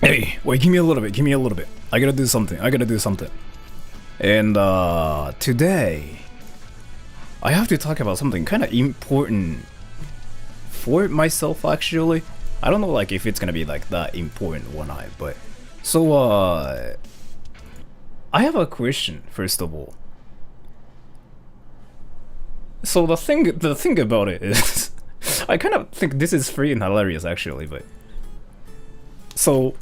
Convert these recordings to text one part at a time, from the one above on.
Hey, wait, give me a little bit, give me a little bit. I gotta do something, I gotta do something. And today, I have to talk about something kind of important for myself actually. I don't know like if it's gonna be like that important or not, but so I have a question first of all. So the thing about it is I kind of think this is free and hilarious actually, but so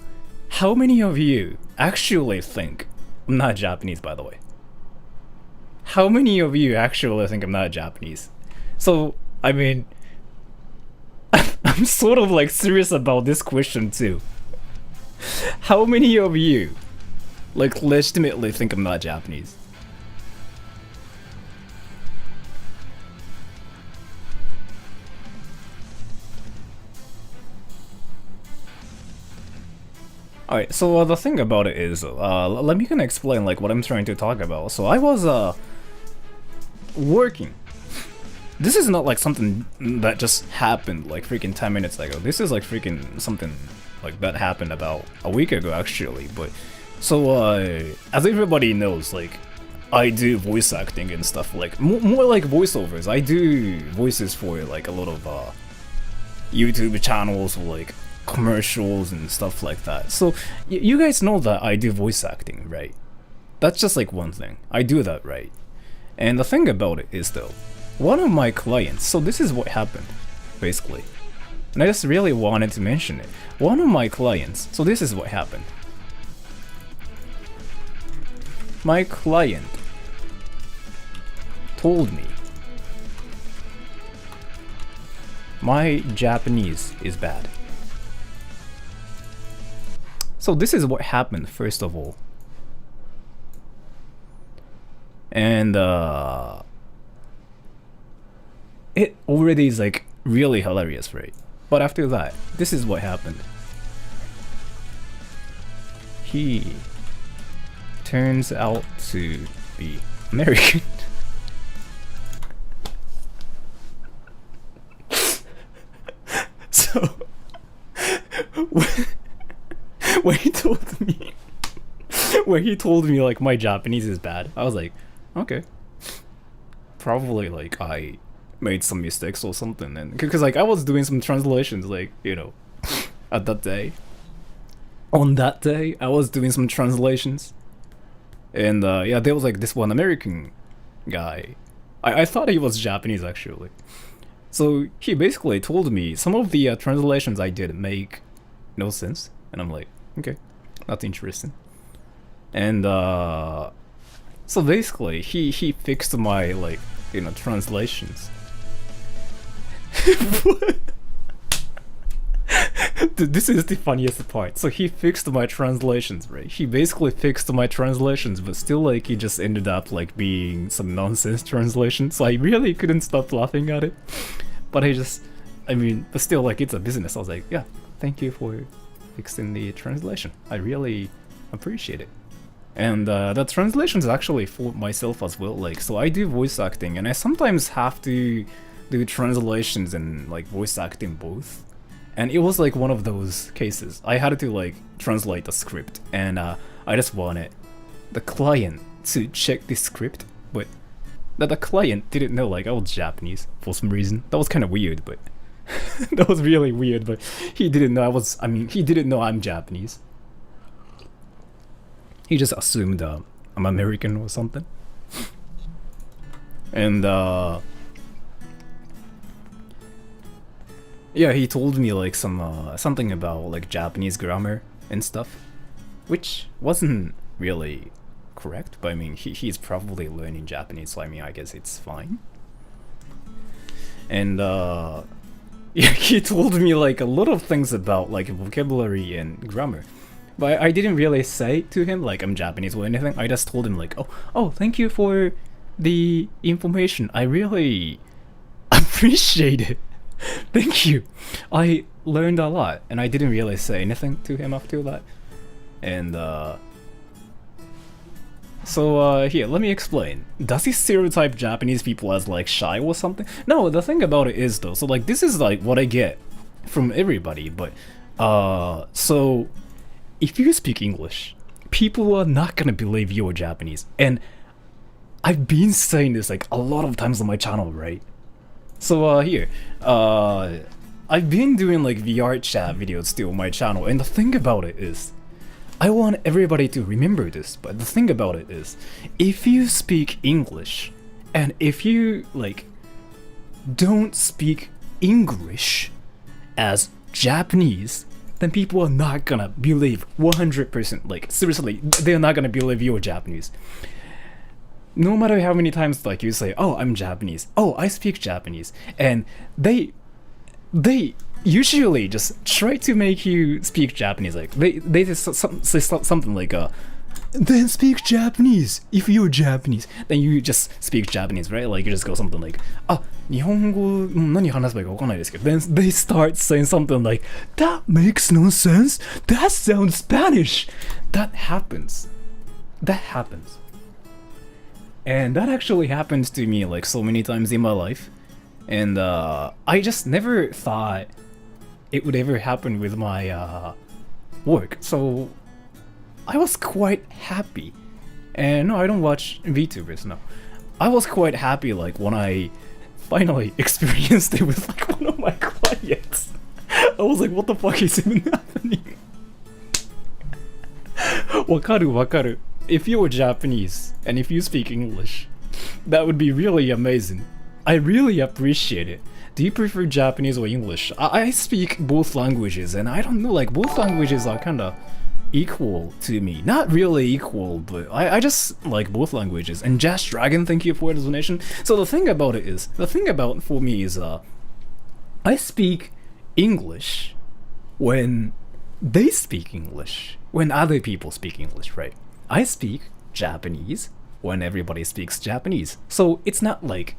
how many of you actually think I'm not Japanese, by the way? How many of you actually think I'm not Japanese? So, I mean, I'm sort of like serious about this question too. How many of you like legitimately think I'm not Japanese? Alright, so the thing about it is, let me kind of explain like what I'm trying to talk about. So I was working. This is not like something that just happened like freaking 10 minutes ago. This is like freaking something like that happened about a week ago actually. But so as everybody knows, like I do voice acting and stuff, like more like voiceovers. I do voices for like a lot of YouTube channels or like commercials and stuff like that. So you guys know that I do voice acting, right? That's just like one thing. I do that, right? And the thing about it is though, one of my clients, so this is what happened, basically. And I just really wanted to mention it. One of my clients, so this is what happened. My client told me my Japanese is bad. So this is what happened first of all. And it already is like really hilarious, right? But after that, this is what happened. He turns out to be American. So when he told me like my Japanese is bad, I was like, okay, probably like I made some mistakes or something, and because like I was doing some translations, like, you know, at that day. On that day, I was doing some translations, and yeah, there was like this one American guy. I thought he was Japanese actually. So he basically told me some of the translations I did make no sense, and I'm like, okay, that's interesting. And so basically he fixed my like, you know, translations. Dude, this is the funniest part. So he fixed my translations, right? He basically fixed my translations, but still like he just ended up like being some nonsense translation. So I really couldn't stop laughing at it. But I mean, but still like it's a business. I was like, yeah, thank you for fixing the translation. I really appreciate it. And the translation is actually for myself as well. Like, so I do voice acting, and I sometimes have to do translations and like voice acting both. And it was like one of those cases. I had to like translate the script, and I just wanted the client to check the script, but that the client didn't know like I was Japanese for some reason. That was kind of weird, but that was really weird. But he didn't know he didn't know I'm Japanese. He just assumed I'm American or something. And yeah, he told me like something about like Japanese grammar and stuff, which wasn't really correct, but I mean he's probably learning Japanese, so I mean I guess it's fine. And yeah, he told me like a lot of things about like vocabulary and grammar. But I didn't really say to him like I'm Japanese or anything. I just told him like, oh, thank you for the information. I really appreciate it. Thank you. I learned a lot, and I didn't really say anything to him after that. And so here, let me explain. Does he stereotype Japanese people as like shy or something? No, the thing about it is though, so like this is like what I get from everybody, but so if you speak English, people are not gonna believe you're Japanese. And I've been saying this like a lot of times on my channel, right? So here, I've been doing like VR chat videos still on my channel, and the thing about it is, I want everybody to remember this, but the thing about it is, if you speak English, and if you like don't speak English as Japanese, then people are not gonna believe 100%, like seriously, they're not gonna believe you're Japanese. No matter how many times like you say, oh, I'm Japanese, oh, I speak Japanese, and they usually just try to make you speak Japanese. Like they just say something like then speak Japanese if you're Japanese. Then you just speak Japanese, right? Like you just go something like, 日本語何話せばいいか分かんないですけど then they start saying something like, that makes no sense, that sounds Spanish. That happens. And that actually happens to me like so many times in my life. And I just never thought it would ever happen with my work. So I was quite happy. And no, I don't watch VTubers, no. I was quite happy like when I finally experienced it with like one of my clients. I was like, what the fuck is even happening? わかる. If you're Japanese and if you speak English, that would be really amazing. I really appreciate it. Do you prefer Japanese or English? I speak both languages, and I don't know, like both languages are kinda equal to me. Not really equal, but I just like both languages. And Jazz Dragon, thank you for the donation. So the thing about for me is I speak English when they speak English, when other people speak English, right? I speak Japanese when everybody speaks Japanese. So it's not like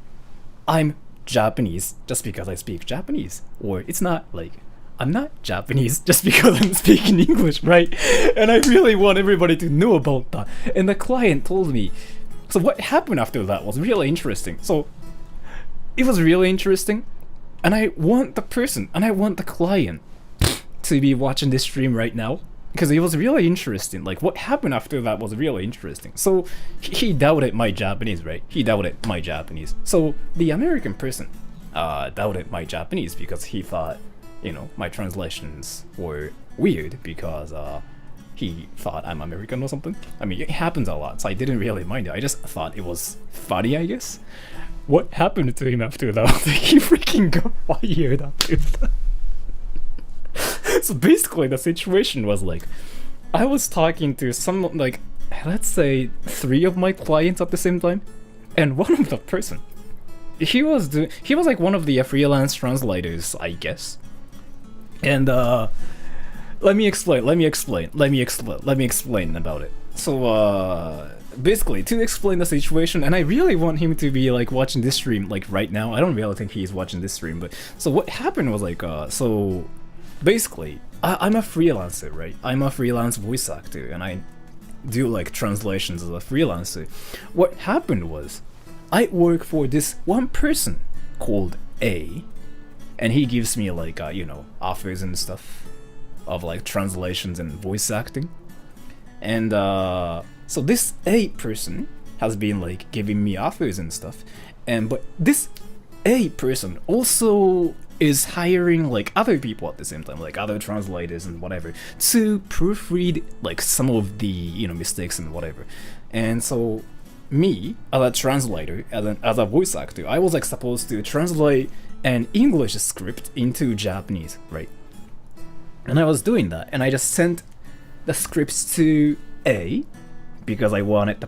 I'm Japanese just because I speak Japanese, or it's not like I'm not Japanese just because I'm speaking English, right? And I really want everybody to know about that. And the client told me. So what happened after that was really interesting. So it was really interesting, and I want the person and I want the client to be watching this stream right now, because it was really interesting. Like what happened after that was really interesting. So he doubted my Japanese, right? He doubted my Japanese. So the American person doubted my Japanese because he thought, you know, my translations were weird because he thought I'm American or something. I mean, it happens a lot, so I didn't really mind it. I just thought it was funny, I guess. What happened to him after that? He freaking got fired after that. So basically the situation was like, I was talking to some, like, let's say 3 of my clients at the same time, and one of the person, he was like one of the freelance translators, I guess. And let me explain about it. So basically, to explain the situation, and I really want him to be like watching this stream like right now. I don't really think he's watching this stream, but so what happened was like so basically, I'm a freelancer, right? I'm a freelance voice actor, and I do like translations as a freelancer. What happened was, I work for this one person called A, and he gives me like you know, offers and stuff of like translations and voice acting. And so this A person has been like giving me offers and stuff, and but this A person also is hiring like other people at the same time, like other translators and whatever, to proofread like some of the, you know, mistakes and whatever. And so me as a translator, as a voice actor, I was like supposed to translate an English script into Japanese, right? And I was doing that, and I just sent the scripts to A because I wanted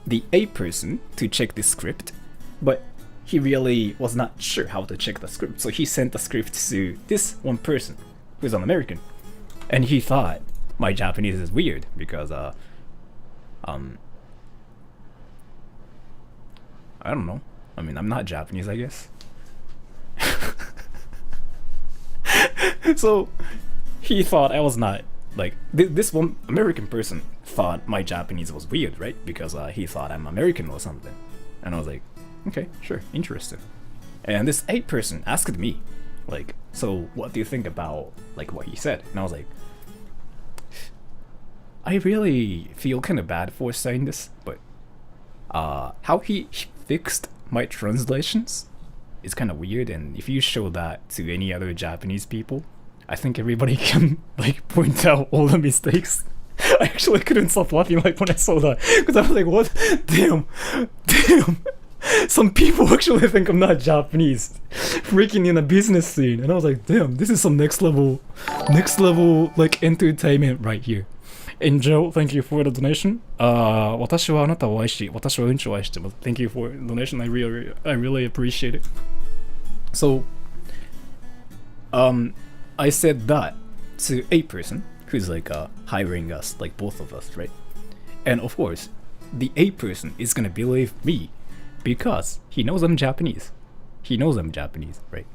the A person to check the script, but he really was not sure how to check the script, so he sent the script to this one person who's an American, and he thought my Japanese is weird because I don't know. I mean, I'm not Japanese, I guess. So he thought I was not like this one American person thought my Japanese was weird, right? Because he thought I'm American or something, and I was like, okay, sure, interesting. And this A person asked me, like, so what do you think about like what he said? And I was like, I really feel kind of bad for saying this, but how he fixed my translations is kind of weird, and if you show that to any other Japanese people, I think everybody can like point out all the mistakes. I actually couldn't stop laughing like when I saw that, because I was like, what? Damn. Some people actually think I'm not Japanese, freaking in a business scene, and I was like, damn, this is some next level like entertainment right here. And Joe, thank you for the donation. 私はあなたを愛し、私はうんちを愛してます。Thank you for the donation. I really appreciate it. So, I said that to a person who's like hiring us, like both of us, right? And of course, the A person is gonna believe me because he knows I'm Japanese. He knows I'm Japanese, right?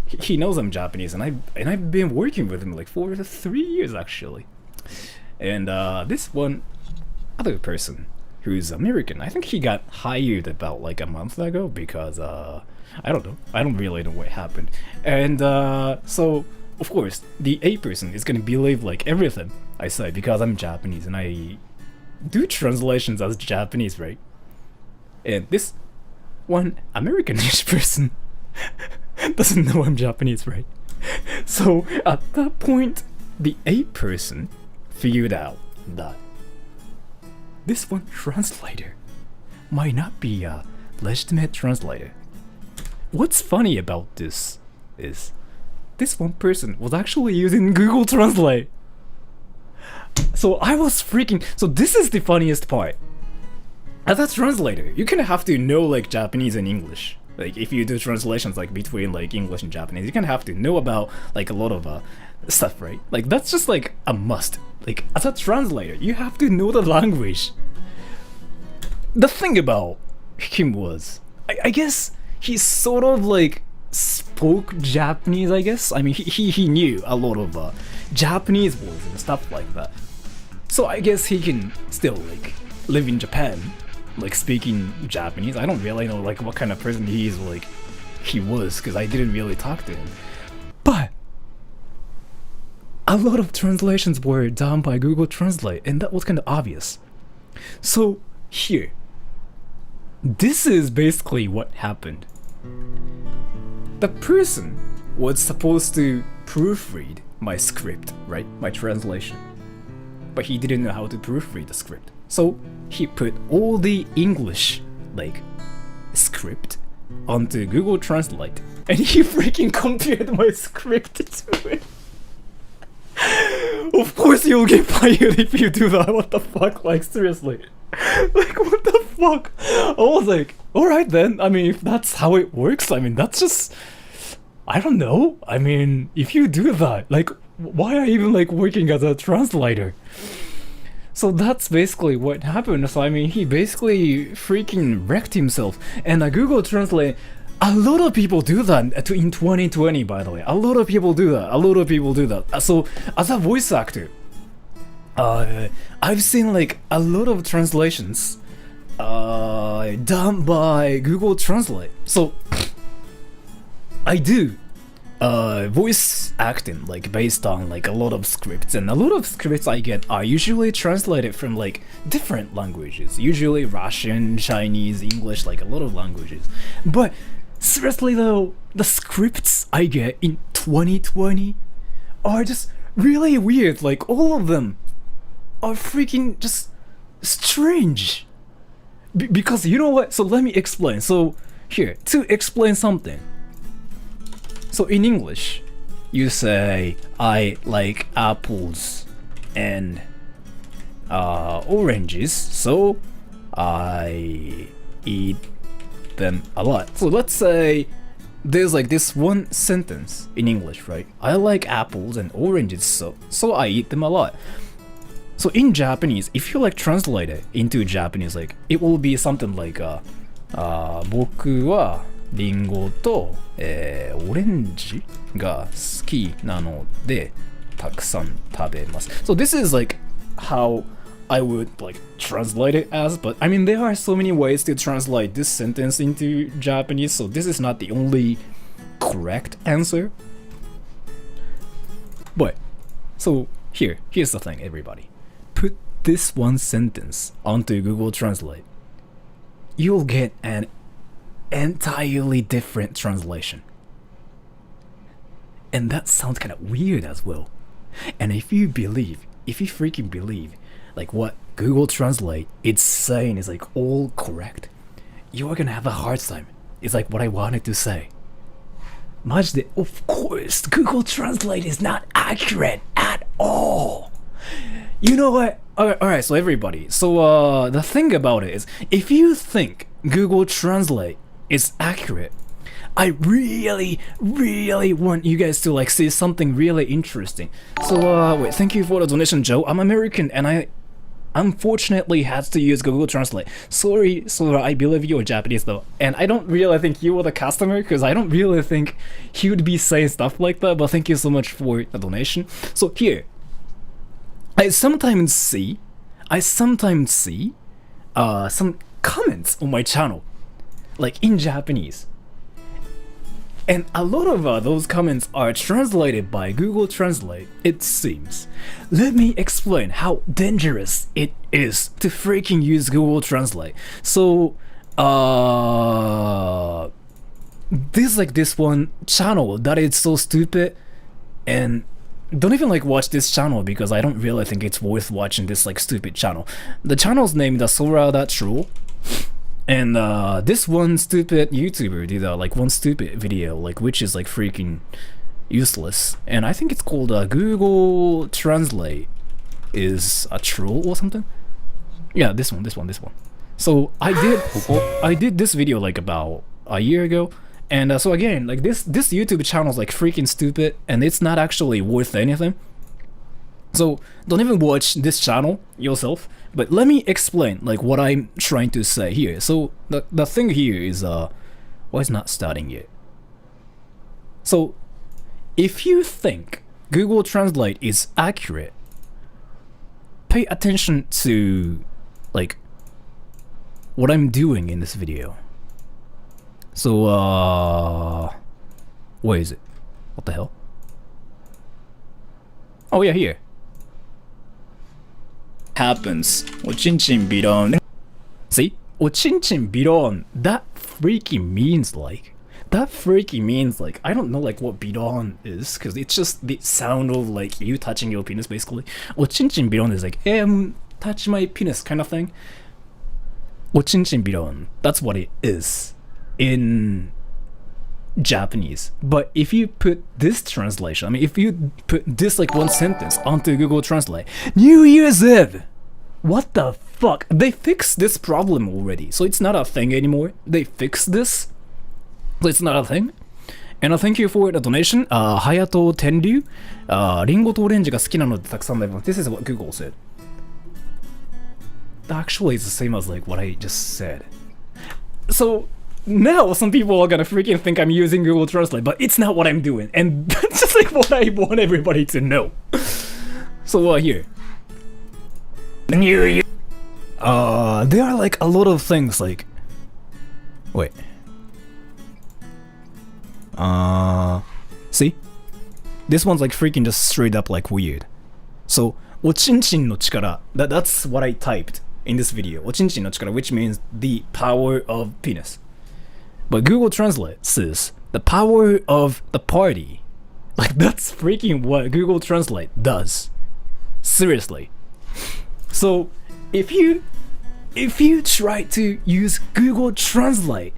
He knows I'm Japanese, and I've been working with him like for 3 years actually. And this one other person who's American, I think he got hired about like a month ago because I don't know. I don't really know what happened. And so of course the A person is gonna believe like everything I say because I'm Japanese and I do translations as Japanese, right? And this one Americanish person doesn't know I'm Japanese, right? So at that point, the A person figured out that this one translator might not be a legitimate translator. What's funny about this is this one person was actually using Google Translate. So I was freaking. So this is the funniest part. As a translator, you kind of have to know like Japanese and English. Like if you do translations like between like English and Japanese, you kind of have to know about like a lot of stuff, right? Like that's just like a must. Like as a translator, you have to know the language. The thing about him was, I guess he sort of like spoke Japanese, I guess. I mean, he knew a lot of Japanese words and stuff like that. So I guess he can still like live in Japan, like speaking Japanese. I don't really know like what kind of person he was, because I didn't really talk to him. But a lot of translations were done by Google Translate, and that was kind of obvious. So here, this is basically what happened. The person was supposed to proofread my script, right? My translation. But he didn't know how to proofread the script. So he put all the English, like, script onto Google Translate. And he freaking compared my script to it. Of course you'll get fired if you do that. What the fuck? Like, seriously. Like, what the fuck? I was like, alright then. I mean, if that's how it works, I mean, that's just... I don't know. I mean, if you do that, like, why are you even, like, working as a translator? So that's basically what happened. So, I mean, he basically freaking wrecked himself. And Google Translate... A lot of people do that in 2020, by the way. A lot of people do that. So, as a voice actor, I've seen like a lot of translations done by Google Translate. So, I do voice acting like based on like a lot of scripts, and a lot of scripts I get are usually translated from like different languages, usually Russian, Chinese, English, like a lot of languages. But seriously though, the scripts I get in 2020 are just really weird. Like all of them are freaking just strange. Because you know what? So let me explain. So here, to explain something. So in English, you say, I like apples and oranges, so I eat them a lot. So let's say there's like this one sentence in English, right? I like apples and oranges, so I eat them a lot. So in Japanese, if you like translate it into Japanese, like it will be something like 僕はリンゴと、オレンジが好きなのでたくさん食べます。So this is like how I would like translate it as, but I mean there are so many ways to translate this sentence into Japanese, so this is not the only correct answer. But so here's the thing, everybody. Put this one sentence onto Google Translate, you'll get an entirely different translation. And that sounds kind of weird as well. And if you freaking believe, like what Google Translate it's saying is like all correct, you are gonna have a hard time. It's like what I wanted to say. Majide, of course, Google Translate is not accurate at all. You know what? Alright, so everybody. So the thing about it is, if you think Google Translate is accurate, I really want you guys to like see something really interesting. So wait, thank you for the donation, Joe. I'm American and I unfortunately had to use Google Translate. Sorry, Sora, I believe you're Japanese though. And I don't really think you were the customer, because I don't really think he would be saying stuff like that, but thank you so much for the donation. So here, I sometimes see some comments on my channel, like in Japanese. And a lot of those comments are translated by Google Translate, it seems. Let me explain how dangerous it is to freaking use Google Translate. So, there's like this one channel that is so stupid, and don't even like watch this channel because I don't really think it's worth watching this like stupid channel. The channel's named Sora.Troll. And this one stupid YouTuber did like one stupid video, like which is like freaking useless. And I think it's called Google Translate is a troll or something. Yeah, this one. So I did this video like about a year ago. And so again, like this YouTube channel is like freaking stupid, and it's not actually worth anything. So don't even watch this channel yourself. But let me explain like what I'm trying to say here. So the thing here is why is not starting yet? So if you think Google Translate is accurate, pay attention to like what I'm doing in this video. So where is it? What the hell? Oh yeah, here. Happens. Ochinchin biron. See? Ochinchin biron. That freaking means like, I don't know like what biron is, because it's just the sound of like you touching your penis basically. Ochinchin biron is like, touch my penis kind of thing. Ochinchin biron. That's what it is in Japanese. But if you put this translation, I mean if you put this like one sentence onto Google Translate, New Year's Eve, what the fuck? They fixed this problem already, so it's not a thing anymore. They fixed this, so it's not a thing. And thank you for the donation. Hayato Tenryu, リンゴとオレンジが好きなのでたくさん食べます。This is what Google said. Actually, it's the same as like what I just said. So now some people are gonna freaking think I'm using Google Translate, but it's not what I'm doing, and that's just like what I want everybody to know. So here, New Year. There are like a lot of things like, wait, see, this one's like freaking just straight up like weird. So ochinchin no chikara, that's what I typed in this video. Ochinchin no chikara, which means the power of penis. But Google Translate says the power of the party. Like that's freaking what Google Translate does. Seriously. So if you try to use Google Translate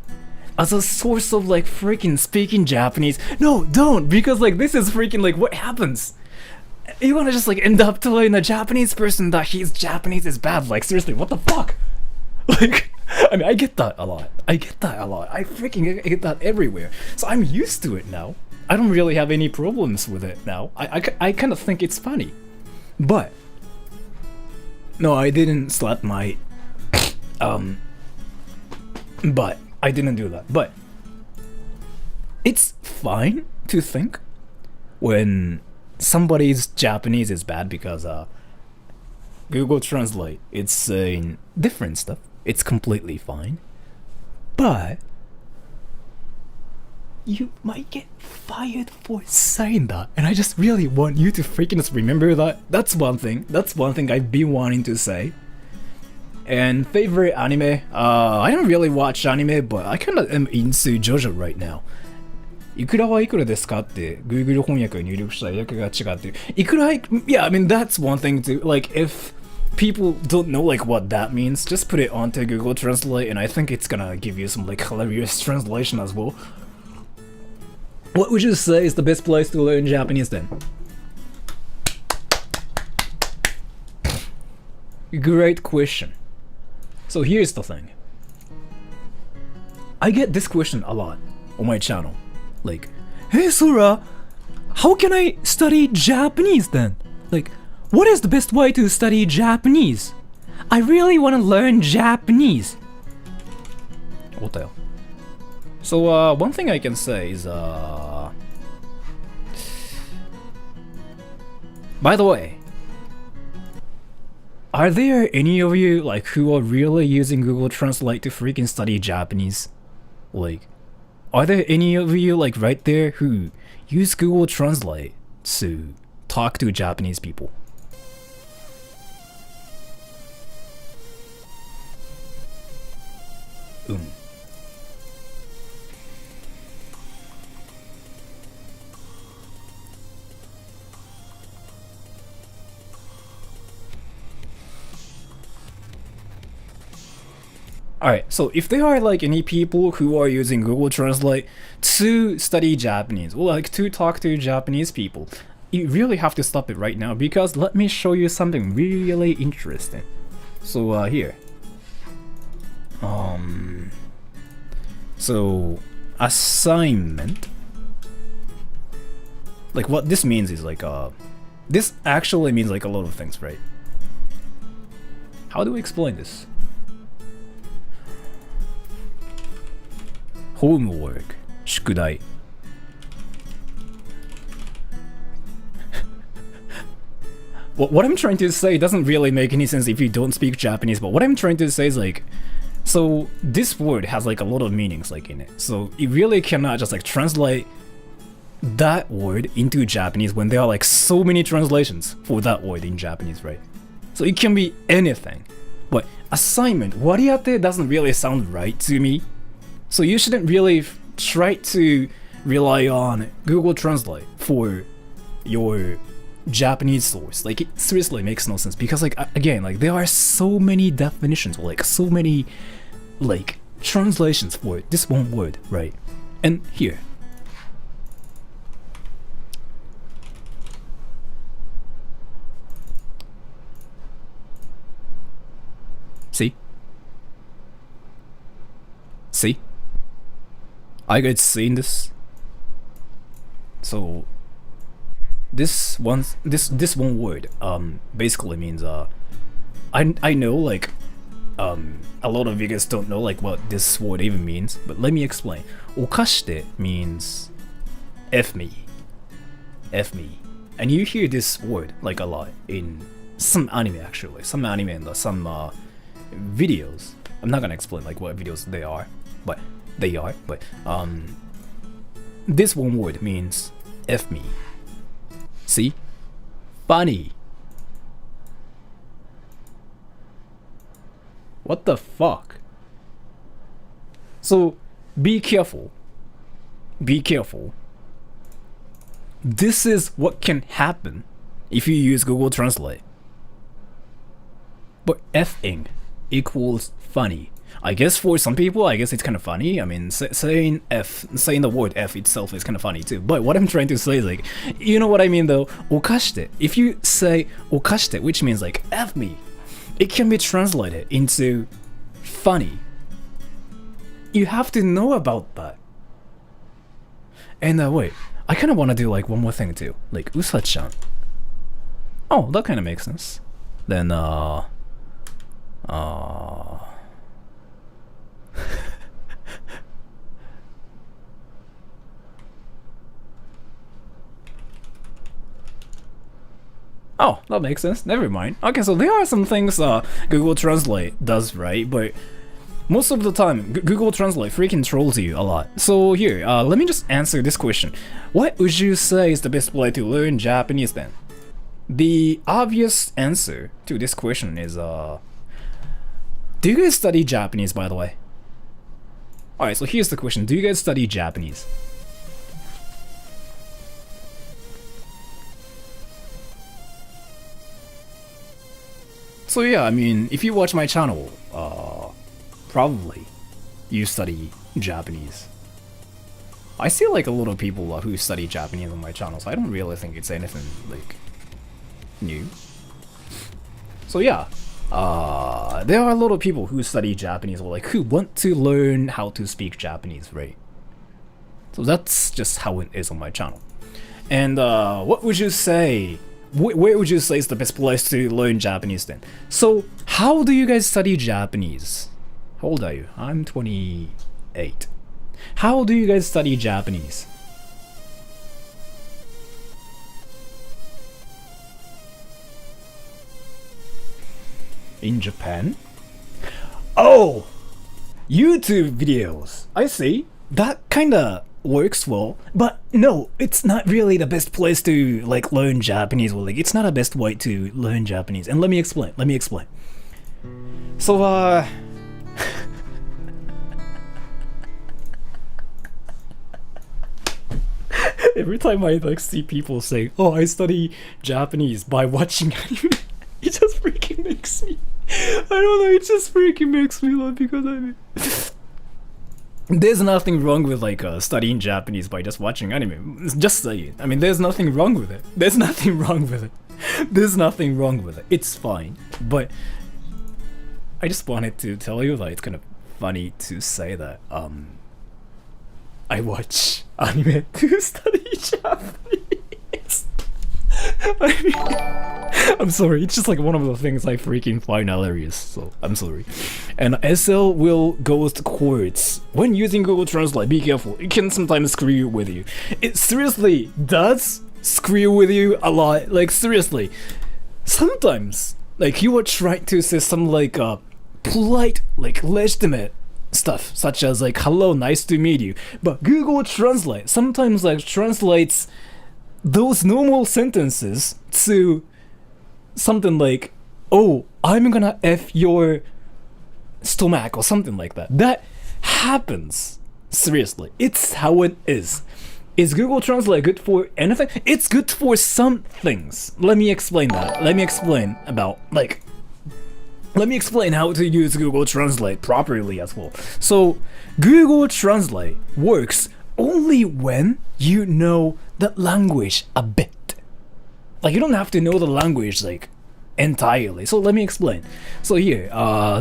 as a source of like freaking speaking Japanese, no, don't, because like this is freaking like what happens. You wanna just like end up telling a Japanese person that his Japanese is bad. Like seriously, what the fuck? Like, I mean, I get that a lot. I freaking get that everywhere. So I'm used to it now. I don't really have any problems with it now. I kind of think it's funny. But no, I didn't slap my but I didn't do that. But it's fine to think when somebody's Japanese is bad because Google Translate it's saying different stuff. It's completely fine. But you might get fired for saying that. And I just really want you to freaking just remember that. That's one thing. That's one thing I've been wanting to say. And favorite anime? I don't really watch anime, but I kinda am into JoJo right now. いくらはいくらですかって Google 翻訳に入力したら訳が違ってる。いくらい Yeah, I mean that's one thing too. Like if people don't know like what that means, just put it onto Google Translate and I think it's gonna give you some like hilarious translation as well. What would you say is the best place to learn Japanese then? Great question. So here's the thing. I get this question a lot on my channel. Like, hey Sora, how can I study Japanese then? Like, what is the best way to study Japanese? I really want to learn Japanese. What the hell? So, one thing I can say is, by the way, are there any of you, like, who are really using Google Translate to freaking study Japanese? Like, are there any of you, like, right there who use Google Translate to talk to Japanese people? Alright, so if there are like any people who are using Google Translate to study Japanese, or like to talk to Japanese people, you really have to stop it right now because let me show you something really interesting. So here. So assignment. Like what this means is like this actually means like a lot of things, right? How do we explain this? Homework, 宿題. What I'm trying to say doesn't really make any sense if you don't speak Japanese, but what I'm trying to say is like, so this word has like a lot of meanings like in it. So you really cannot just like translate that word into Japanese when there are like so many translations for that word in Japanese, right? So it can be anything. But assignment, wariate doesn't really sound right to me. So you shouldn't really try to rely on Google Translate for your Japanese source. Like it seriously makes no sense because like again, like there are so many definitions or like so many like translations for this one word, right? And here. See? See? Are you guys seeing this? So this one word basically means I know like a lot of you guys don't know like what this word even means, but let me explain. Okashite means F me. And you hear this word like a lot in some anime actually. Some anime and some videos. I'm not gonna explain like what videos they are, but this one word means F me. See? Funny. What the fuck? So be careful. Be careful. This is what can happen if you use Google Translate. But F-ing equals funny. I guess for some people, I guess it's kind of funny. I mean, saying the word F itself is kind of funny too. But what I'm trying to say is like, you know what I mean though? Okashite. If you say okashite, which means like F me, it can be translated into funny. You have to know about that. And wait, I kind of want to do like one more thing too, like Usa-chan. Oh, that kind of makes sense. Then oh, that makes sense. Never mind. Okay, so there are some things Google Translate does right, but most of the time, Google Translate freaking trolls you a lot. So here, let me just answer this question. What would you say is the best way to learn Japanese then? The obvious answer to this question is, do you guys study Japanese, by the way? Alright, so here's the question. Do you guys study Japanese? So yeah, I mean, if you watch my channel, probably you study Japanese. I see like a lot of people who study Japanese on my channel, so I don't really think it's anything like new. So yeah, there are a lot of people who study Japanese or like who want to learn how to speak Japanese, right? So that's just how it is on my channel. And what would you say? Where would you say is the best place to learn Japanese then? So how do you guys study Japanese? How old are you? I'm 28. How do you guys study Japanese? In Japan? Oh! YouTube videos! I see. That kinda works well, but no, it's not really the best place to like learn Japanese, or like it's not a best way to learn Japanese. And let me explain. So every time I like see people say, "Oh, I study Japanese by watching anime," it just freaking makes me. I don't know. It just freaking makes me laugh because I mean, there's nothing wrong with like studying Japanese by just watching anime. Just say it. I mean, there's nothing wrong with it. There's nothing wrong with it. There's nothing wrong with it. It's fine. But I just wanted to tell you that it's kind of funny to say that I watch anime to study Japanese. I mean, I'm sorry, it's just like one of the things I freaking find hilarious, so I'm sorry. And SL will ghost quotes. When using Google Translate, be careful, it can sometimes screw with you. It seriously does screw with you a lot, like seriously. Sometimes, like you are trying to say some like polite, like legitimate stuff, such as like hello, nice to meet you, but Google Translate sometimes like translates those normal sentences to something like, oh, I'm gonna F your stomach or something like that. That happens. Seriously, it's how it is. Is Google Translate good for anything? It's good for some things. Let me explain that. Let me explain how to use Google Translate properly as well. So, Google Translate works only when you know the language a bit. Like, you don't have to know the language, like, entirely. So, let me explain. So, here,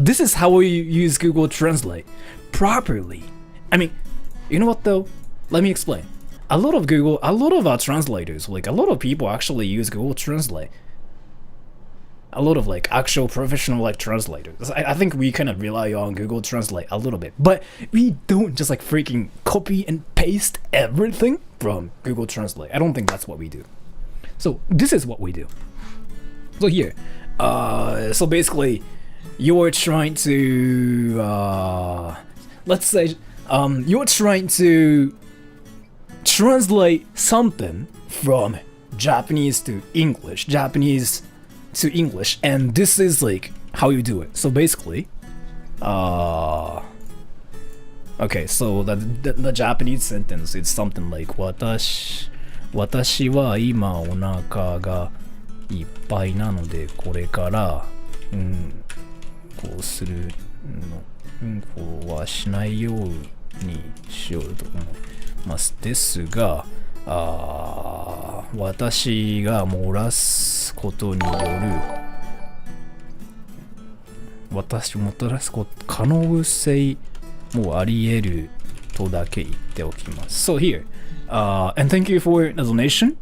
this is how we use Google Translate properly. I mean, you know what though? Let me explain. A lot of our translators, like, a lot of people actually use Google Translate. A lot of like actual professional like translators. I think we kind of rely on Google Translate a little bit, but we don't just like freaking copy and paste everything from Google Translate. I don't think that's what we do. So this is what we do. So here, so basically, you're trying to, let's say, you're trying to translate something from Japanese to English, and this is like how you do it. So basically, okay, so the Japanese sentence is something like 私は今お腹がいっぱいなのでこれからこうするのこうはしないようにしようと思いますですが私が漏らすことによる私もたらす可能性もあり得るとだけ言っておきます。So here, and thank you for the donation.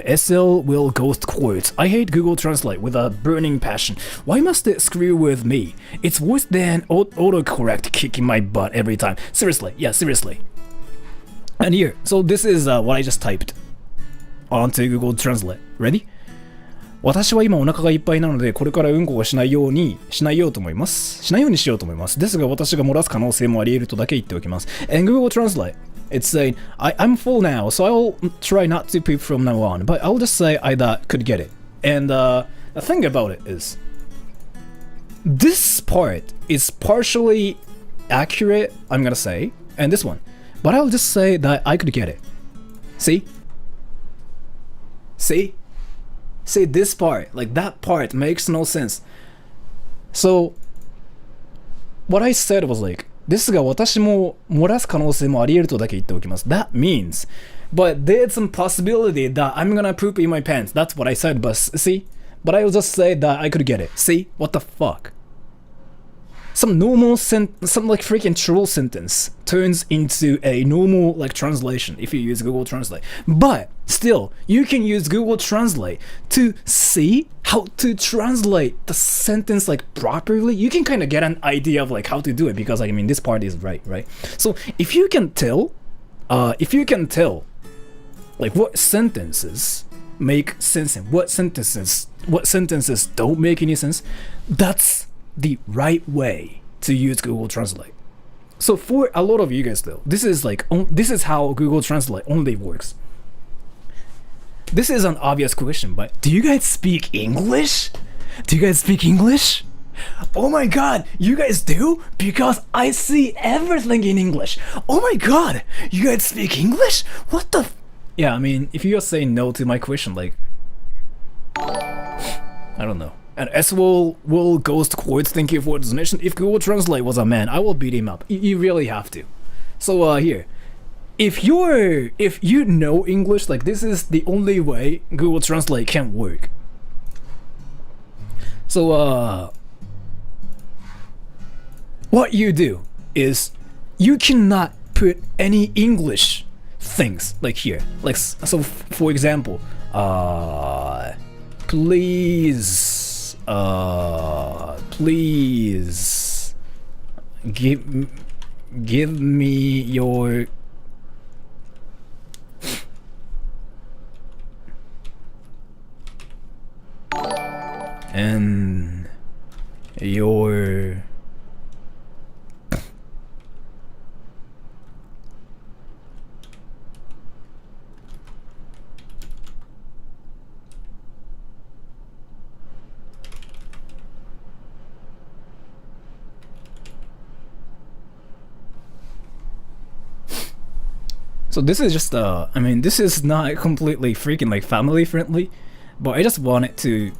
SL will ghost quotes. I hate Google Translate with a burning passion. Why must it screw with me? It's worse than autocorrect kicking my butt every time. Seriously, yeah, seriously. And here, so this is what I just typed onto Google Translate. Ready? 私は今お腹がいっぱいなので、これからうんこをしないようにしないようと思います。しないようにしようと思います。ですが私が漏らす可能性もあり得るとだけ言っておきます。And Google Translate, it's saying, I'm full now, so I'll try not to poop from now on, but I'll just say I could get it. And the thing about it is, this part is partially accurate, I'm gonna say, and this one. But I'll just say that I could get it. See? See? See this part, like that part makes no sense. So, what I said was like, ですが私も漏らす可能性もあり得るとだけ言っておきます。That means, but there's some possibility that I'm gonna poop in my pants. That's what I said, but see? But I will just say that I could get it. See? What the fuck? Some like freaking troll sentence turns into a normal like translation if you use Google Translate. But still, you can use Google Translate to see how to translate the sentence like properly. You can kind of get an idea of like how to do it because I mean this part is right? So if you can tell like what sentences make sense and what sentences don't make any sense, that's the right way to use Google Translate. So for a lot of you guys though, this is how Google Translate only works. This is an obvious question, but do you guys speak English? Oh my god, you guys do? Because I see everything in English. Oh my god, you guys speak English? What the yeah, I mean, if you're saying no to my question, like I don't know. And as will Ghost Quartz, thank you for the donation. If Google Translate was a man, I will beat him up. You really have to. So here, if you know English, like this is the only way Google Translate can work. So what you do is you cannot put any English things like here. Like so, for example, please give me your and your So this is just I mean this is not completely freaking like family friendly, but I just wanted to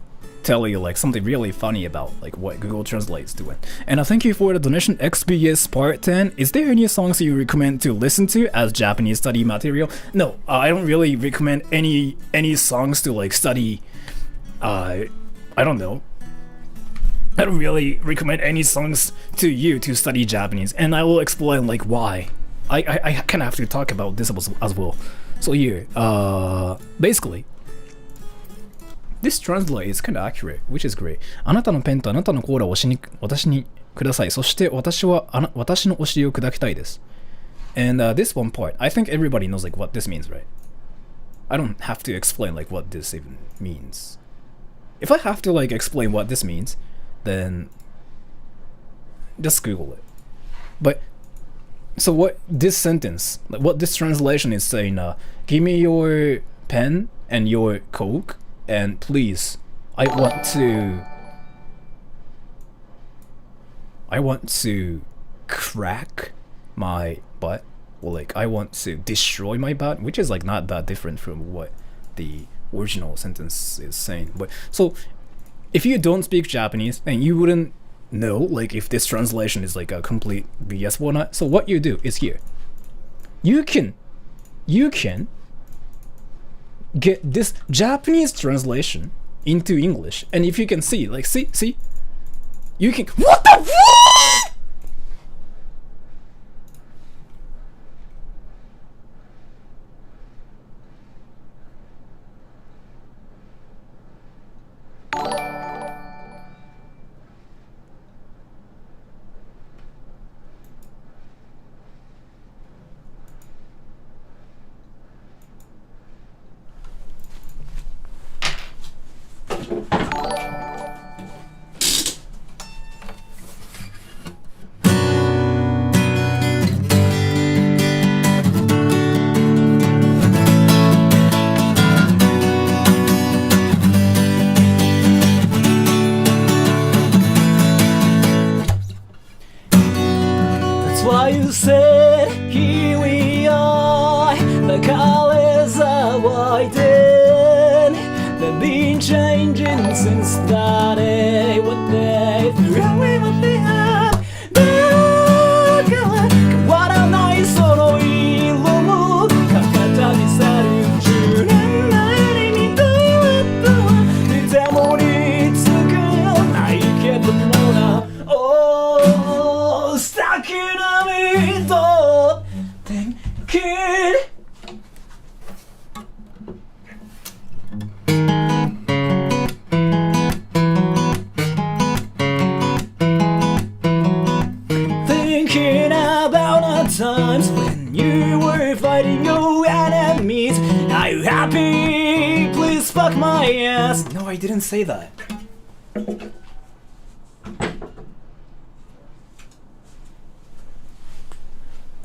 tell you like something really funny about like what Google Translate's doing. And I thank you for the donation XBS part 10. Is there any songs you recommend to listen to as Japanese study material? No, I don't really recommend any songs to like study I don't know. I don't really recommend any songs to you to study Japanese, and I will explain like why. I kind of have to talk about this as well. So here, basically, this translate is kind of accurate, which is great. あなたのペンとあなたのコーラを私にください。そして私のお尻を砕きたいです。And this one part, I think everybody knows like what this means, right? I don't have to explain like what this even means. If I have to like explain what this means, then just Google it. But so what this sentence, what this translation is saying, give me your pen and your Coke, and please, I want to crack my butt, or like I want to destroy my butt, which is like not that different from what the original sentence is saying. But so if you don't speak Japanese, then you wouldn't know like if this translation is like a complete BS or not. So what you do is here, you can get this Japanese translation into English, and if you can see like see you can what the fuck? That's why you said, here we are, the colors are widen. They've been changing since that day. What they threw away what they had. The color, 変わらないその色も形にさる10年前にどうとは見てもりつくないけどもな。Oh, stuck in a middle, thinking. Thinking about the times when you were fighting your enemies. Are you happy? Please fuck my ass. No, I didn't say that.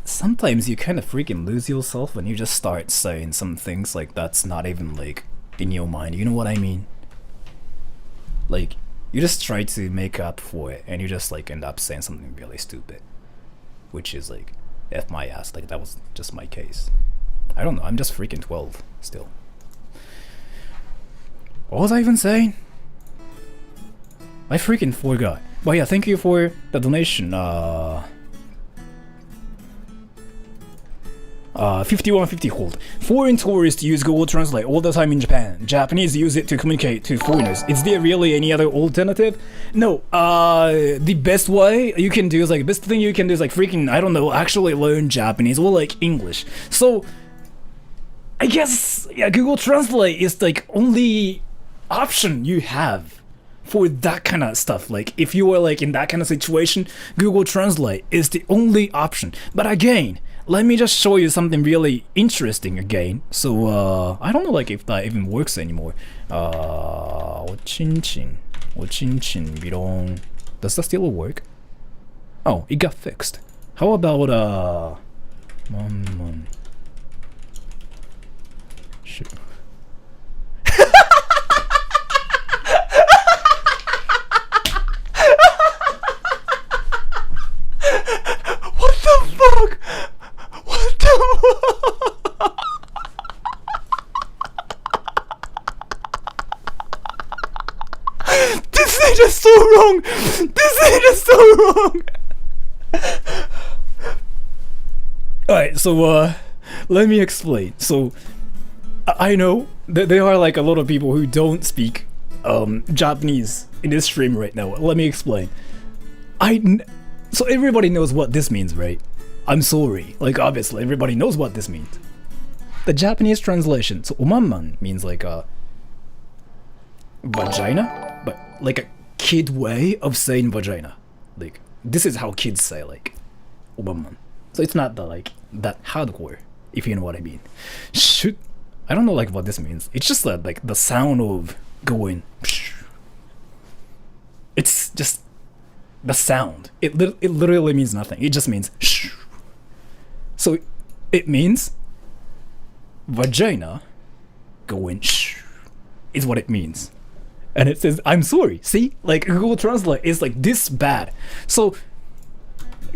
Sometimes you kind of freaking lose yourself when you just start saying some things like that's not even like in your mind. You know what I mean? Like, you just try to make up for it and you just like end up saying something really stupid, which is like F my ass. Like, that was just my case. I don't know, I'm just freaking 12 still. What was I even saying? I freaking forgot. But yeah, thank you for the donation. 5150 hold. Foreign tourists use Google Translate all the time in Japan. Japanese use it to communicate to foreigners. Is there really any other alternative? No. The best way you can do is like, best thing you can do is like freaking, I don't know, actually learn Japanese or like English. So I guess, yeah, Google Translate is like only option you have for that kind of stuff. Like, if you were like in that kind of situation, Google Translate is the only option. But again, let me just show you something really interesting again. So, I don't know like if that even works anymore. Ochinchin birong. Does that still work? Oh, it got fixed. How about, Shoot. What the fuck? What the This thing is so wrong! This thing is so wrong! Alright, so let me explain. So I know that there are like a lot of people who don't speak Japanese in this stream right now. Let me explain. So everybody knows what this means, right? I'm sorry. Like, obviously, everybody knows what this means. The Japanese translation, so omanman means like a vagina, but like a kid way of saying vagina. Like, this is how kids say, like, omanman. So it's not the, like, that hardcore, if you know what I mean. Shoot. I don't know, like, what this means. It's just that, like, the sound of going. It's just the sound. It literally means nothing. It just means shh. So it means vagina going shh is what it means. And it says, I'm sorry. See? Like, Google Translate is like this bad. So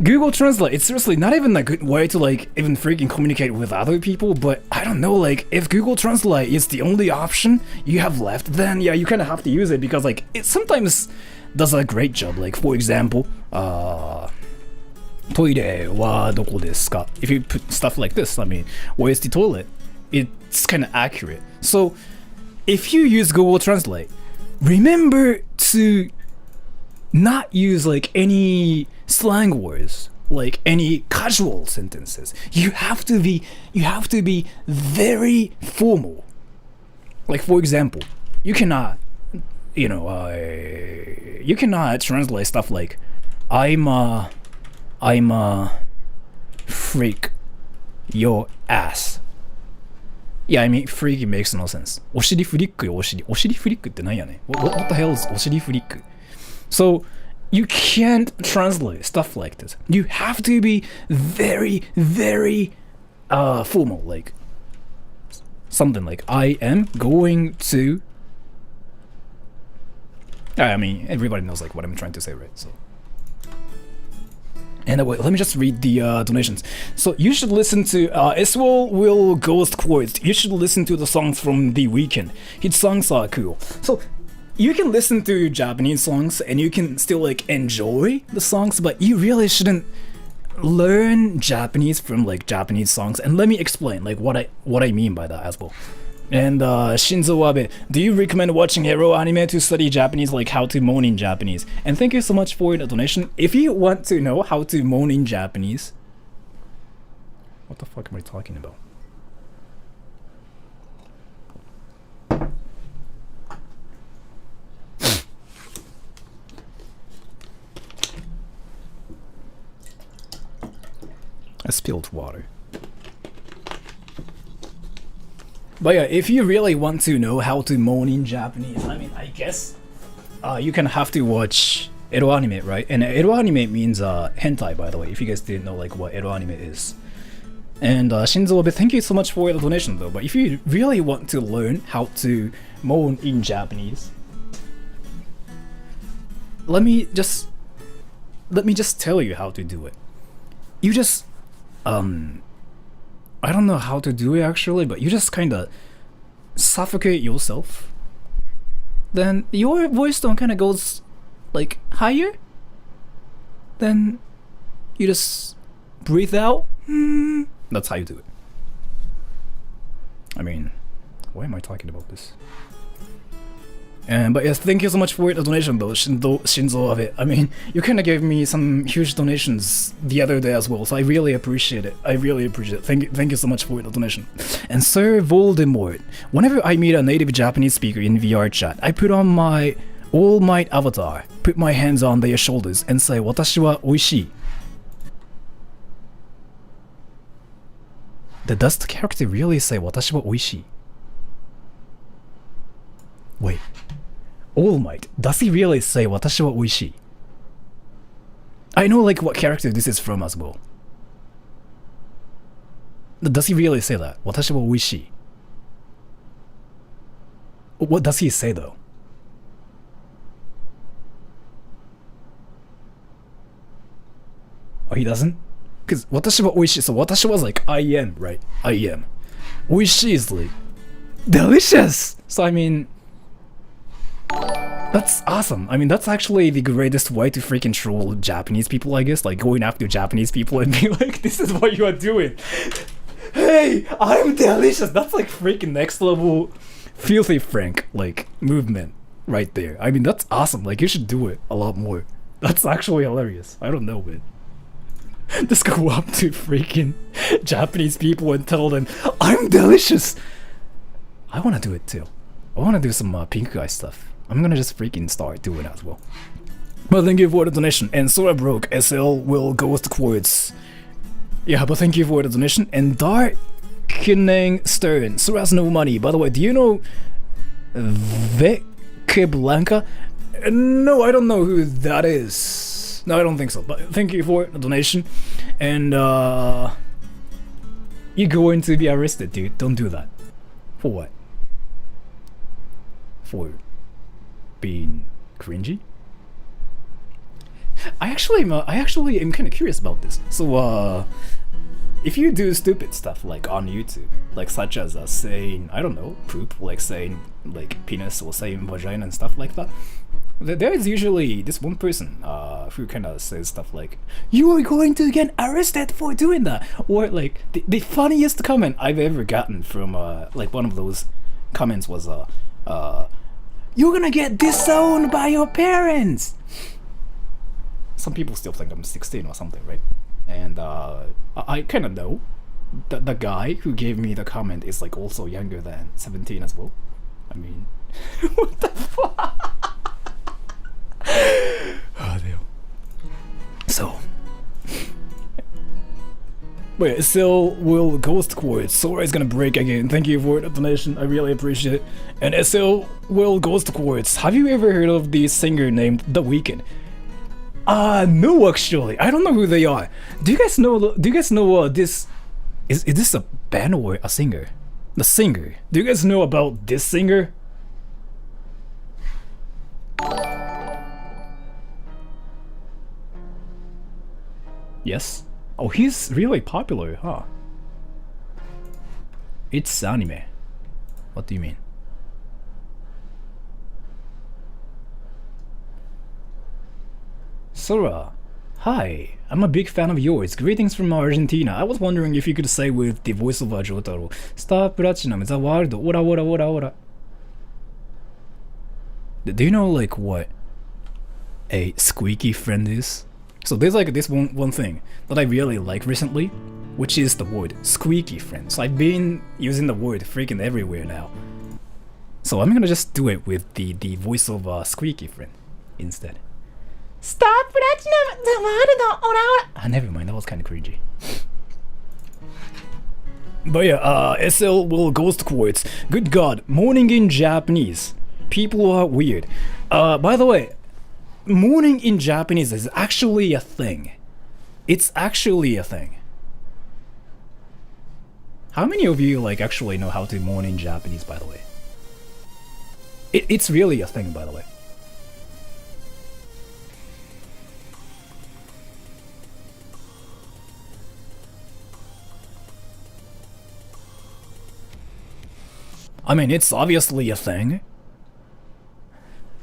Google Translate, it's seriously not even a good way to like even freaking communicate with other people, but I don't know, like, if Google Translate is the only option you have left, then yeah, you kind of have to use it, because like it sometimes does a great job. Like, for example, トイレはどこですか? If you put stuff like this, I mean, where's the toilet? It's kind of accurate. So if you use Google Translate, remember to not use like any slang words, like any casual sentences. You have to be very formal. Like, for example, you cannot translate stuff like I'm a freak your ass. Yeah, I mean, freaky makes no sense. お尻フリックよ、お尻。お尻フリックってなんやねん。What the hell is お尻フリック? So, you can't translate stuff like this. You have to be very, very formal. Like, something like, I am going to... I mean, everybody knows like what I'm trying to say, right? So... And wait, let me just read the donations. So you should listen to Iswell Will Ghost Quotes. You should listen to the songs from The Weeknd. His songs are cool. So you can listen to Japanese songs and you can still like enjoy the songs, but you really shouldn't learn Japanese from like Japanese songs. And let me explain like what I mean by that as well. And Shinzo Abe, do you recommend watching hero anime to study Japanese, like how to moan in Japanese? And thank you so much for the donation. If you want to know how to moan in Japanese... What the fuck am I talking about? I spilled water. But yeah, if you really want to know how to moan in Japanese, I mean, I guess you can have to watch ero anime, right? And ero anime means hentai, by the way, if you guys didn't know like what ero anime is. And Shinzo Abe, thank you so much for the donation though, but if you really want to learn how to moan in Japanese, let me just tell you how to do it. You just I don't know how to do it actually, but you just kind of suffocate yourself. Then your voice tone kind of goes like higher. Then you just breathe out. That's how you do it. I mean, why am I talking about this? But yes, thank you so much for the donation though, Shinzo Abe. I mean, you kind of gave me some huge donations the other day as well, so I really appreciate it. I really appreciate it. Thank you so much for the donation. And Sir Voldemort, whenever I meet a native Japanese speaker in VR chat, I put on my All Might avatar, put my hands on their shoulders, and say, "Watashi wa oishii." Does the character really say, "Watashi wa oishii"? Wait. All Might, does he really say "Watashi wa oishii"? I know like what character this is from as well. Does he really say that? "Watashi wa oishii"? What does he say though? Oh, he doesn't? Because "Watashi wa oishii", so "Watashi" was like I am, right? I am. "Oishii" is like delicious! So I mean... That's awesome. I mean, that's actually the greatest way to freaking troll Japanese people, I guess. Like, going after Japanese people and be like, this is what you are doing. Hey, I'm delicious. That's like freaking next level Filthy Frank, like, movement right there. I mean, that's awesome. Like, you should do it a lot more. That's actually hilarious. I don't know, man. Just go up to freaking Japanese people and tell them, I'm delicious. I want to do it too. I want to do some pink guy stuff. I'm gonna just freaking start doing that as well. But thank you for the donation. And Sora Broke SL will Ghost Quotes. Yeah, but thank you for the donation. And Darkening Stern, Sora has no money. By the way, do you know Veke Blanca? No, I don't know who that is. No, I don't think so. But thank you for the donation. And you're going to be arrested, dude. Don't do that. For what? For being cringy? I actually am kind of curious about this. So if you do stupid stuff like on YouTube, like such as saying, I don't know, poop, like saying like penis or saying vagina and stuff like that, there is usually this one person who kind of says stuff like, you are going to get arrested for doing that, or like the funniest comment I've ever gotten from like one of those comments was you're gonna get disowned by your parents. Some people still think I'm 16 or something, right? And I kind of know that the guy who gave me the comment is like also younger than 17 as well. I mean, what the fuck? Oh, damn. So, Wait, SL will ghost quartz. Sora is gonna break again. Thank you for the donation. I really appreciate it. And SL will ghost quartz. Have you ever heard of the singer named The Weeknd? No, actually. I don't know who they are. Do you guys know? This? Is this a band or a singer? The singer. Do you guys know about this singer? Yes. Oh, he's really popular, huh? It's anime. What do you mean? Sora, hi. I'm a big fan of yours. Greetings from Argentina. I was wondering if you could say with the voice of Jotaro, Star Platinum, the world, ora ora ora ora. Do you know like what a squeaky friend is? So there's like this one thing that I really like recently, which is the word squeaky friend. So I've been using the word freaking everywhere now. So I'm gonna just do it with the voice of squeaky friend instead. Stop Platinum! Never mind, that was kind of cringy. But yeah, SL will ghost quartz. Good god, mourning in Japanese. People are weird. By the way, mourning in Japanese is actually a thing. It's actually a thing. How many of you like actually know how to mourn in Japanese, by the way? It's really a thing, by the way. I mean, it's obviously a thing.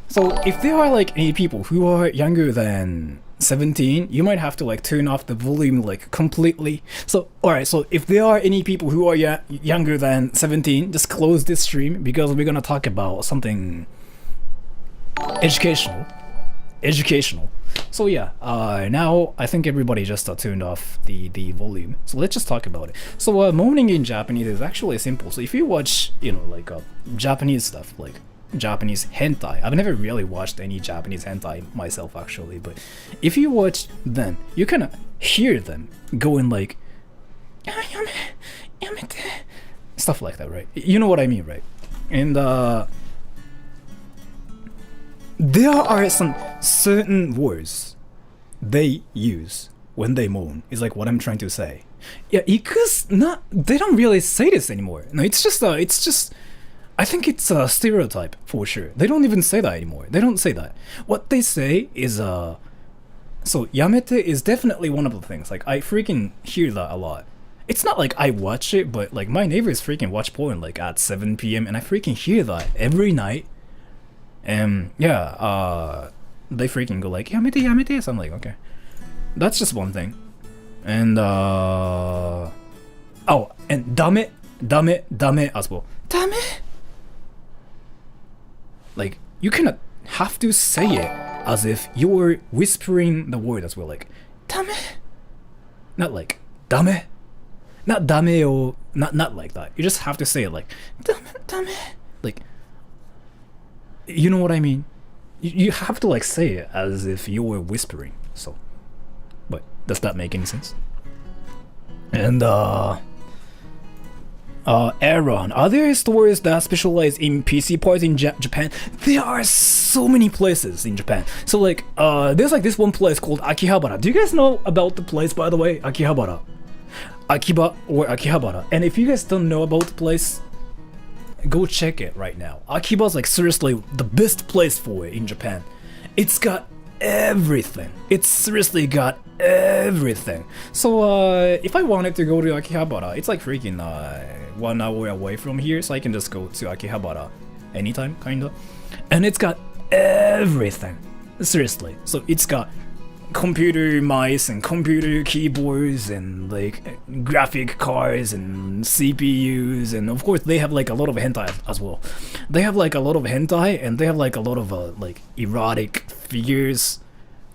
So if there are like any people who are younger than 17, you might have to like turn off the volume like completely. So alright, so if there are any people who are younger than 17, just close this stream because we're gonna talk about something educational. So yeah, now I think everybody just turned off the volume. So let's just talk about it. So mourning in Japanese is actually simple. So if you watch, you know, like Japanese stuff, like Japanese hentai. I've never really watched any Japanese hentai myself actually, but if you watch them, you kind of hear them going like stuff like that, right? You know what I mean, right? And there are some certain words they use when they moan, is like what I'm trying to say. Yeah, because they don't really say this anymore. No, it's just I think it's a stereotype for sure. They don't even say that anymore. They don't say that. What they say is so yamete is definitely one of the things. Like I freaking hear that a lot. It's not like I watch it, but like my neighbors freaking watch porn like at 7 p.m. and I freaking hear that every night. And yeah, they freaking go like yamete yamete. So I'm like, okay, that's just one thing. And oh, and dame as well. Dame. Like you cannot have to say it as if you're whispering the word as well, like dame. Not like dame. Not dame or not like that. You just have to say it like dame. Like, you know what I mean? You have to like say it as if you were whispering. So, but does that make any sense? And Aaron, are there stores that specialize in PC parts in Japan? There are so many places in Japan. So like, there's like this one place called Akihabara. Do you guys know about the place, by the way? Akihabara. Akiba or Akihabara. And if you guys don't know about the place, go check it right now. Akiba's like seriously the best place for it in Japan. It's got everything. It's seriously got everything. So if I wanted to go to Akihabara, it's like freaking 1 hour away from here, so I can just go to Akihabara anytime, kinda. And it's got everything. Seriously. So it's got computer mice and computer keyboards and like graphic cards and CPUs, and of course they have like a lot of hentai as well. They have like a lot of hentai and they have like a lot of like erotic figures,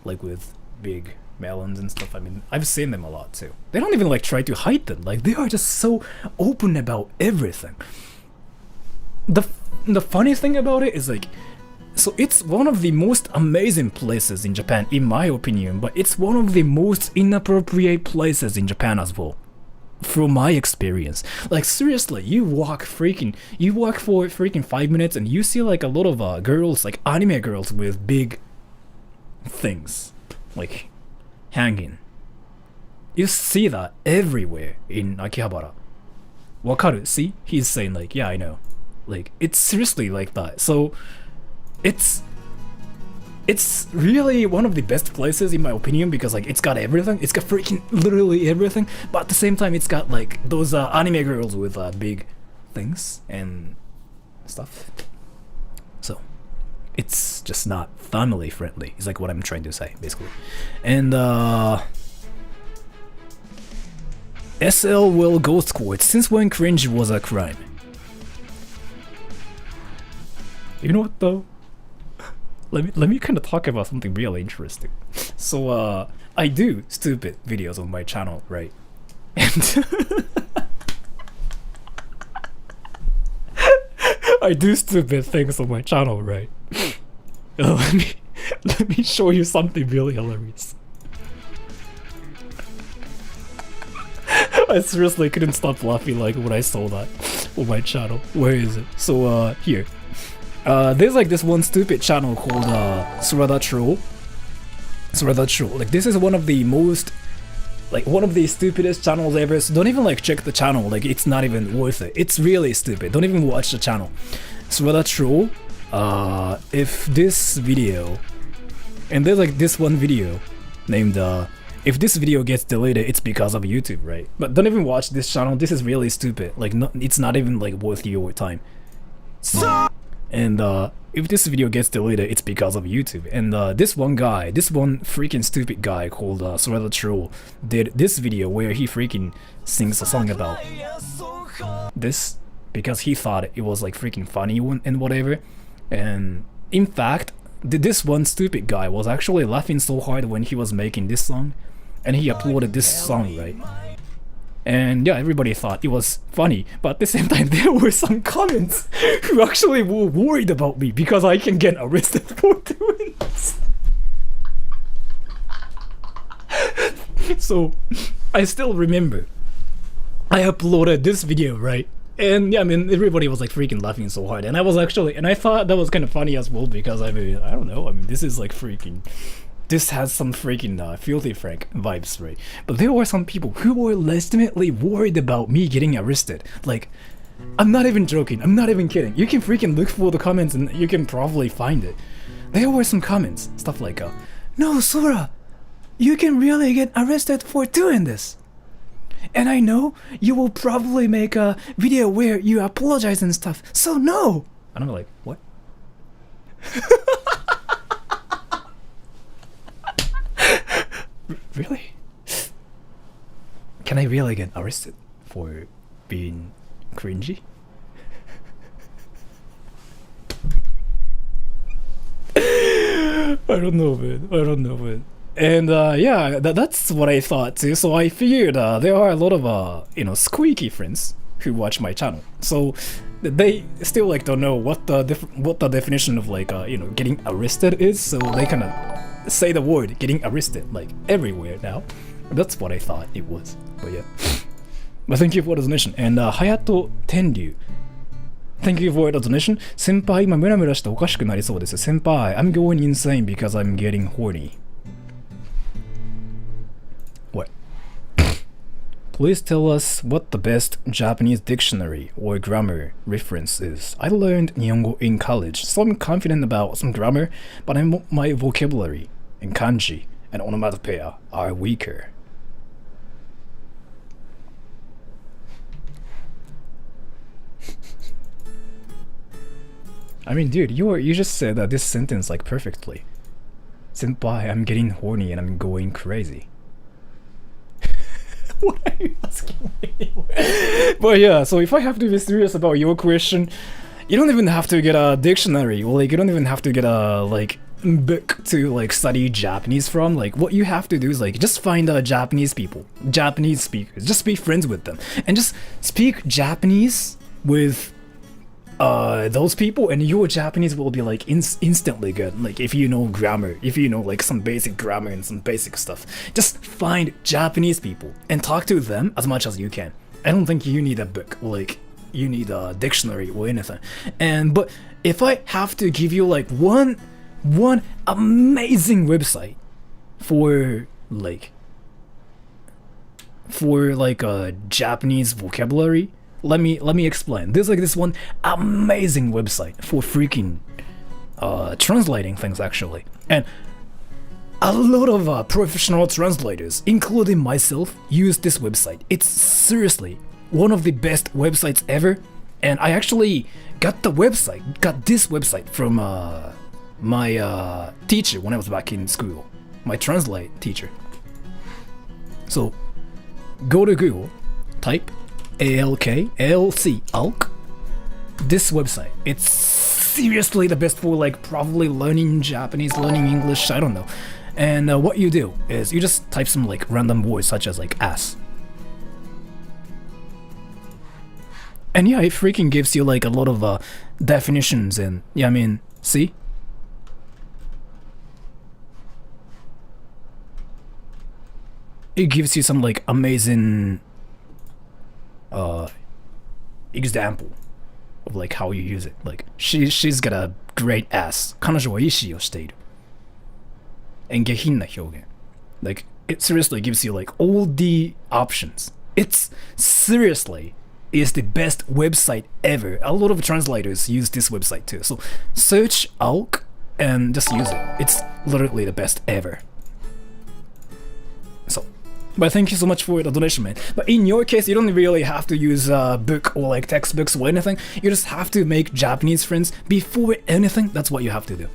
like with big melons and stuff. I mean, I've seen them a lot too. They don't even like try to hide them. Like they are just so open about everything. The funny thing about it is like, so it's one of the most amazing places in Japan, in my opinion, but it's one of the most inappropriate places in Japan as well. from my experience. Like seriously, you walk for freaking 5 minutes and you see like a lot of girls, like anime girls with big things, like hanging. You see that everywhere in Akihabara. Wakaru? See? He's saying like, yeah, I know. Like, it's seriously like that. So, it's really one of the best places in my opinion because like it's got everything. It's got freaking literally everything. But at the same time, it's got like those anime girls with big things and stuff. So, it's just not family friendly. Is like what I'm trying to say basically. And SL will ghost quote, since when cringe was a crime? You know what though? Let me kind of talk about something really interesting. So I do stupid videos on my channel, right? And I do stupid things on my channel, right? let me show you something really hilarious. I seriously couldn't stop laughing like when I saw that on my channel. Where is it? So here. There's like this one stupid channel called Surada Troll. Surada Troll. Like this is one of the most, like one of the stupidest channels ever. So don't even like check the channel. Like it's not even worth it. It's really stupid. Don't even watch the channel. Surada Troll. If this video, and there's like this one video named if this video gets deleted, it's because of YouTube, right? But don't even watch this channel. This is really stupid. Like, it's not even like worth your time. And if this video gets deleted, it's because of YouTube. And this one freaking stupid guy called Surada Troll did this video where he freaking sings a song about this because he thought it was like freaking funny and whatever. And in fact, this one stupid guy was actually laughing so hard when he was making this song. And he uploaded this song, right? And yeah, everybody thought it was funny, but at the same time there were some comments who actually were worried about me because I can get arrested for doing this. So, I still remember I uploaded this video, right? And yeah, I mean, everybody was like freaking laughing so hard, and I thought that was kind of funny as well because I mean, I don't know, I mean, this is like freaking... This has some freaking Filthy Frank vibes, right? But there were some people who were legitimately worried about me getting arrested. Like, I'm not even joking, I'm not even kidding. You can freaking look for the comments and you can probably find it. There were some comments, stuff like, no, Sora, you can really get arrested for doing this. And I know you will probably make a video where you apologize and stuff, so no! And I'm like, what? Really? Can I really get arrested for being cringy? I don't know, man. And yeah, that's what I thought too. So I figured there are a lot of squeaky friends who watch my channel. So they still like don't know what the definition of like getting arrested is. So they kind of say the word getting arrested like everywhere now. That's what I thought it was. But yeah. But thank you for the donation. And Hayato Tenryu, thank you for the donation. Senpai, 今ムラムラしておかしくなりそうです。Senpai, I'm going insane because I'm getting horny. What? Please tell us what the best Japanese dictionary or grammar reference is. I learned Nihongo in college, so I'm confident about some grammar, but my vocabulary and kanji and onomatopoeia are weaker. I mean, dude, you just said this sentence like perfectly. Senpai, I'm getting horny and I'm going crazy. What are you asking me? But yeah, so if I have to be serious about your question, you don't even have to get a dictionary, or like you don't even have to get a like book to like study Japanese from. Like what you have to do is like just find Japanese people, Japanese speakers, just be friends with them, and just speak Japanese with those people, and your Japanese will be like instantly good. Like if you know grammar, if you know like some basic grammar and some basic stuff, just find Japanese people and talk to them as much as you can. I don't think you need a book, like you need a dictionary or anything. But if I have to give you like one amazing website for a Japanese vocabulary, let me explain. There's like this one amazing website for freaking translating things actually, and a lot of professional translators, including myself, use this website. It's seriously one of the best websites ever, and I actually got this website from my teacher when I was back in school, my translate teacher. So go to Google, type ALK, this website. It's seriously the best for like probably learning Japanese, learning English, I don't know. And what you do is you just type some like random words such as like ass. And yeah, it freaking gives you like a lot of definitions, and yeah, I mean, see? It gives you some like amazing example of like how you use it. Like she's got a great ass. 彼女は意思をしている。and 下品な表現. Like it seriously gives you like all the options. It's seriously is the best website ever. A lot of translators use this website too. So search ALK and just use it. It's literally the best ever. So, but thank you so much for the donation, man. But in your case, you don't really have to use a book or like textbooks or anything. You just have to make Japanese friends before anything. That's what you have to do.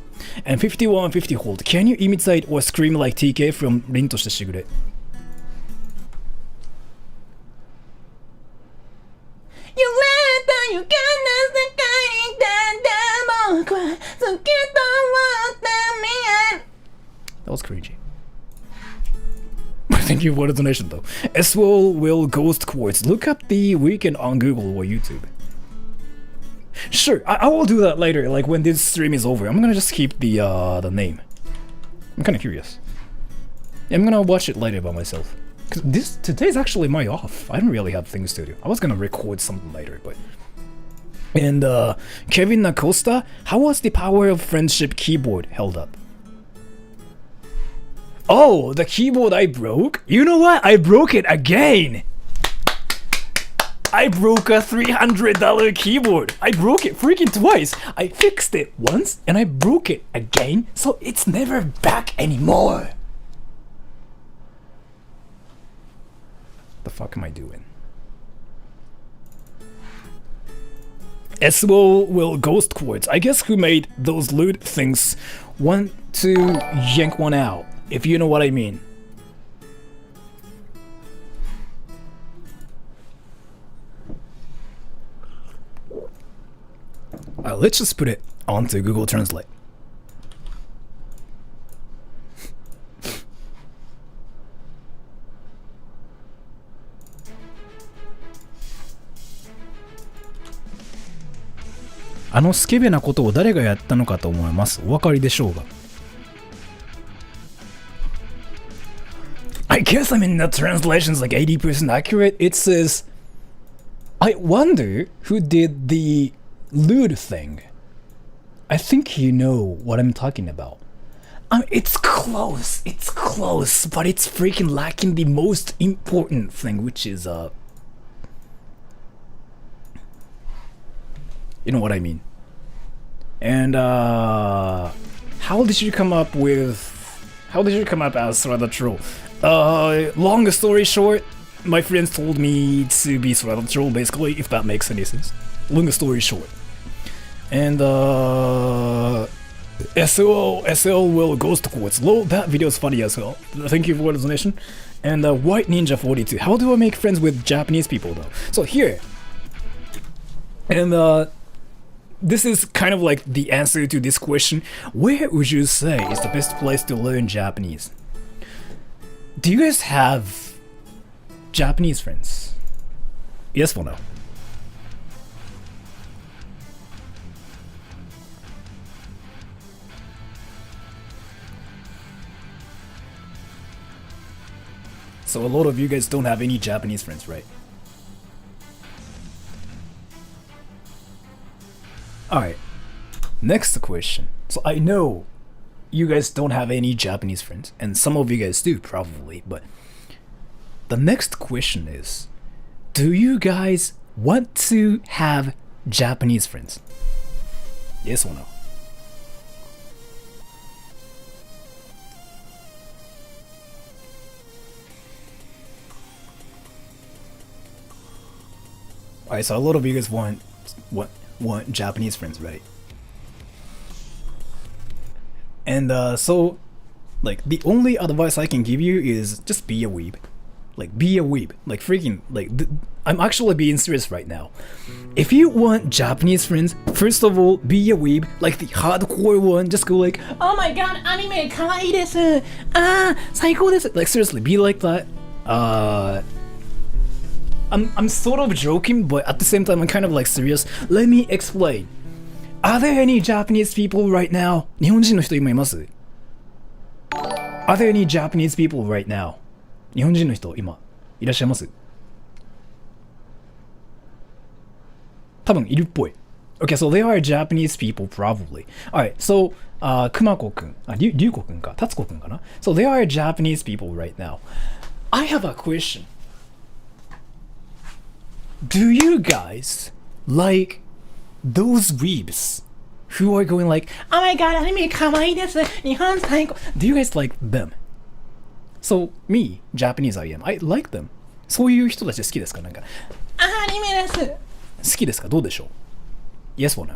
And 5150 hold. Can you imitate or scream like TK from Rin toしてくれ? That was cringy. Thank you for the donation though. SWL will Ghost Quartz. Look up the weekend on Google or YouTube. Sure, I will do that later, like when this stream is over. I'm gonna just keep the name. I'm kinda curious. Yeah, I'm gonna watch it later by myself. Cause today's actually my off. I don't really have things to do. I was gonna record something later, but... And Kevin Acosta, how was the Power of Friendship keyboard held up? Oh, the keyboard I broke? You know what? I broke it again! I broke a $300 keyboard. I broke it freaking twice. I fixed it once and I broke it again, so it's never back anymore. The fuck am I doing? SWO will Ghost Quartz. I guess who made those loot things want to yank one out, if you know what I mean. Let's just put it onto Google Translate.「あのスケベなことを誰がやったのかと思います。お分かりでしょうが。I guess I mean the translation's like 80% accurate. It says, I wonder who did the lewd thing. I think you know what I'm talking about. It's close, but it's freaking lacking the most important thing, which is you know what I mean. And how did you come up as Sorada Troll? Long story short, my friends told me to be Sorada Troll, basically, if that makes any sense. Long story short. And SL will Ghost Quartz. That video is funny as hell. Thank you for the donation. And White Ninja 42. How do I make friends with Japanese people though? So here. And this is kind of like the answer to this question. Where would you say is the best place to learn Japanese? Do you guys have Japanese friends? Yes or no? So a lot of you guys don't have any Japanese friends, right? Alright, next question. So I know you guys don't have any Japanese friends, and some of you guys do probably, but the next question is, do you guys want to have Japanese friends? Yes or no? Alright, so a lot of you guys want Japanese friends, right? And so, like, the only advice I can give you is just be a weeb. Like, be a weeb. Like, freaking, like, I'm actually being serious right now. If you want Japanese friends, first of all, be a weeb. Like, the hardcore one, just go like, oh my god, anime kawaii desu! Ah, saikou desu! Like, seriously, be like that. I'm sort of joking, but at the same time, I'm kind of like serious. Let me explain. Are there any Japanese people right now? 日本人の人今います? Are there any Japanese people right now? 日本人の人今いらっしゃいます? 多分いるっぽい。Okay, so there are Japanese people probably. Alright, so 熊子くん、龍子くんか、達子くんかな? So there are Japanese people right now. I have a question. Do you guys like those weebs who are going like, oh my god, anime kawaii desu, Nihon saiko. Do you guys like them? So, me, Japanese I am, I like them. そういう人たち好きですか？なんか、アニメです。好きですか？どうでしょう？ Yes or no?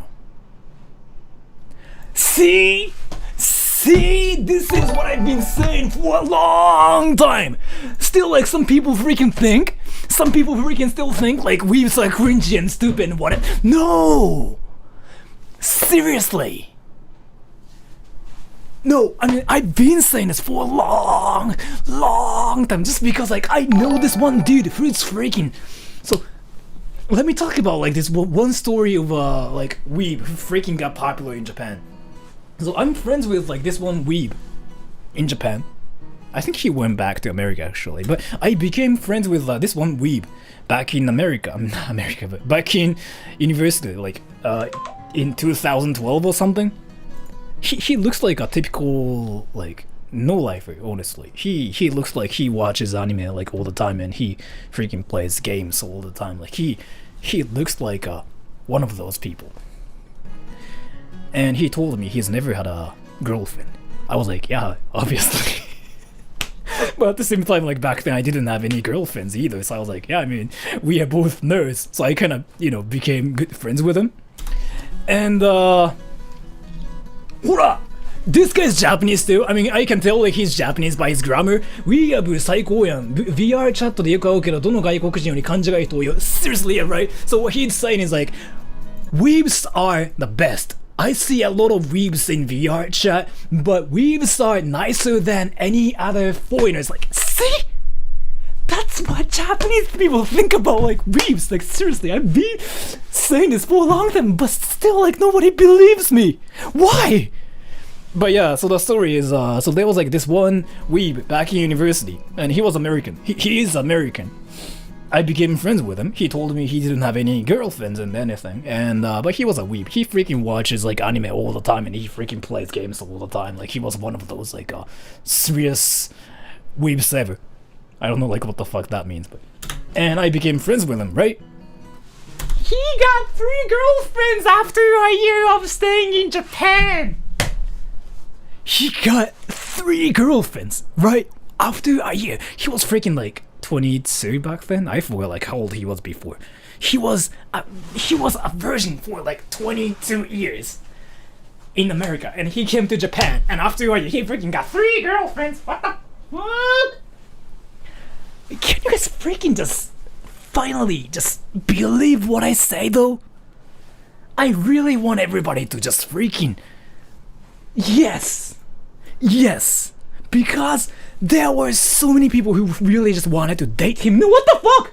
See? See? This is what I've been saying for a long time! Still, like, some people freaking think, some people freaking still think, like, weebs are cringy and stupid and whatever. No! Seriously! No, I mean, I've been saying this for a long time, just because, like, I know this one dude who's freaking... So, let me talk about, like, this one story of, like, weeb who freaking got popular in Japan. So, I'm friends with, like, this one weeb in Japan. I think he went back to America, actually, but I became friends with this one weeb back in America. Not America, but back in university, like, in 2012 or something. He looks like a typical, like, no-lifer, honestly. He looks like he watches anime, like, all the time, and he freaking plays games all the time. Like, he looks like one of those people. And he told me he's never had a girlfriend. I was like, yeah, obviously. But at the same time, like, back then I didn't have any girlfriends either, so I was like, yeah, I mean, we are both nerds, so I kind of, you know, became good friends with him. And, Hora! This guy's Japanese too. I mean, I can tell like he's Japanese by his grammar. Weeb 最高やん。VR チャットでよく会うけど、どの外国人より感じがいいと思うよ。Seriously, yeah, right? So what he's saying is like, weebs are the best. I see a lot of weebs in VR chat, but weebs are nicer than any other foreigners. Like, see? That's what Japanese people think about like weebs. Like, seriously, I've been saying this for a long time, but still like nobody believes me. Why? But yeah, so the story is, so there was like this one weeb back in university, and he was American. He is American. I became friends with him. He told me he didn't have any girlfriends and anything, and but he was a weeb. He freaking watches like anime all the time, and he freaking plays games all the time. Like he was one of those like serious weebs ever. I don't know like what the fuck that means, but and I became friends with him, right? He got 3 girlfriends after a year of staying in Japan. He got 3 girlfriends, right? After a year. He was freaking like 22 back then. I forgot like how old he was before. He was a virgin for like 22 years in America, and he came to Japan, and after a year he freaking got 3 girlfriends. What the fuck? Can you guys freaking just finally just believe what I say though? I really want everybody to just freaking yes, because there were so many people who really just wanted to date him. What the fuck?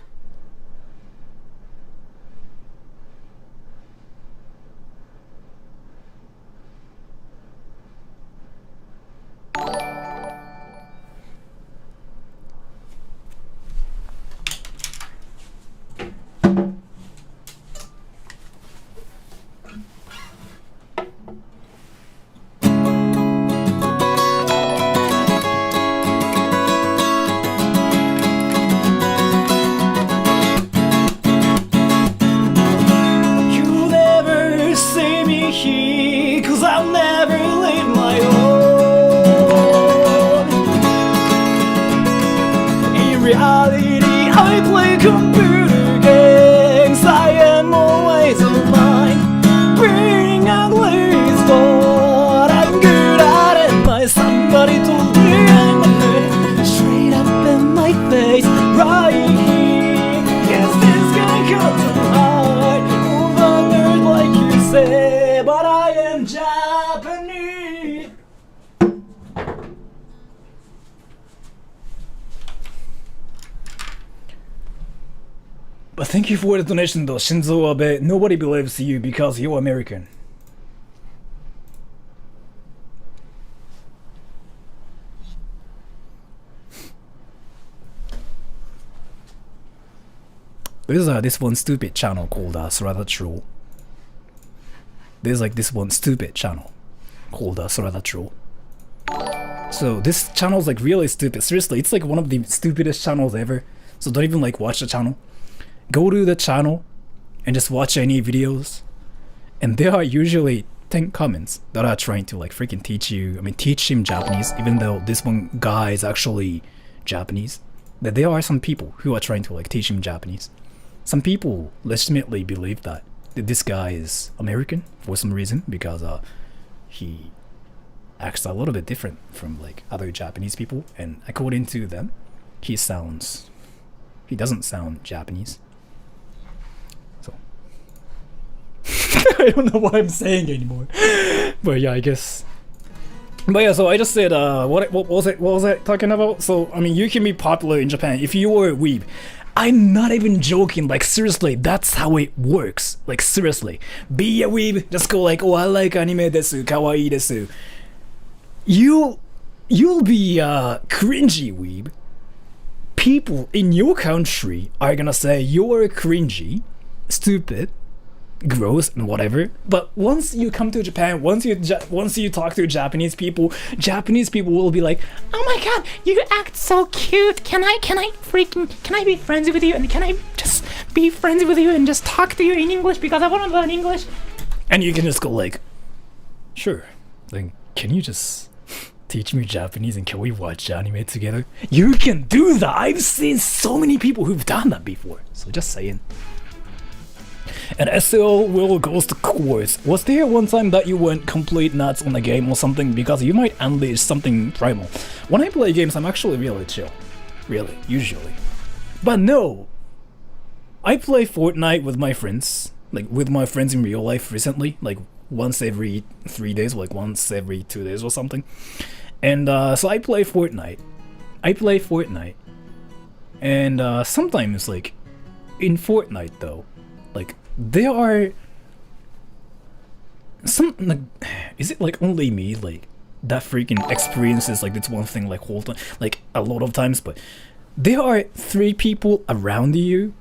computer games, I am always online. Being ugly is what I'm good at, and my somebody told me I'm a nerd. Straight up in my face, right here. Yes, this guy got too hard. Move a nerd like you say, but I am Japanese. But thank you for the donation though, Shinzo Abe. Nobody believes you because you're American. There's this one stupid channel called Sarada Troll. There's like this one stupid channel called Sarada Troll. So this channel's like really stupid. Seriously, it's like one of the stupidest channels ever. So don't even like watch the channel. Go to the channel and just watch any videos. And there are usually 10 comments that are trying to like freaking teach him Japanese, even though this one guy is actually Japanese. That there are some people who are trying to like teach him Japanese. Some people legitimately believe that this guy is American for some reason because he acts a little bit different from like other Japanese people, and according to them, he doesn't sound Japanese. So I don't know what I'm saying anymore. But yeah, I guess. But yeah, so I just said what was I talking about? So I mean, you can be popular in Japan if you were a weeb. I'm not even joking, like seriously, that's how it works. Like seriously, be a weeb, just go like, oh, I like anime desu, kawaii desu. You'll be a cringy weeb. People in your country are gonna say you're cringy, stupid, gross, and whatever. But once you come to Japan, once you talk to Japanese people will be like, oh my god, you act so cute. Can I be friends with you, and can I just be friends with you and just talk to you in English because I want to learn English? And you can just go like, sure, then can you just teach me Japanese and can we watch anime together? You can do that. I've seen so many people who've done that before. So just saying. And SEO will goes to course. Was there one time that you went complete nuts on a game or something because you might unleash something primal? When I play games, I'm actually really chill. Really, usually. But no! I play Fortnite with my friends. Like, with my friends in real life recently. Like, once every 3 days, like once every 2 days or something. And so I play Fortnite. And sometimes, like, in Fortnite though, like, there are some, like, is it like only me, like, that freaking experiences like this one thing like whole time, like a lot of times, but there are 3 people around you,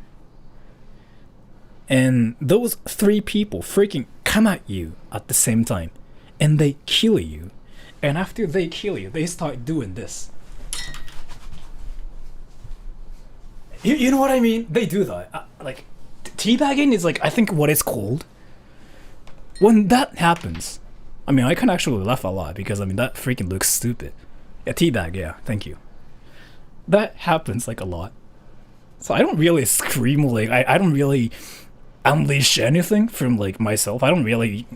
and those 3 people freaking come at you at the same time, and they kill you, and after they kill you, they start doing this. You know what I mean? They do that. Like, teabagging is like, I think what it's called. When that happens, I mean, I can actually laugh a lot because I mean, that freaking looks stupid. Yeah, teabag, yeah, thank you. That happens like a lot. So I don't really scream, like, I don't really unleash anything from like myself. I don't really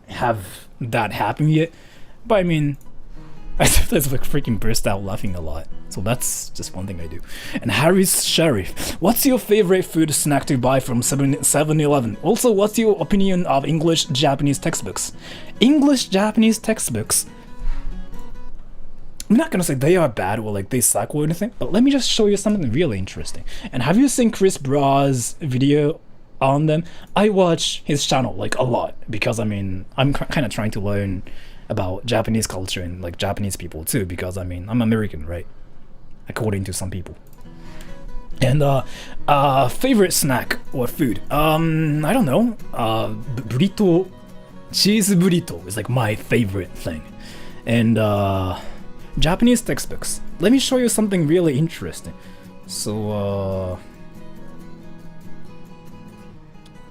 have that happen yet. But I mean, I sometimes like freaking burst out laughing a lot. So that's just one thing I do. And Harry's Sheriff, what's your favorite food snack to buy from 7-Eleven? Also, what's your opinion of English-Japanese textbooks? English-Japanese textbooks, I'm not gonna say they are bad or like they suck or anything, but let me just show you something really interesting. And have you seen Chris Bra's video on them? I watch his channel like a lot because I mean, I'm kind of trying to learn about Japanese culture and like Japanese people too, because I mean, I'm American, right? According to some people. And favorite snack or food, I don't know, burrito, cheese burrito is like my favorite thing. And Japanese textbooks, let me show you something really interesting. So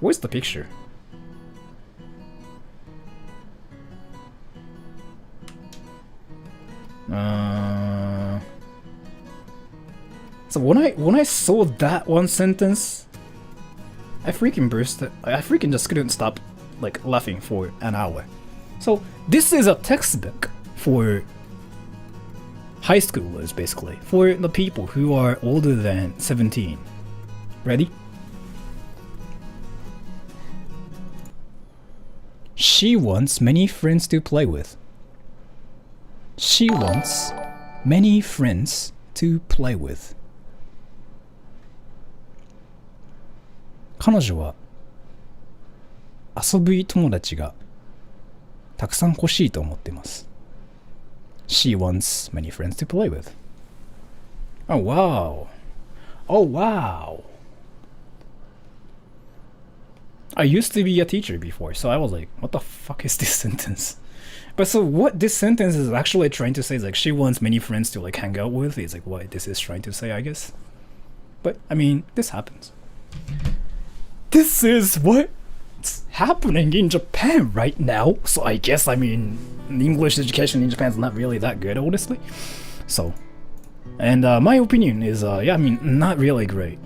where's the picture? So when I saw that one sentence, I freaking burst. I freaking just couldn't stop like laughing for an hour. So this is a textbook for high schoolers, basically, for the people who are older than 17. Ready? She wants many friends to play with. She wants many friends to play with. 彼女は遊び友達がたくさん欲しいと思っています。She wants many friends to play with. Oh wow. Oh wow. I used to be a teacher before, so I was like, what the fuck is this sentence? But so what this sentence is actually trying to say is like she wants many friends to like hang out with. It's like what this is trying to say, I guess. But I mean, this happens. This is what's happening in Japan right now. So I guess, I mean, English education in Japan is not really that good, honestly. So, and my opinion is, yeah, I mean, not really great.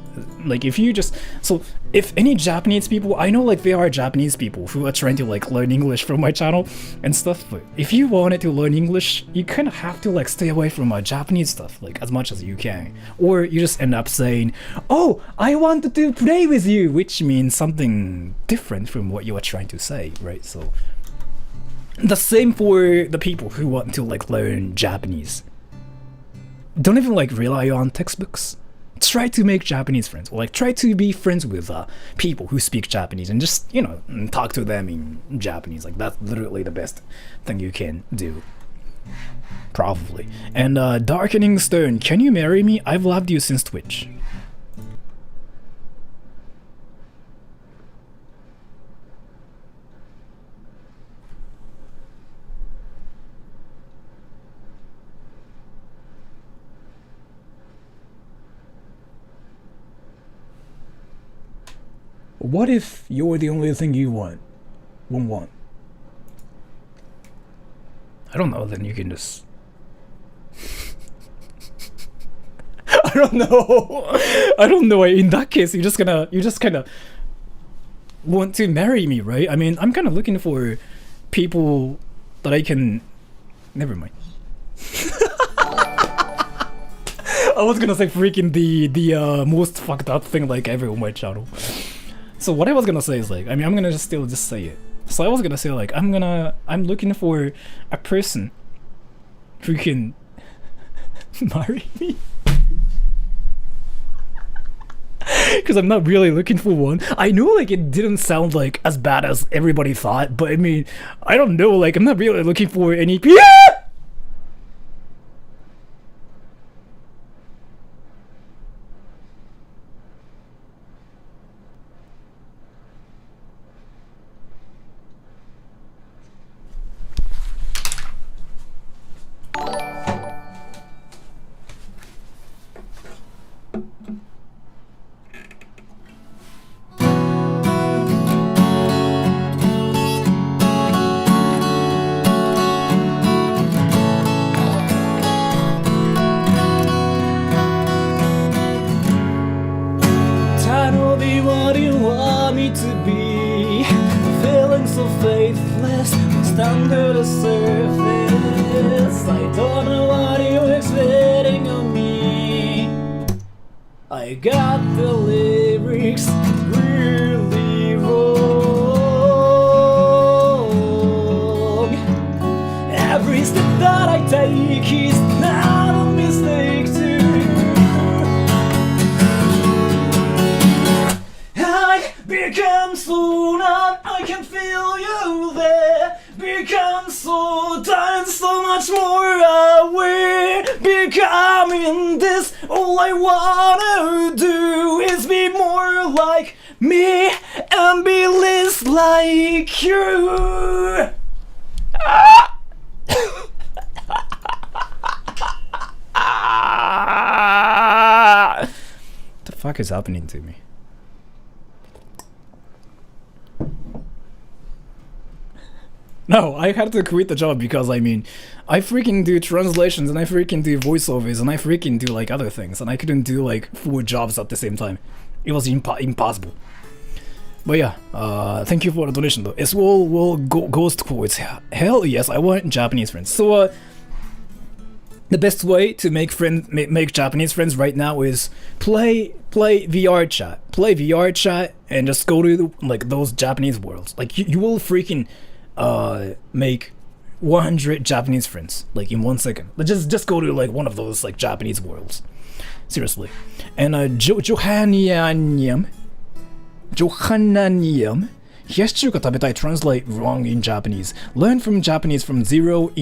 Like, if you just, so if any Japanese people, I know like there are Japanese people who are trying to like learn English from my channel and stuff, but if you wanted to learn English, you kind of have to like stay away from Japanese stuff like as much as you can, or you just end up saying, oh, I wanted to play with you, which means something different from what you are trying to say, right? So the same for the people who want to like learn Japanese. Don't even like rely on textbooks. Try to make Japanese friends, or like try to be friends with people who speak Japanese and just, you know, talk to them in Japanese. Like that's literally the best thing you can do. Probably. And Darkening Stone, can you marry me? I've loved you since Twitch. What if you're the only thing you won't want? I don't know, then you can just... I don't know, in that case, you just kind of want to marry me, right? I mean, I'm kind of looking for people that I can... Never mind. I was gonna say freaking the most fucked up thing like ever on my channel. So what I was gonna say is like, I mean, I'm gonna just say it. So I was gonna say like, I'm looking for a person who can marry me. Because I'm not really looking for one. I know like it didn't sound like as bad as everybody thought, but I mean, I don't know, like I'm not really looking for any... What you want me to be, feeling so faithless, under the surface. I don't know what you're expecting of me. I got the lyrics really wrong. Every step that I take is not a mistake too. Become so numb, I can feel you there. Become so tired, so much more aware. Becoming this, all I wanna do is be more like me and be less like you. What the fuck is happening to me? No, I had to quit the job because I mean, I freaking do translations and I freaking do voiceovers and I freaking do like other things and I couldn't do like 4 jobs at the same time. It was impossible. But yeah, thank you for the donation though. As well, ghost quotes. Hell yes, I want Japanese friends. So the best way to make Japanese friends right now is play VR chat. Play VR chat and just go to like those Japanese worlds. Like you will freaking make 100 Japanese friends like in 1 second. But just go to like one of those like Japanese worlds. Seriously. And Johannanium. 冷やし中華食べたい translate wrong in Japanese. Learn from Japanese from zero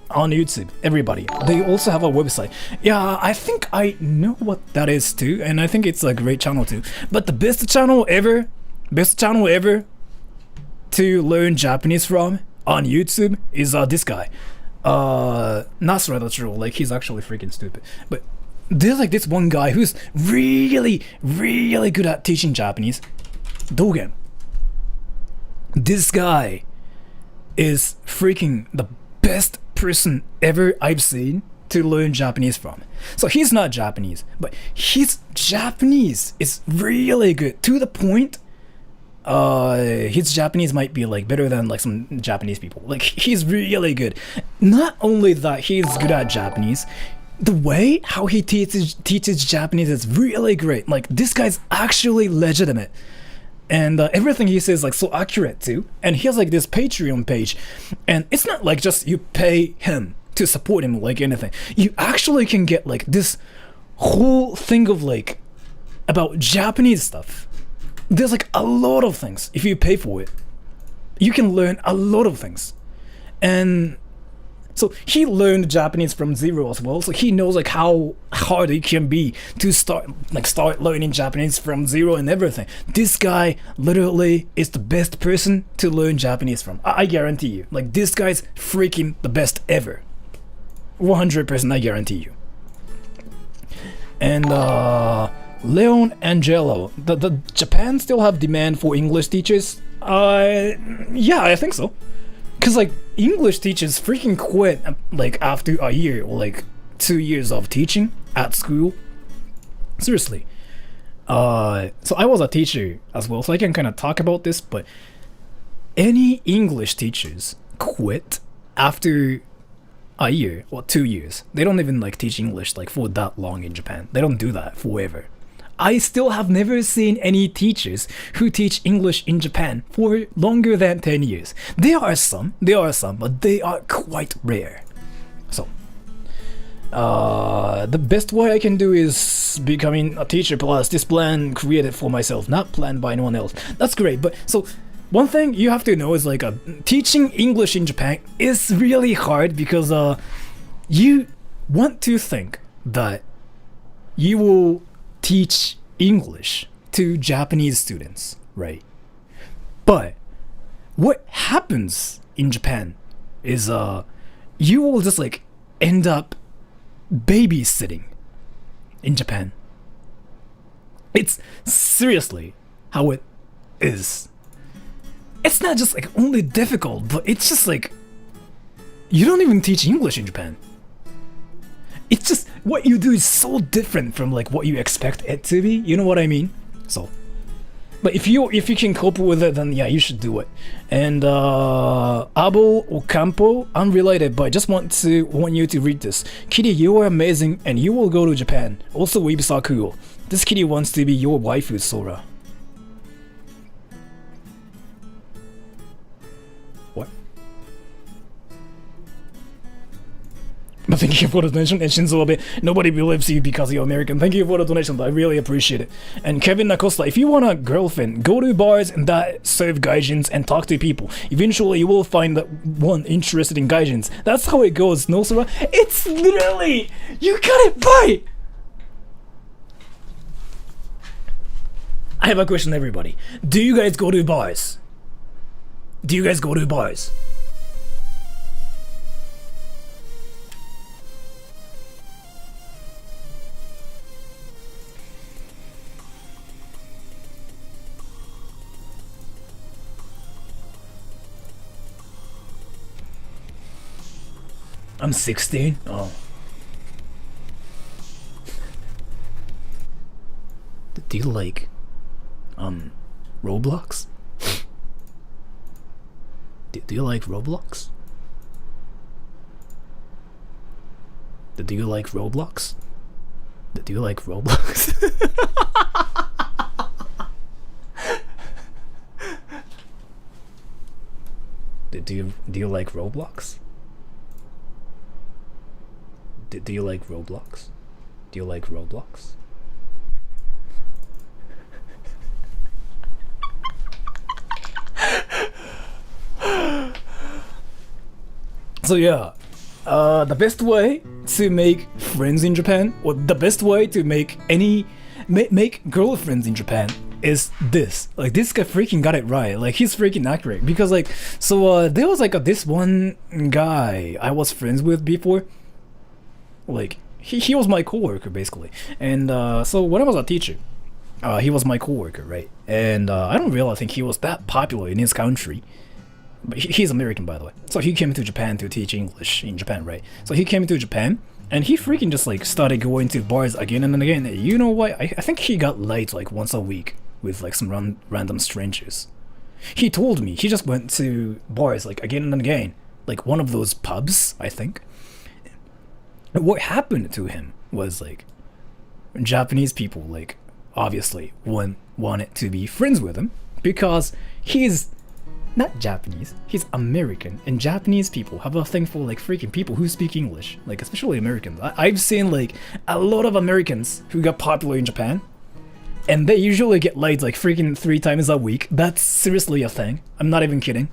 on YouTube. Everybody. They also have a website. Yeah, I think I know what that is too, and I think it's a great channel too. But the best channel ever to learn Japanese from on YouTube is this guy. Nasra, that's true. Like he's actually freaking stupid. But there's like this one guy who's really good at teaching Japanese. Dogen. This guy is freaking the best person ever I've seen to learn Japanese from. So he's not Japanese, but his Japanese is really good to the point his Japanese might be like better than like some Japanese people. Like he's really good. Not only that he's good at Japanese, the way how he teaches Japanese is really great. Like this guy's actually legitimate. And everything he says like so accurate too. And he has like this Patreon page. And it's not like just you pay him to support him like anything. You actually can get like this whole thing of like about Japanese stuff. There's like a lot of things if you pay for it. You can learn a lot of things. And so he learned Japanese from zero as well. So he knows like how hard it can be to start learning Japanese from zero and everything. This guy literally is the best person to learn Japanese from. I guarantee you. Like this guy's freaking the best ever. 100% I guarantee you. And Leon Angelo, the Japan still have demand for English teachers? Yeah, I think so. Cause like English teachers freaking quit like after a year or like 2 years of teaching at school. Seriously. So I was a teacher as well, so I can kind of talk about this, but any English teachers quit after a year or 2 years. They don't even like teach English like for that long in Japan. They don't do that forever. I still have never seen any teachers who teach English in Japan for longer than 10 years. There are some, but they are quite rare. So, the best way I can do is becoming a teacher plus this plan created for myself, not planned by anyone else. That's great, but so one thing you have to know is like teaching English in Japan is really hard because you want to think that you will teach English to Japanese students, right? But what happens in Japan is you will just like end up babysitting in Japan. It's seriously how it is. It's not just like only difficult, but it's just like you don't even teach English in Japan. It's just what you do is so different from like what you expect it to be. You know what I mean? So, but if you can cope with it, then yeah, you should do it. And Abo Ocampo, unrelated, but I just want you to read this. Kitty, you are amazing, and you will go to Japan. Also, weebs are cool. This kitty wants to be your waifu, Sora. But thank you for the donation, and Shinzo Abe, nobody believes you because you're American. Thank you for the donation, I really appreciate it. And Kevin Nacosta, if you want a girlfriend, go to bars that serve gaijins and talk to people. Eventually you will find that one interested in gaijins. That's how it goes, no Sora? It's literally, you got it right! I have a question, everybody. Do you guys go to bars? Do you guys go to bars? I'm 16? Oh. Do you like, Roblox? Do you like Roblox? Do you like Roblox? Do you like Roblox? Do you like Roblox? Do you like Roblox? Do you like Roblox? So yeah, the best way to make friends in Japan, or the best way to make make girlfriends in Japan is this. Like, this guy freaking got it right. Like, he's freaking accurate. Because like, so there was like this one guy I was friends with before. Like, he was my coworker basically. And so when I was a teacher, he was my coworker, right? And I don't really think he was that popular in his country. But he's American, by the way. So he came to Japan to teach English in Japan, right? So he came to Japan, and he freaking just like started going to bars again and again. You know what? I think he got laid like once a week with like some random strangers. He told me he just went to bars like again and again, like one of those pubs, I think. And what happened to him was like Japanese people, like, obviously wanted to be friends with him because he's not Japanese, he's American, and Japanese people have a thing for like freaking people who speak English, like especially Americans. I've seen like a lot of Americans who got popular in Japan, and they usually get laid like freaking 3 times a week. That's seriously a thing. I'm not even kidding.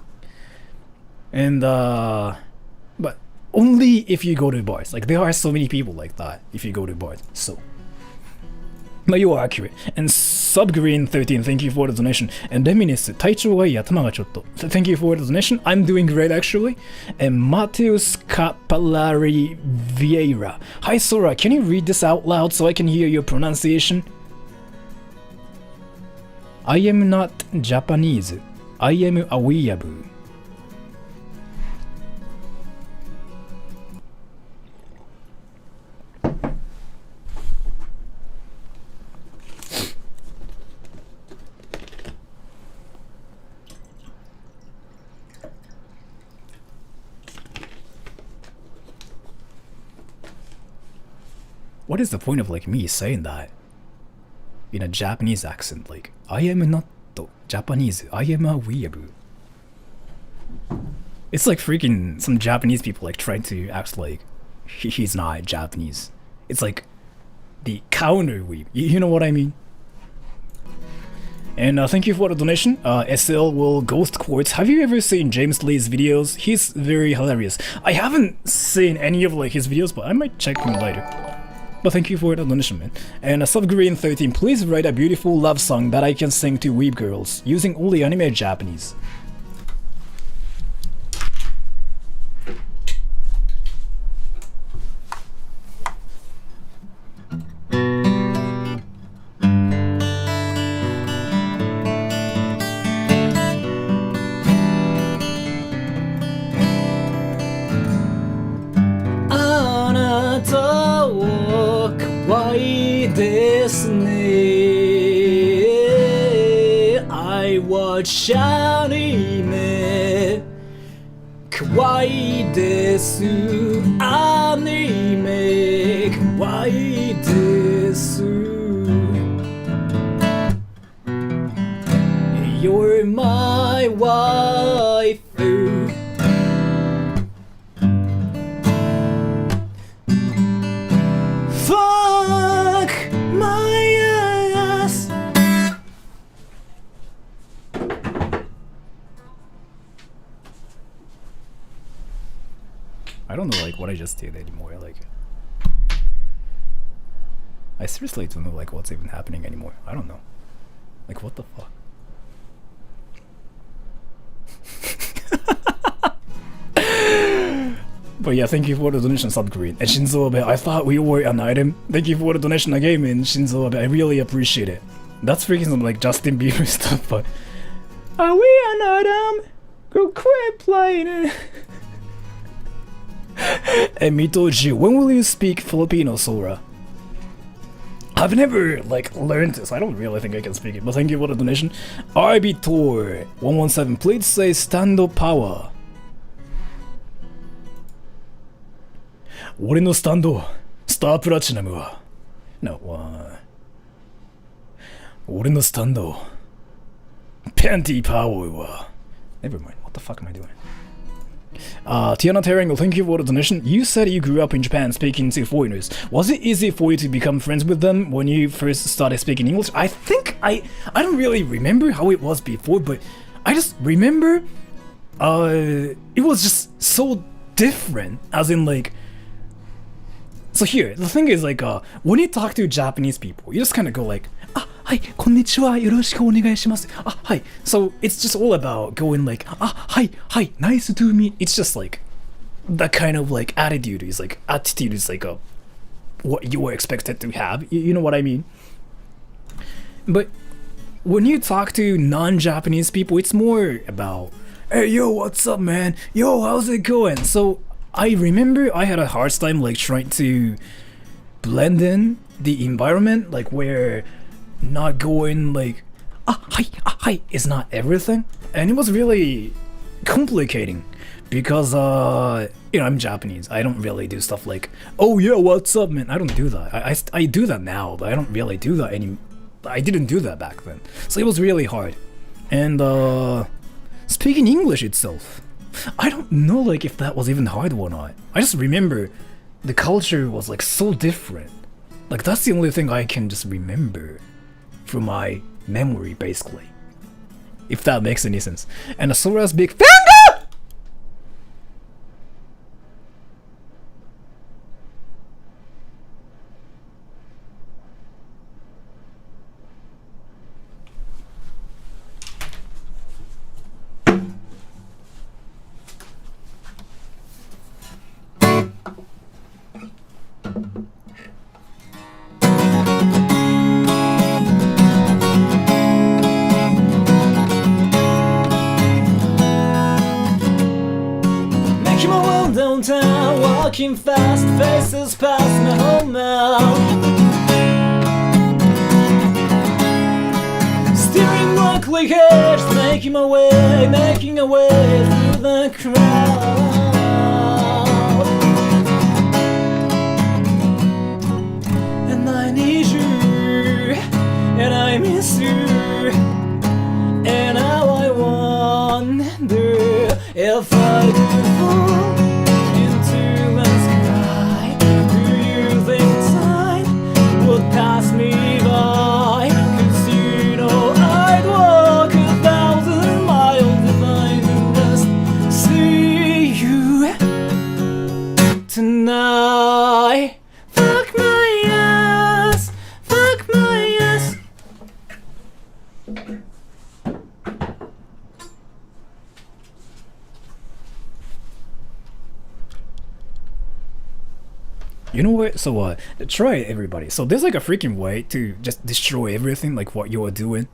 And but only if you go to bars. Like, there are so many people like that if you go to bars. So but you are accurate. And Subgreen13, thank you for the donation. And Reminis, 体調がいい、頭がちょっと. Thank you for the donation. I'm doing great actually. And Mateus Capellari Vieira. Hi Sora, can you read this out loud so I can hear your pronunciation? I am not Japanese. I am a weeaboo. What is the point of like me saying that in a Japanese accent? Like, I am not Japanese, I am a weeaboo. It's like freaking some Japanese people like trying to act like he's not Japanese. It's like the counter weeb. You know what I mean? And thank you for the donation. SL will ghost quotes. Have you ever seen James Lee's videos? He's very hilarious. I haven't seen any of like his videos, but I might check him later. But thank you for the donation, man. And Subgreen13, please write a beautiful love song that I can sing to weeb girls using only anime Japanese. I watch anime. Kawaii desu. Anime. Kawaii desu. You're my waifu. Fuck my ass. I don't know like what I just did anymore. Like, I seriously don't know like what's even happening anymore. I don't know. Like, what the fuck? But yeah, thank you for the donation, Subgreen. And Shinzo Abe, I thought we were an item. Thank you for the donation again, man, Shinzo Abe. I really appreciate it. That's freaking some like Justin Bieber stuff, but are we an item? Go quit playing it. And Mitoji, when will you speak Filipino, Sora? I've never like learned this. I don't really think I can speak it, but thank you for the donation. RB Tour 117, please say stand-up power. 俺のスタンド、スタープラチナムは。No, 俺のスタンド、Panty power. Never mind. What the fuck am I doing? Tiana Terrangle, thank you for the donation. You said you grew up in Japan speaking to foreigners. Was it easy for you to become friends with them when you first started speaking English? I think I don't really remember how it was before, but I just remember it was just so different. As in like, so here, the thing is like when you talk to Japanese people, you just kind of go like, hi, konnichiwa, yoroshiku onegaishimasu. Hi. So it's just all about going like, hi, nice to meet. It's just like that kind of like attitude is like what you were expected to have. You know what I mean? But when you talk to non-Japanese people, it's more about, hey, yo, what's up, man? Yo, how's it going? So I remember I had a hard time like trying to blend in the environment, like where not going like hi is not everything, and it was really complicating because you know, I'm Japanese. I don't really do stuff like, oh yeah, what's up, man. I don't do that. I do that now, but I don't really do that anymore. I didn't do that back then, so it was really hard. And speaking English itself, I don't know like if that was even hard or not. I just remember the culture was like so different. Like that's the only thing I can just remember from my memory, basically. If that makes any sense. And Sora's big finger! Downtown, walking fast, faces past my home now. Steering blankly hairs, making a way through the crowd. And I need you, and I miss you, and now I wonder if I could fall pass me by, 'cause you know I'd walk 1,000 miles if I could just see you tonight. Fuck my ass, fuck my ass. You know what? So try it, everybody. So there's like a freaking way to just destroy everything, like what you are doing.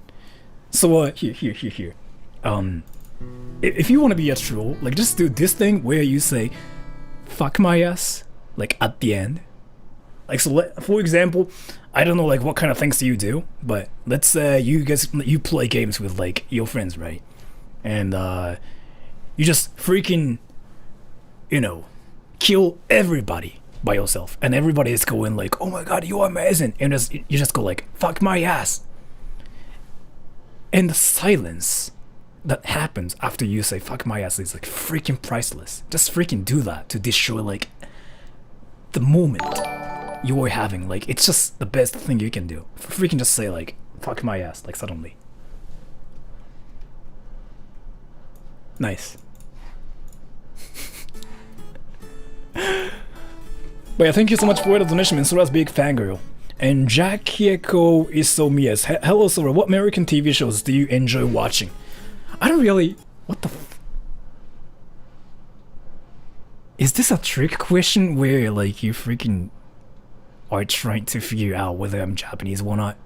So here. If you want to be a troll, like just do this thing where you say, "Fuck my ass," like at the end. Like so, for example, I don't know like what kind of things do you do, but let's say you play games with like your friends, right? And you just freaking, you know, kill everybody by yourself, and everybody is going like, oh my god, you're amazing, and you just go like, fuck my ass. And the silence that happens after you say fuck my ass is like freaking priceless. Just freaking do that to destroy like the moment you are having. Like it's just the best thing you can do. Freaking just say like fuck my ass, like suddenly. Nice. But yeah, thank you so much for the donation, man. Sora's big fangirl. And Jack Kieko Isomias. Hello, Sora. What American TV shows do you enjoy watching? I don't really... What the f... Is this a trick question where, like, you freaking are trying to figure out whether I'm Japanese or not?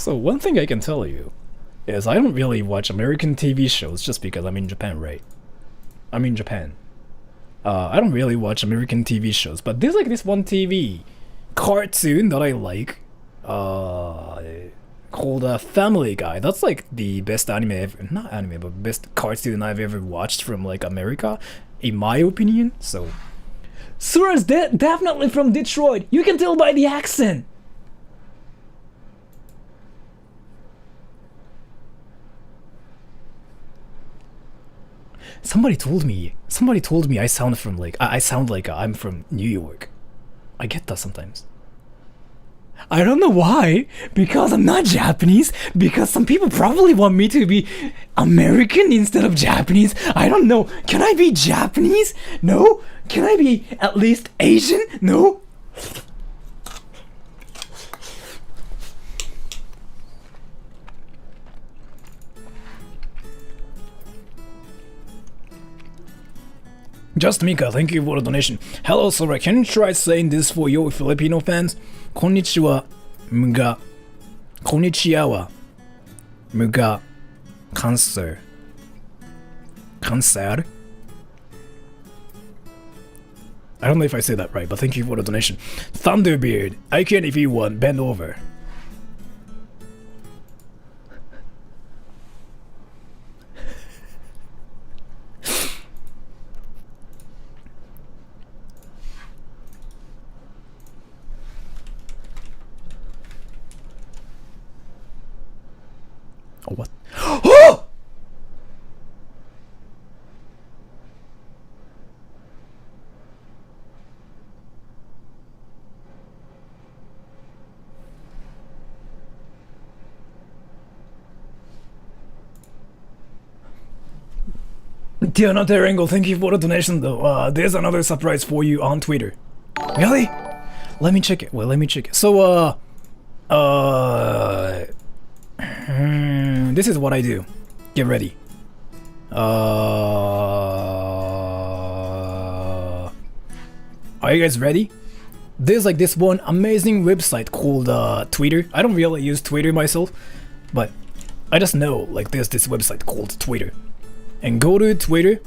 So one thing I can tell you is I don't really watch American TV shows just because I'm in Japan, right? I'm in Japan. I don't really watch American TV shows, but there's like this one TV cartoon that I like, called Family Guy. That's like the best anime ever, not anime, but best cartoon I've ever watched from like America, in my opinion. So, Sura's definitely from Detroit. You can tell by the accent. somebody told me I sound from like I sound like I'm from New York. I get that sometimes. I don't know why. Because I'm not Japanese. Because some people probably want me to be American instead of Japanese. I don't know. Can I be Japanese? No. Can I be at least Asian? No. Just Mika, thank you for the donation. Hello, Sora. Can you try saying this for your Filipino fans? Konnichiwa, mga. Konnichiwa, mga. Cancer. Cancer? I don't know if I say that right, but thank you for the donation. Thunderbeard, I can if you want, bend over. Oh, what? Oh! Tiana Terengo, thank you for the donation though. There's another surprise for you on Twitter. Really? Let me check it. Well, let me check it. So, this is what I do. Get ready. Are you guys ready? There's like this one amazing website called Twitter. I don't really use Twitter myself, but I just know like there's this website called Twitter. And go to Twitter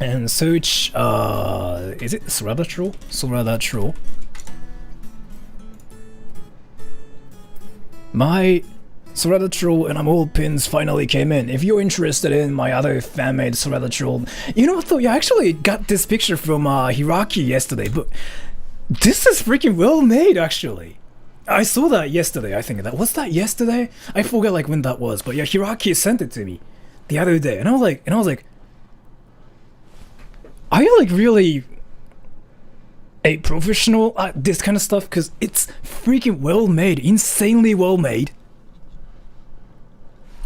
and search is it Suradatro? Suradatro. My Suradatro and Amol pins finally came in. If you're interested in my other fan-made Suradatro, you know what though? Yeah, I actually got this picture from Hiraki yesterday, but this is freaking well made actually. I saw that yesterday. I think that was that yesterday. I forget like when that was, but yeah, Hiraki sent it to me the other day, and I was like, are you like really a professional at this kind of stuff? Because it's freaking well made, insanely well made.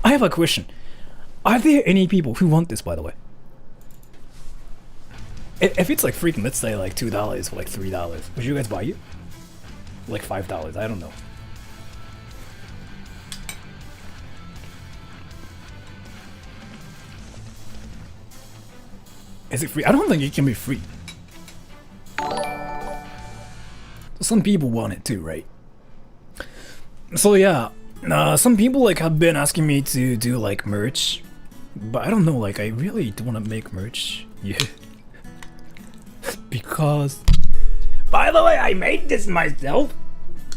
I have a question. Are there any people who want this, by the way? If it's like freaking, let's say like $2 or like $3, would you guys buy it? Like $5, I don't know. Is it free? I don't think it can be free. Some people want it too, right? So yeah, some people like have been asking me to do like merch, but I don't know, like I really don't want to make merch yet. Because, by the way, I made this myself.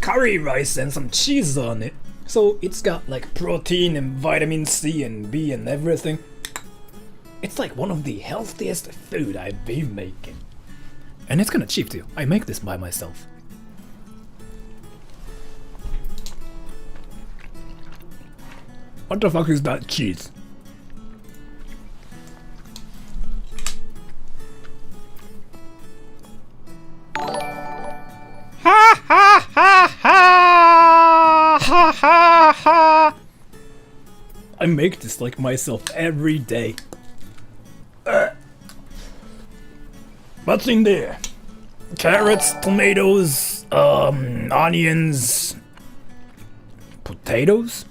Curry rice and some cheese on it. So it's got like protein and vitamin C and B and everything. It's like one of the healthiest food I've been making. And it's kinda cheap too. I make this by myself. What the fuck is that cheese? Ha ha ha ha ha ha ha. I make this like myself every day. What's in there? Carrots, tomatoes, onions, potatoes,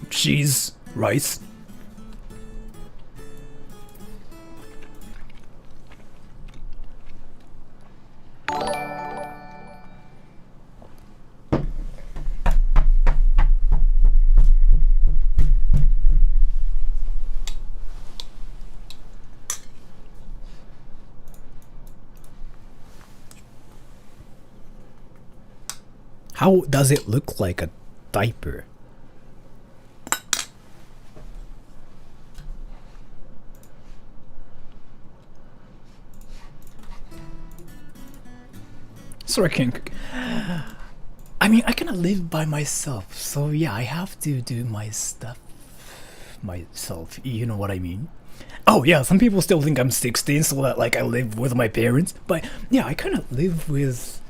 cheese, rice. How does it look like a diaper? Sorry, King. I mean, I cannot live by myself, so yeah, I have to do my stuff myself. You know what I mean? Oh yeah, some people still think I'm 16, so that like I live with my parents. But yeah, I kind of live with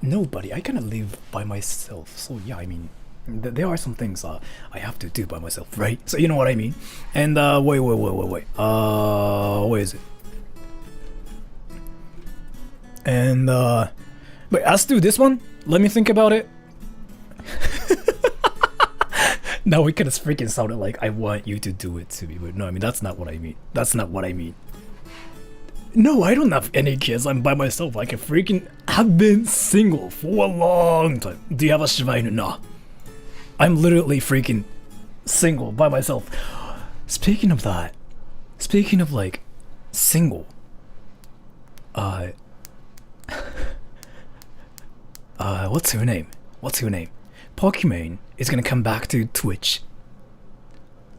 nobody. I kind of live by myself. So yeah, I mean, there are some things I have to do by myself, right? So you know what I mean? And wait. Where is it? And wait, let's do this one. Let me think about it. Now it kind of freaking sounded like I want you to do it to me, but no, I mean that's not what I mean. That's not what I mean. No, I don't have any kids. I'm by myself. I can freaking have been single for a long time. Do you have a Shiba Inu? Nah. I'm literally freaking single by myself. Speaking of that, speaking of like single, what's her name? What's her name? Pokimane is gonna come back to Twitch.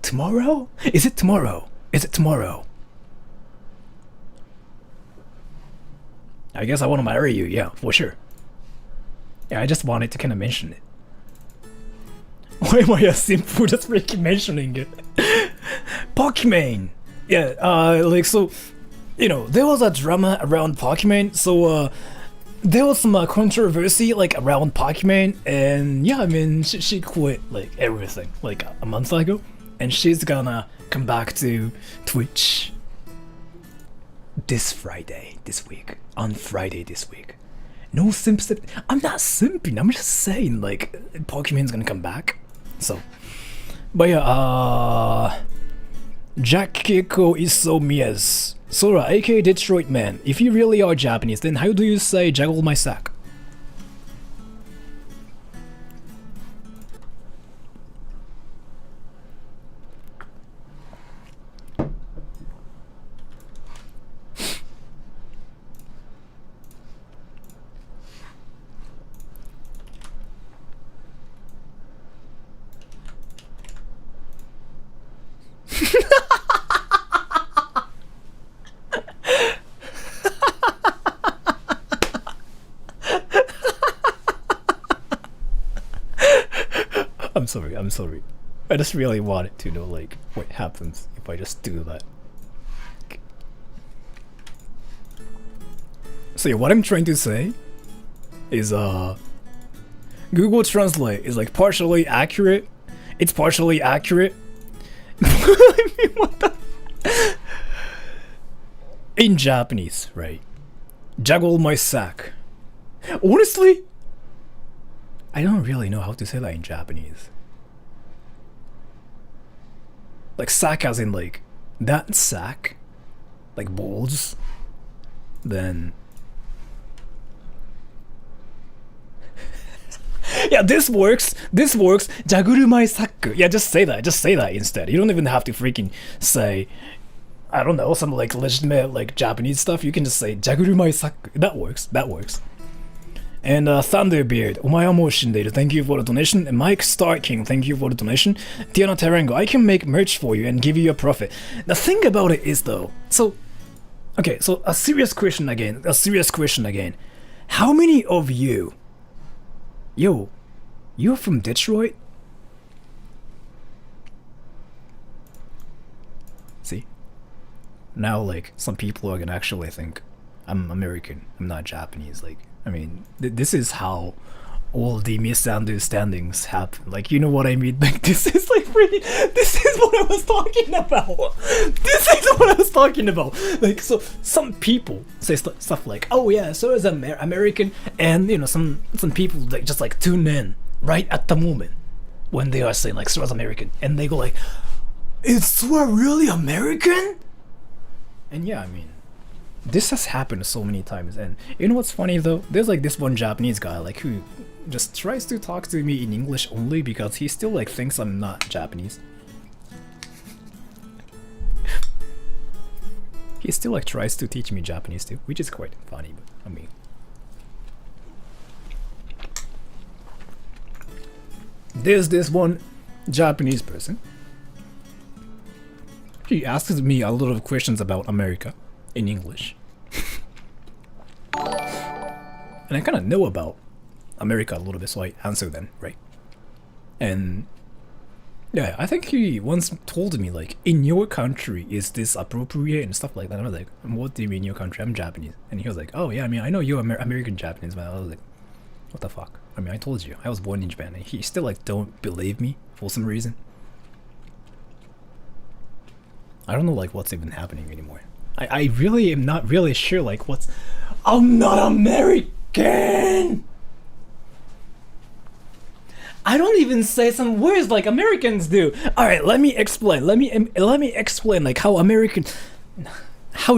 Tomorrow? Is it tomorrow? Is it tomorrow? I guess I want to marry you, yeah, for sure. Yeah, I just wanted to kind of mention it. Why am I a simp for just freaking mentioning it? Pokimane! Yeah, like, so, you know, there was a drama around Pokimane, so, there was some controversy like around Pokimane, and yeah, I mean she quit like everything like a month ago, and she's gonna come back to Twitch this Friday, this week, on Friday this week. No simps. I'm not simping. I'm just saying like Pokimane's gonna come back. So, but yeah, Jack Kiko is so Mies. Sora, aka Detroit Man, if you really are Japanese, then how do you say juggle my sack? I'm sorry. I just really wanted to know like what happens if I just do that. So yeah, what I'm trying to say is Google Translate is like partially accurate. It's partially accurate. I mean, what the in Japanese, right? Juggle my sack. Honestly, I don't really know how to say that in Japanese. Like sack as in like that sack, like balls, then yeah, this works. Jaguru mai saku. Yeah, just say that instead. You don't even have to freaking say, I don't know, some like legitimate like Japanese stuff. You can just say jaguru mai saku. That works. And Thunderbeard, omae wa mou shindeiru, thank you for the donation. And Mike Starking, thank you for the donation. Tiana Tarango, I can make merch for you and give you a profit. The thing about it is though, so okay, so a serious question again. How many of you, yo, you're from Detroit? See? Now like some people are gonna actually think I'm American, I'm not Japanese, like I mean, this is how all the misunderstandings happen. Like, you know what I mean? Like, this is like really, this is what I was talking about. Like, so some people say stuff like, "Oh yeah, so is American," and you know, some people like just like tune in right at the moment when they are saying like "so is American," and they go like, "Is Sora really American?" And yeah, I mean, this has happened so many times. And you know what's funny though? There's like this one Japanese guy like who just tries to talk to me in English only because he still like thinks I'm not Japanese. He still like tries to teach me Japanese too, which is quite funny, but I mean, there's this one Japanese person. He asks me a lot of questions about America in English. And I kind of know about America a little bit, so I answer them, right? And yeah, I think he once told me, like, in your country, is this appropriate and stuff like that. And I was like, what do you mean your country? I'm Japanese. And he was like, oh yeah, I mean, I know you're American Japanese, man. I was like, what the fuck? I mean, I told you, I was born in Japan. And he still, like, don't believe me for some reason. I don't know, like, what's even happening anymore. I really am not really sure, like, what's... I'm not American! I don't even say some words like Americans do. All right, let me explain. Let me explain like how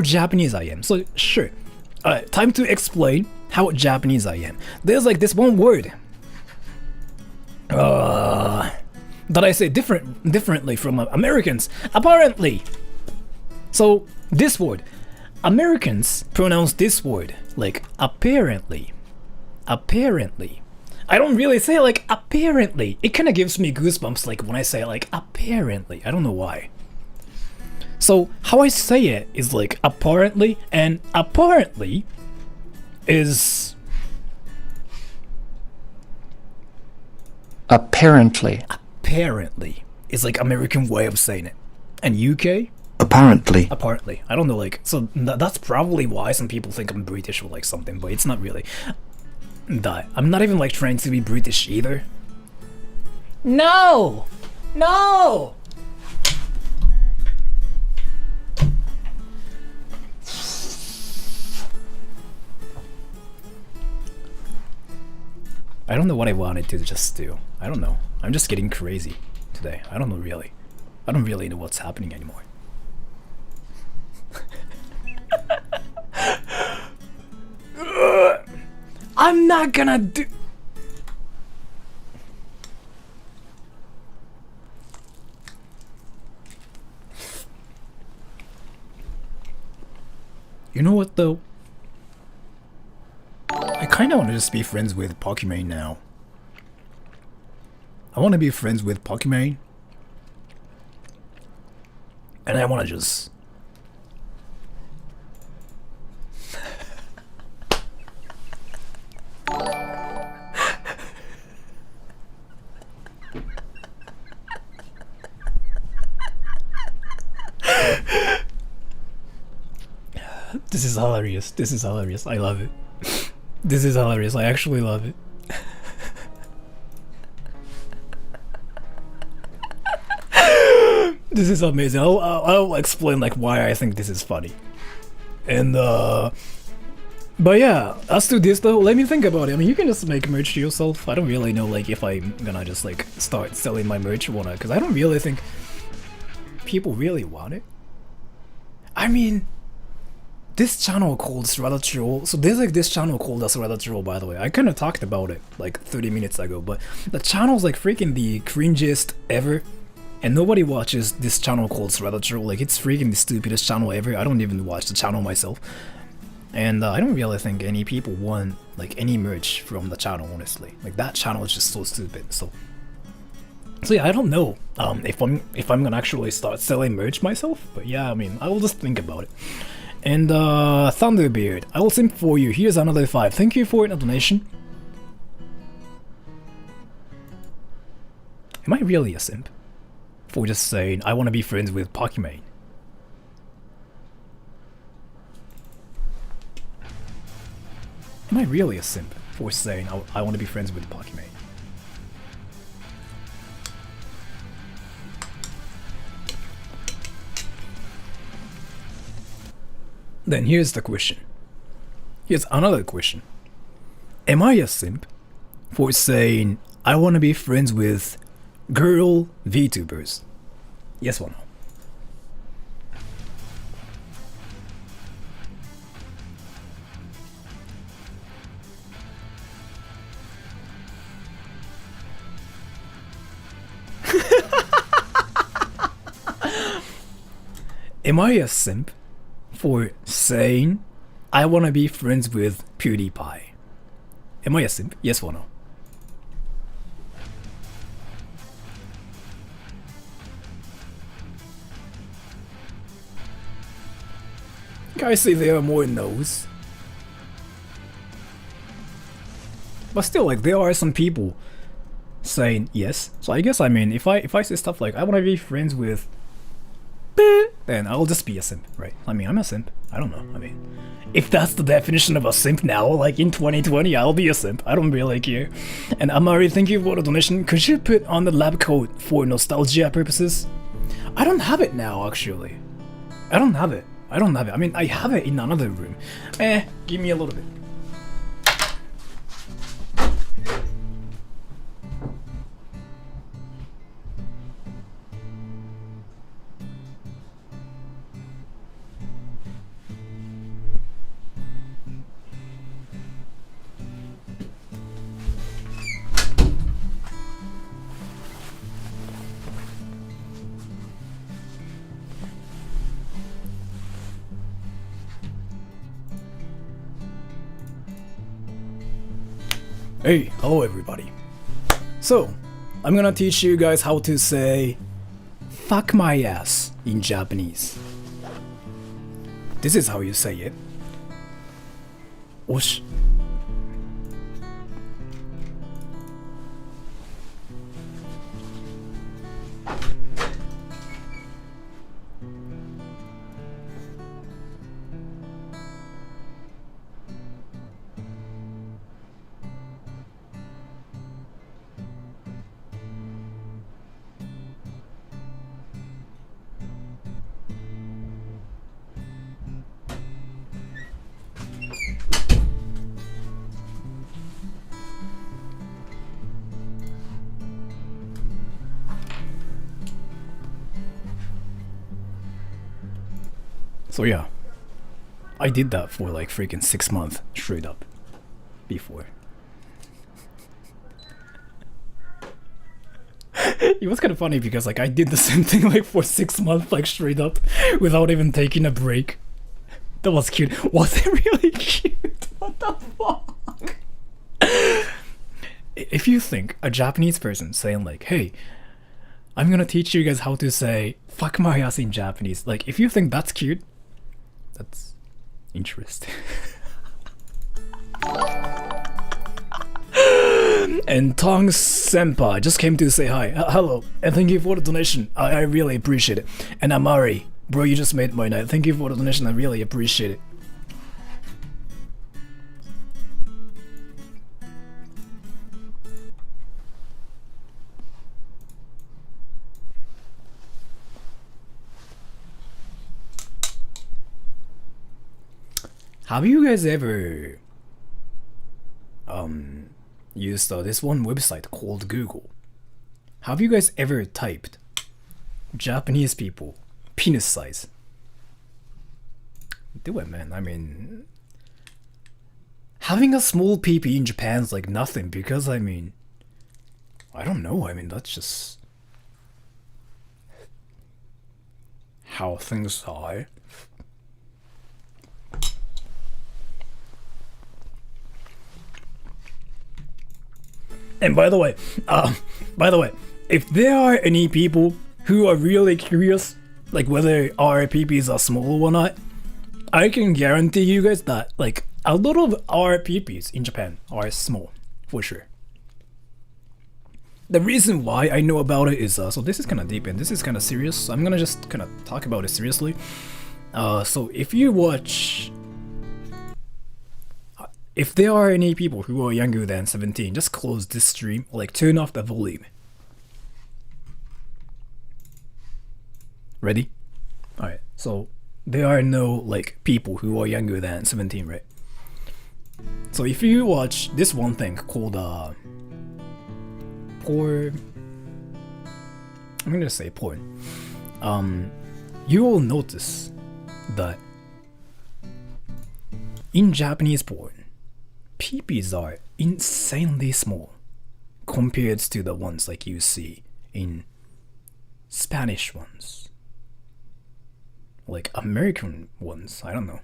Japanese I am. So sure, all right, time to explain how Japanese I am. There's like this one word that I say differently from Americans, apparently. So this word, Americans pronounce this word like apparently. Apparently. I don't really say like apparently. It kind of gives me goosebumps like when I say like apparently. I don't know why. So how I say it is like apparently, and apparently is Apparently. apparently is like American way of saying it. And UK? Apparently. Apparently. I don't know, like, so that's probably why some people think I'm British or like something, but it's not really. I'm not even like trying to be British either. No! No! I don't know what I wanted to just do. I don't know. I'm just getting crazy today. I don't know really. I don't really know what's happening anymore. I'm not gonna do... You know what though? I kinda wanna just be friends with Pokimane now. I wanna be friends with Pokimane. And I wanna just... This is hilarious. This is hilarious. I love it. This is hilarious. I actually love it. This is amazing. I'll explain like why I think this is funny. And but yeah, as to this though, let me think about it. I mean, you can just make merch yourself. I don't really know like if I'm gonna just like start selling my merch or whatnot, because I don't really think people really want it. I mean, this channel called Sradatroll. So there's like this channel called Sradatroll, by the way. I kind of talked about it like 30 minutes ago, but the channel's like freaking the cringiest ever. And nobody watches this channel called Reupload. Like, it's freaking the stupidest channel ever. I don't even watch the channel myself. And I don't really think any people want, like, any merch from the channel, honestly. Like, that channel is just so stupid. So yeah, I don't know if I'm gonna actually start selling merch myself. But yeah, I mean, I will just think about it. And Thunderbeard, I will simp for you. Here's another 5. Thank you for a donation. Am I really a simp for just saying I want to be friends with Pokimane? Am I really a simp for saying I want to be friends with Pokimane? Then here's the question. Here's another question. Am I a simp for saying I want to be friends with girl VTubers? Yes or no? Am I a simp for saying I want to be friends with PewDiePie? Am I a simp? Yes or no? I say there are more no's. But still, like, there are some people saying yes. So I guess, I mean, if I say stuff like, I want to be friends with, then I'll just be a simp, right? I mean, I'm a simp. I don't know. I mean, if that's the definition of a simp now, like in 2020, I'll be a simp. I don't really care. And Amari, thank you for the donation. Could you put on the lab coat for nostalgia purposes? I don't have it now, actually. I don't have it. I mean, I have it in another room. Give me a little bit. Hey, hello everybody. So, I'm gonna teach you guys how to say fuck my ass in Japanese. This is how you say it. Osh. So yeah, I did that for like freaking 6 months straight up before. It was kind of funny because like I did the same thing like for 6 months like straight up without even taking a break. That was cute. Was it really cute? What the fuck? If you think a Japanese person saying like, hey, I'm gonna teach you guys how to say fuck my ass in Japanese, like if you think that's cute, that's interesting. And Tong Senpai just came to say hi. Hello, and thank you for the donation. I really appreciate it. And Amari, bro, you just made my night. Thank you for the donation. I really appreciate it. Have you guys ever used this one website called Google? Have you guys ever typed Japanese people penis size? Do it, man. I mean, having a small PP in Japan is like nothing because I mean, I don't know. I mean, that's just how things are. And by the way, if there are any people who are really curious, like whether our PPs are small or not, I can guarantee you guys that like a lot of our PPs in Japan are small, for sure. The reason why I know about it is, so this is kind of deep and this is kind of serious, so I'm gonna just kind of talk about it seriously. So if you watch... If there are any people who are younger than 17, just close this stream, like turn off the volume. Ready? Alright, so there are no like people who are younger than 17, right? So if you watch this one thing called porn, I'm gonna say porn, you will notice that in Japanese porn, peepees are insanely small compared to the ones like you see in Spanish ones, like American ones. I don't know.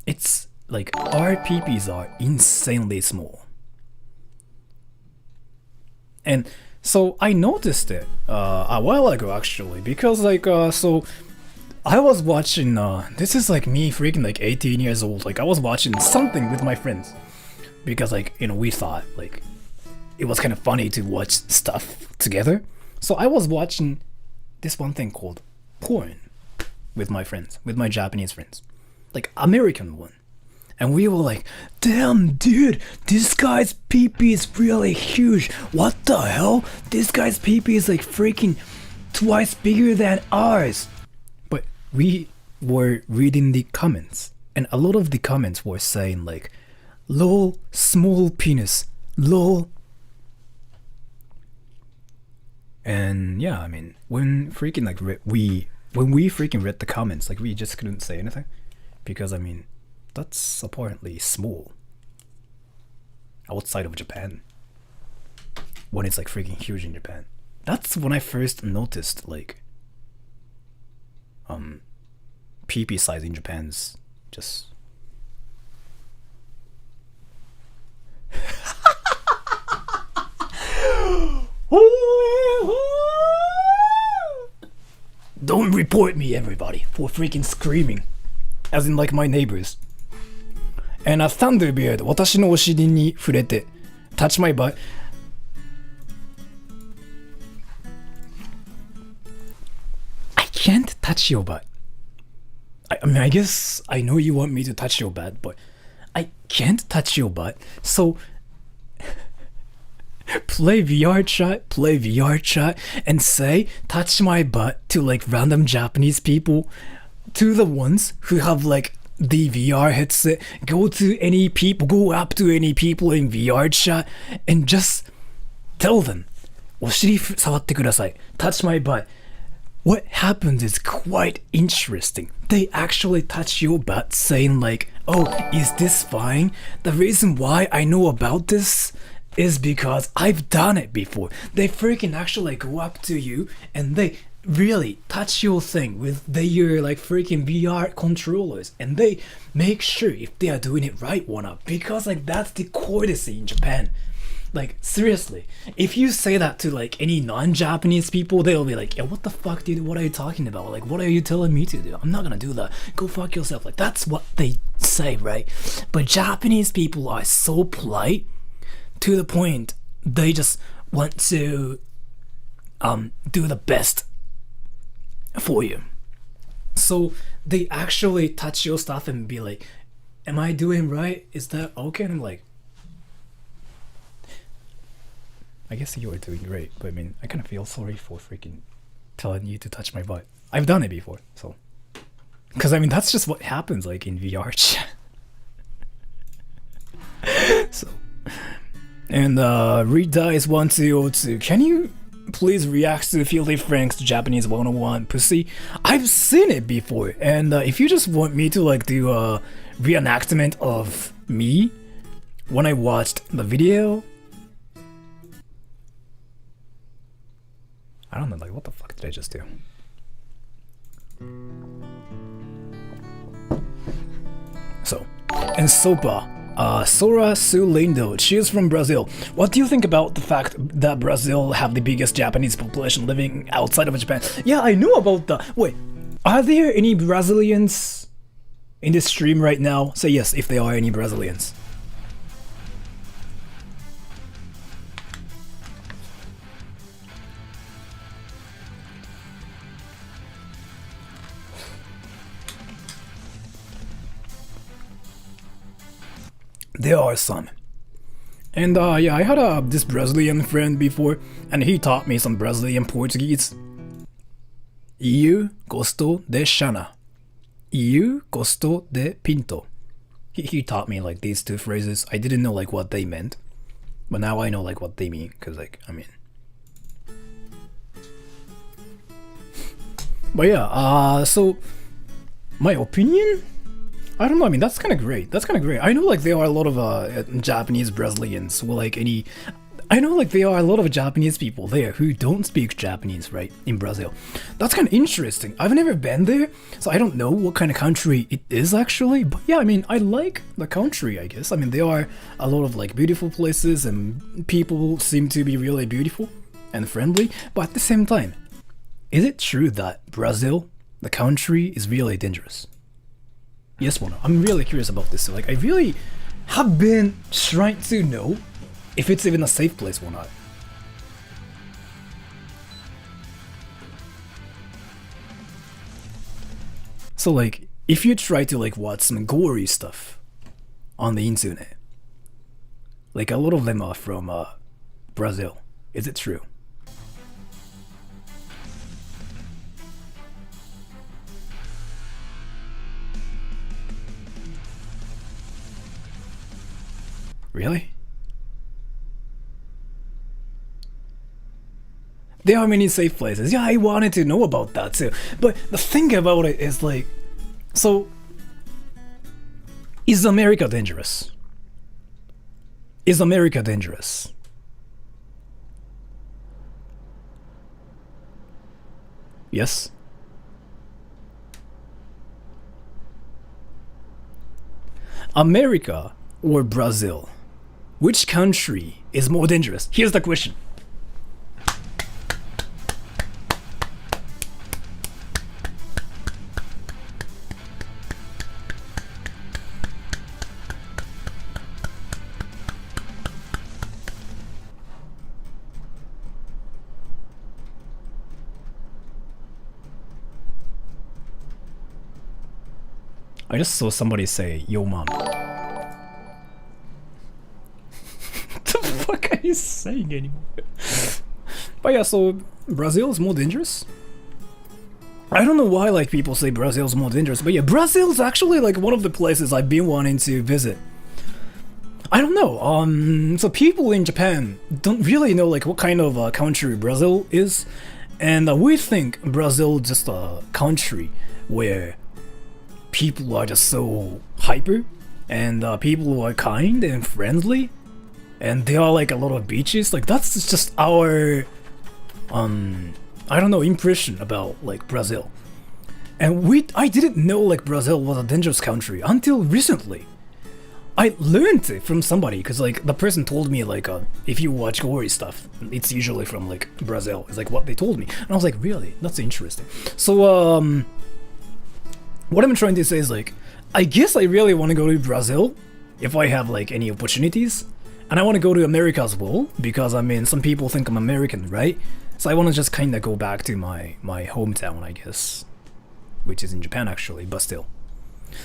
It's like our peepees are insanely small, and so I noticed it a while ago actually, because like so I was watching, this is like me freaking like 18 years old. Like I was watching something with my friends. Because like, you know, we thought like it was kind of funny to watch stuff together. So I was watching this one thing called porn with my friends, with my Japanese friends. Like American one. And we were like, damn dude, this guy's pee-pee is really huge. What the hell? This guy's pee-pee is like freaking twice bigger than ours. But we were reading the comments, and a lot of the comments were saying like, lol, small penis, lol. And yeah, I mean, when freaking like when we freaking read the comments, like we just couldn't say anything, because I mean, that's apparently small outside of Japan when it's like freaking huge in Japan. That's when I first noticed like PP size in Japan's just don't report me everybody for freaking screaming, as in like my neighbors. And a Thunderbird 私のお尻に触れて touch my butt. I can't touch your butt. I mean, I guess I know you want me to touch your butt, but I can't touch your butt. So play VR chat and say touch my butt to like random Japanese people, to the ones who have like the VR headset. Go up to any people in VR chat and just tell them お尻触ってください touch my butt. What happens is quite interesting. They actually touch your butt saying like, oh, is this fine? The reason why I know about this is because I've done it before. They freaking actually go up to you and they really touch your thing with their like freaking VR controllers, and they make sure if they are doing it right or not, because like that's the courtesy in Japan. Like seriously, if you say that to like any non-Japanese people, they'll be like, yeah, what the fuck dude, what are you talking about? Like what are you telling me to do? I'm not gonna do that. Go fuck yourself. Like that's what they say, right? But Japanese people are so polite to the point they just want to do the best for you. So they actually touch your stuff and be like, am I doing right? Is that okay? And I'm like, I guess you are doing great, but I mean, I kind of feel sorry for freaking telling you to touch my butt. I've done it before, so. Because I mean, that's just what happens like in VR chat. So. And Read Dice 1202, can you please react to Filthy Frank's Japanese 101 Pussy? I've seen it before, and if you just want me to like do a reenactment of me when I watched the video, I don't know, like what the fuck did I just do? So, and Sopa, Sora Su Lindo, she is from Brazil. What do you think about the fact that Brazil have the biggest Japanese population living outside of Japan? Yeah, I know about that. Wait, are there any Brazilians in this stream right now? Say yes if there are any Brazilians. There are some. And yeah, I had this Brazilian friend before, and he taught me some Brazilian Portuguese. Eu gosto de chana. Eu gosto de pinto. He taught me like these two phrases. I didn't know like what they meant, but now I know like what they mean, cause like, I mean. But yeah, so my opinion? I don't know, I mean, that's kind of great. That's kind of great. I know, like, there are a lot of Japanese Brazilians who, like, I know, like, there are a lot of Japanese people there who don't speak Japanese, right, in Brazil. That's kind of interesting. I've never been there, so I don't know what kind of country it is, actually. But yeah, I mean, I like the country, I guess. I mean, there are a lot of, like, beautiful places, and people seem to be really beautiful and friendly. But at the same time, is it true that Brazil the country is really dangerous? Yes or no? I'm really curious about this. Like, I really have been trying to know if it's even a safe place or not. So like, if you try to like watch some gory stuff on the internet, like a lot of them are from Brazil. Is it true? Really? There are many safe places. Yeah, I wanted to know about that too. But the thing about it is like, so is America dangerous? Is America dangerous? Yes? America or Brazil? Which country is more dangerous? Here's the question. I just saw somebody say, yo mom. What the fuck are you saying anymore? But yeah, so Brazil is more dangerous? I don't know why like people say Brazil's more dangerous, but yeah, Brazil's actually like one of the places I've been wanting to visit. I don't know, so people in Japan don't really know like what kind of country Brazil is, and we think Brazil just a country where people are just so hyper, and people are kind and friendly, and there are like a lot of beaches. Like that's just our I don't know, impression about like Brazil. And I didn't know like Brazil was a dangerous country until recently. I learned it from somebody, because like the person told me like if you watch gory stuff, it's usually from like Brazil. It's like what they told me, and I was like, really, that's interesting. So what I'm trying to say is like, I guess I really want to go to Brazil if I have like any opportunities, and I want to go to America as well, because I mean some people think I'm American, right? So I want to just kind of go back to my hometown, I guess, which is in Japan actually, but still.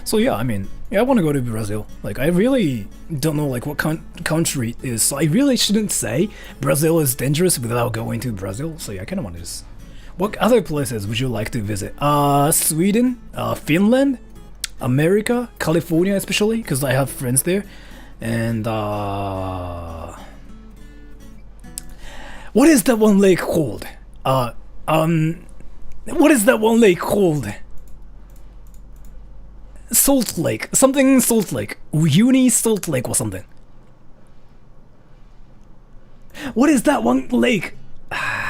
So yeah, I mean, yeah, I want to go to Brazil. Like I really don't know like what country it is, so I really shouldn't say Brazil is dangerous without going to Brazil. So yeah, I kind of want to just... What other places would you like to visit? Sweden, Finland, America, California especially, because I have friends there, and what is that one lake called? What is that one lake called? Salt Lake, something Salt Lake, Uni Salt Lake or something. What is that one lake?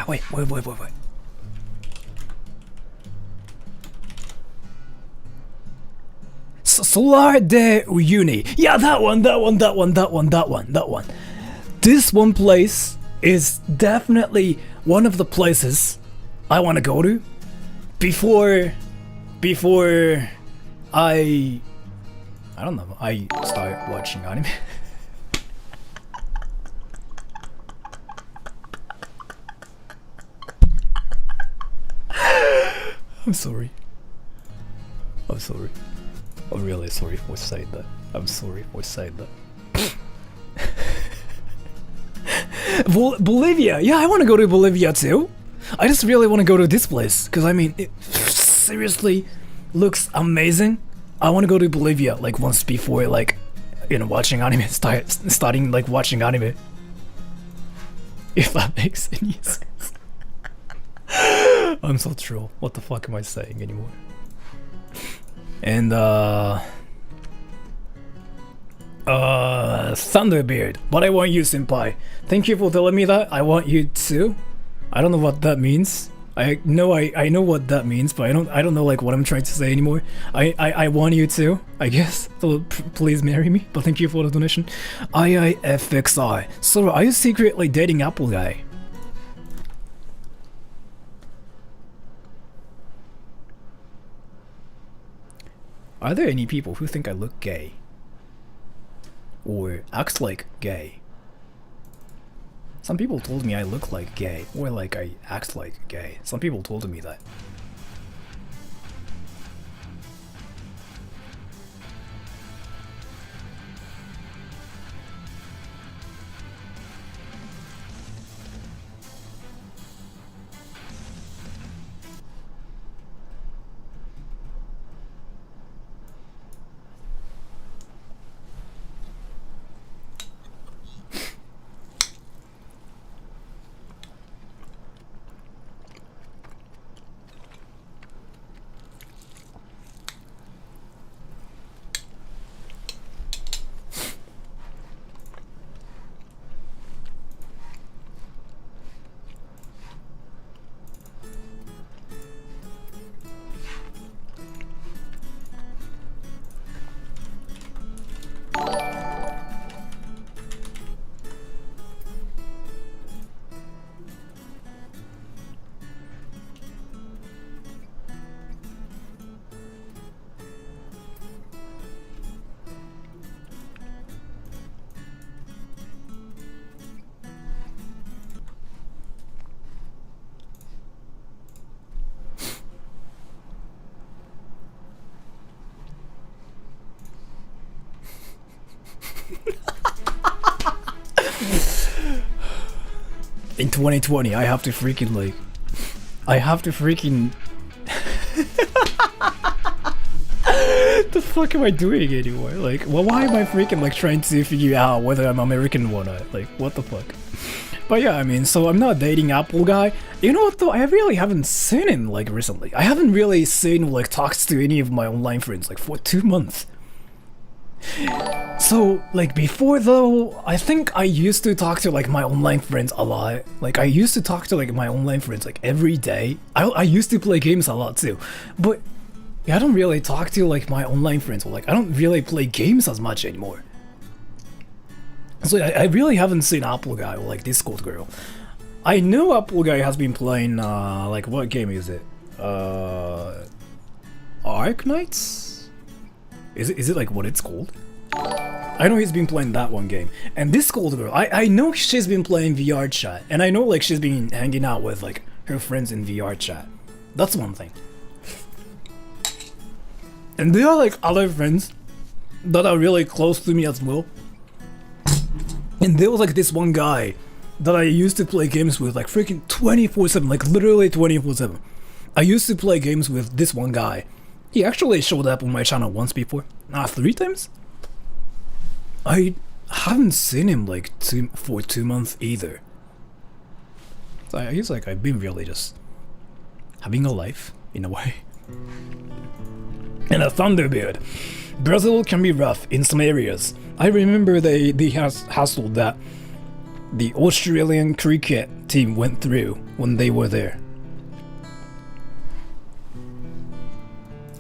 Wait. Solar de Uyuni. Yeah, that one. This one place is definitely one of the places I want to go to before I don't know, I start watching anime. I'm sorry. I'm really sorry for saying that. Bolivia! Yeah, I want to go to Bolivia too. I just really want to go to this place, because I mean, it seriously looks amazing. I want to go to Bolivia like once before, like, you know, watching anime, starting like watching anime. If that makes any sense. I'm so troll. What the fuck am I saying anymore? And Thunderbeard, but I want you, senpai. Thank you for telling me that. I want you too. I don't know what that means. I know what that means, but I don't know like what I'm trying to say anymore. I want you too, I guess. So please marry me. But thank you for the donation. IIFXI. So are you secretly dating Apple guy? Are there any people who think I look gay? Or act like gay? Some people told me I look like gay, or like I act like gay. Some people told me that. In 2020, I have to freaking like... I have to freaking... the fuck am I doing anymore? Like, well, why am I freaking like trying to figure out whether I'm American or not? Like, what the fuck? But yeah, I mean, so I'm not dating Apple guy. You know what though? I really haven't seen him like recently. I haven't really seen like talks to any of my online friends like for 2 months. So, like before though, I think I used to talk to like my online friends a lot. Like I used to talk to like my online friends like every day. I used to play games a lot too. But yeah, I don't really talk to like my online friends, or like I don't really play games as much anymore. So I really haven't seen Apple guy or like Discord girl. I know Apple guy has been playing like what game is it? Ark Knights? Is it like what it's called? I know he's been playing that one game. And this Discord girl, I know she's been playing VR chat, and I know like she's been hanging out with like her friends in VR chat. That's one thing. And there are like other friends that are really close to me as well. And there was like this one guy that I used to play games with like freaking 24/7, like literally 24/7. I used to play games with this one guy. He actually showed up on my channel once before. 3 times? I haven't seen him like for 2 months either. So I guess like I've been really just having a life in a way. And a Thunderbird. Brazil can be rough in some areas. I remember the hassle that the Australian cricket team went through when they were there.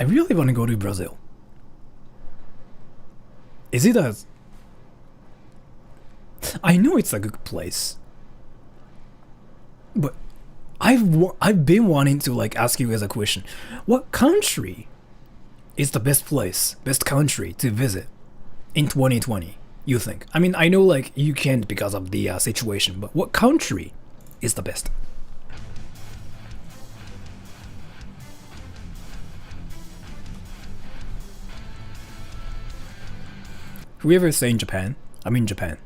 I really want to go to Brazil. Is it a... I know it's a good place. But I've been wanting to like ask you guys a question. What country is the best place, best country to visit in 2020, you think? I mean, I know like you can't because of the situation, but what country is the best? Whoever's saying Japan, I'm in Japan.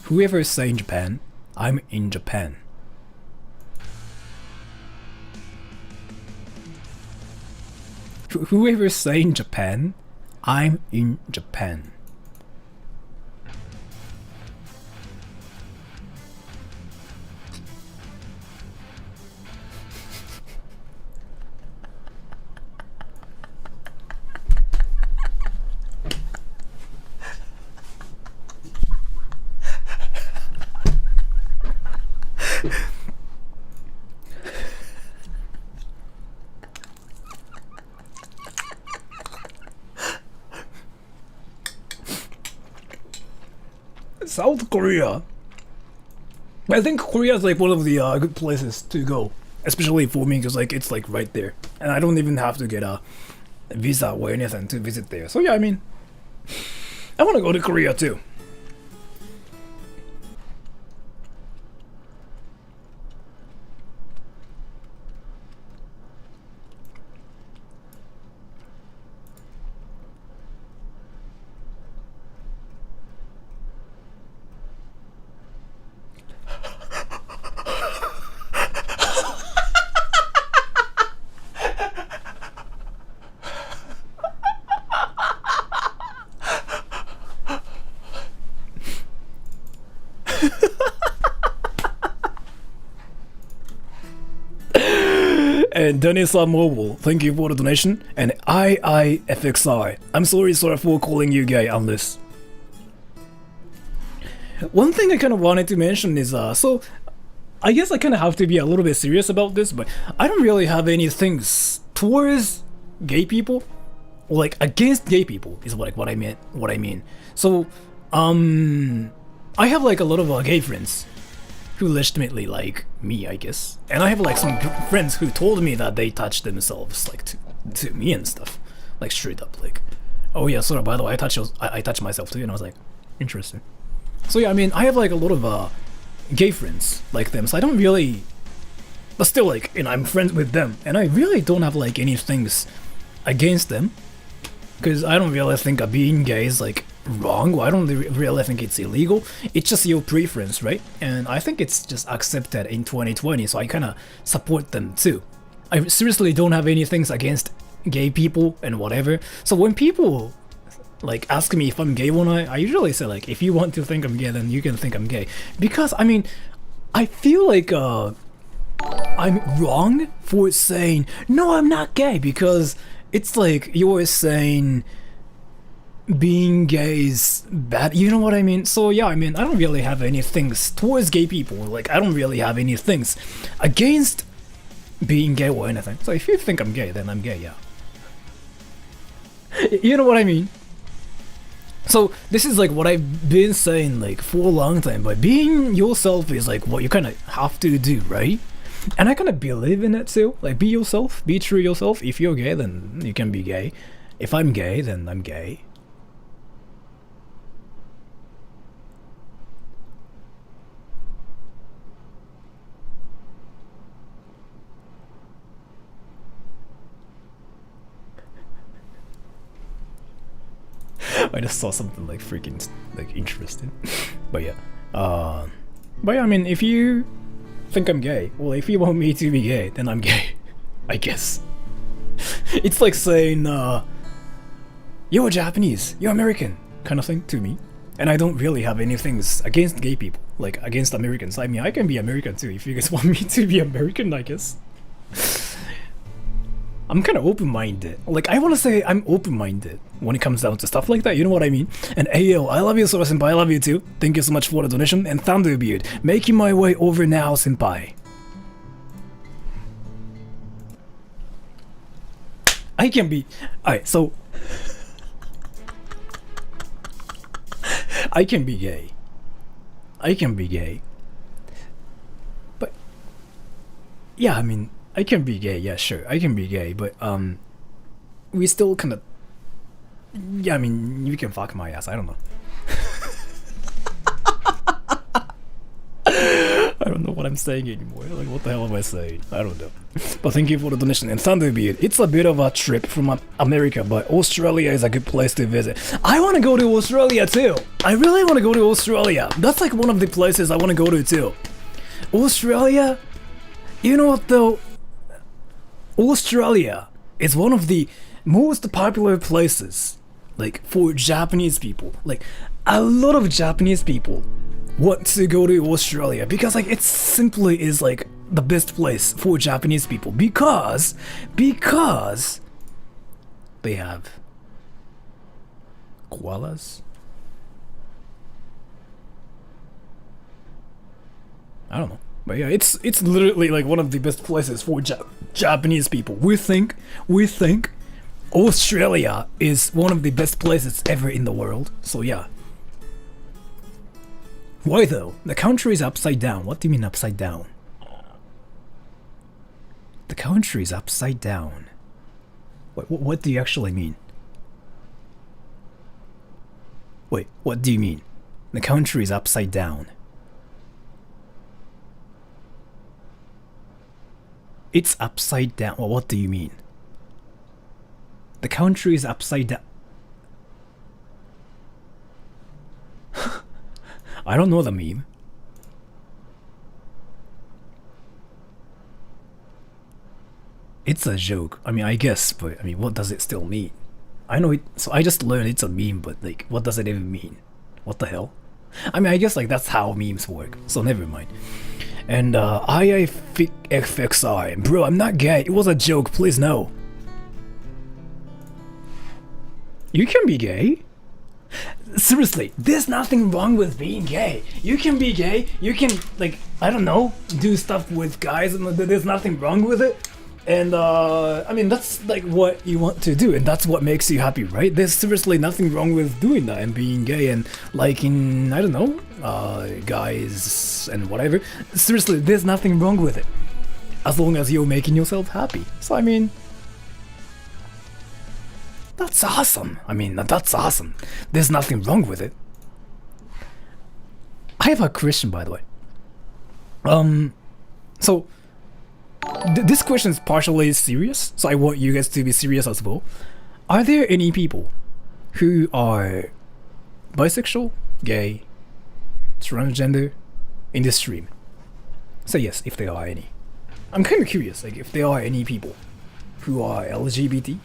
Whoever's saying Japan, I'm in Japan. Whoever's saying Japan, I'm in Japan. South Korea. But I think Korea is like one of the good places to go, especially for me, because like it's like right there, and I don't even have to get a visa or anything to visit there. So yeah, I mean, I want to go to Korea too. And Denisa Mobile, thank you for the donation. And IIFXI, I'm sorry for calling you gay on this. One thing I kind of wanted to mention is, so I guess I kind of have to be a little bit serious about this, but I don't really have any things towards gay people, or like against gay people is what I mean. So, I have like a lot of gay friends who legitimately like me, I guess. And I have like some friends who told me that they touched themselves like to me and stuff, like straight up, like, oh yeah, sorry, by the way, I touched myself too, and I was like, interesting. So yeah, I mean, I have like a lot of gay friends like them, so I don't really, but still like, you know, I'm friends with them, and I really don't have like any things against them, because I don't really think being gay is like wrong. Well, I don't really think it's illegal. It's just your preference, right? And I think it's just accepted in 2020, so I kind of support them too. I seriously don't have any things against gay people and whatever. So when people like ask me if I'm gay or not, I usually say like, if you want to think I'm gay, then you can think I'm gay. Because I mean, I feel like I'm wrong for saying no, I'm not gay, because it's like you're saying being gay is bad, you know what I mean? So yeah, I mean, I don't really have any things towards gay people, like I don't really have any things against being gay or anything. So if you think I'm gay, then I'm gay, yeah. You know what I mean? So this is like what I've been saying like for a long time, but being yourself is like what you kind of have to do, right? And I kind of believe in it too. Like, be yourself, be true yourself. If you're gay, then you can be gay. If I'm gay, then I'm gay. I just saw something like freaking like interesting. But yeah. But yeah, I mean, if you think I'm gay, well, if you want me to be gay, then I'm gay. I guess. It's like saying, you're Japanese, you're American, kind of thing to me. And I don't really have any things against gay people, like against Americans. I mean, I can be American too if you guys want me to be American, I guess. I'm kind of open-minded. Like, I want to say I'm open-minded when it comes down to stuff like that, you know what I mean? And Ayo, I love you, Sora Senpai, I love you too. Thank you so much for the donation. And Thunderbeard, making my way over now, Senpai. I can be... Alright, so... I can be gay. I can be gay. But... yeah, I mean... I can be gay, yeah, sure, I can be gay, but, we still kind of, yeah, I mean, you can fuck my ass, I don't know. I don't know what I'm saying anymore, like, what the hell am I saying? I don't know. But thank you for the donation, and Thunderbeard, it's a bit of a trip from America, but Australia is a good place to visit. I want to go to Australia, too! I really want to go to Australia! That's like one of the places I want to go to, too. Australia? You know what, though? Australia is one of the most popular places, like, for Japanese people. Like, a lot of Japanese people want to go to Australia because, like, it simply is, like, the best place for Japanese people because they have koalas. I don't know. But yeah, it's literally like one of the best places for Japanese people. We think Australia is one of the best places ever in the world. So yeah. Why though? The country is upside down. What do you mean upside down? The country is upside down. What do you actually mean? Wait, what do you mean? The country is upside down. It's upside down. Well, what do you mean? The country is upside down. I don't know the meme. It's a joke. I mean, I guess, but I mean, what does it still mean? I know it, so I just learned it's a meme, but like, what does it even mean? What the hell? I mean, I guess like that's how memes work, so never mind. And IFXI, bro, I'm not gay, it was a joke, please no. You can be gay? Seriously, there's nothing wrong with being gay. You can be gay, you can, like, I don't know, do stuff with guys, and there's nothing wrong with it. And I mean, that's like what you want to do, and that's what makes you happy, right? There's seriously nothing wrong with doing that and being gay and liking, I don't know, guys and whatever. Seriously, there's nothing wrong with it, as long as you're making yourself happy. So I mean, that's awesome. I mean, that's awesome. There's nothing wrong with it. I have a question, by the way. So this question is partially serious, so I want you guys to be serious as well. Are there any people who are bisexual, gay, transgender in this stream? Say yes if there are any. I'm kind of curious, like if there are any people who are LGBT.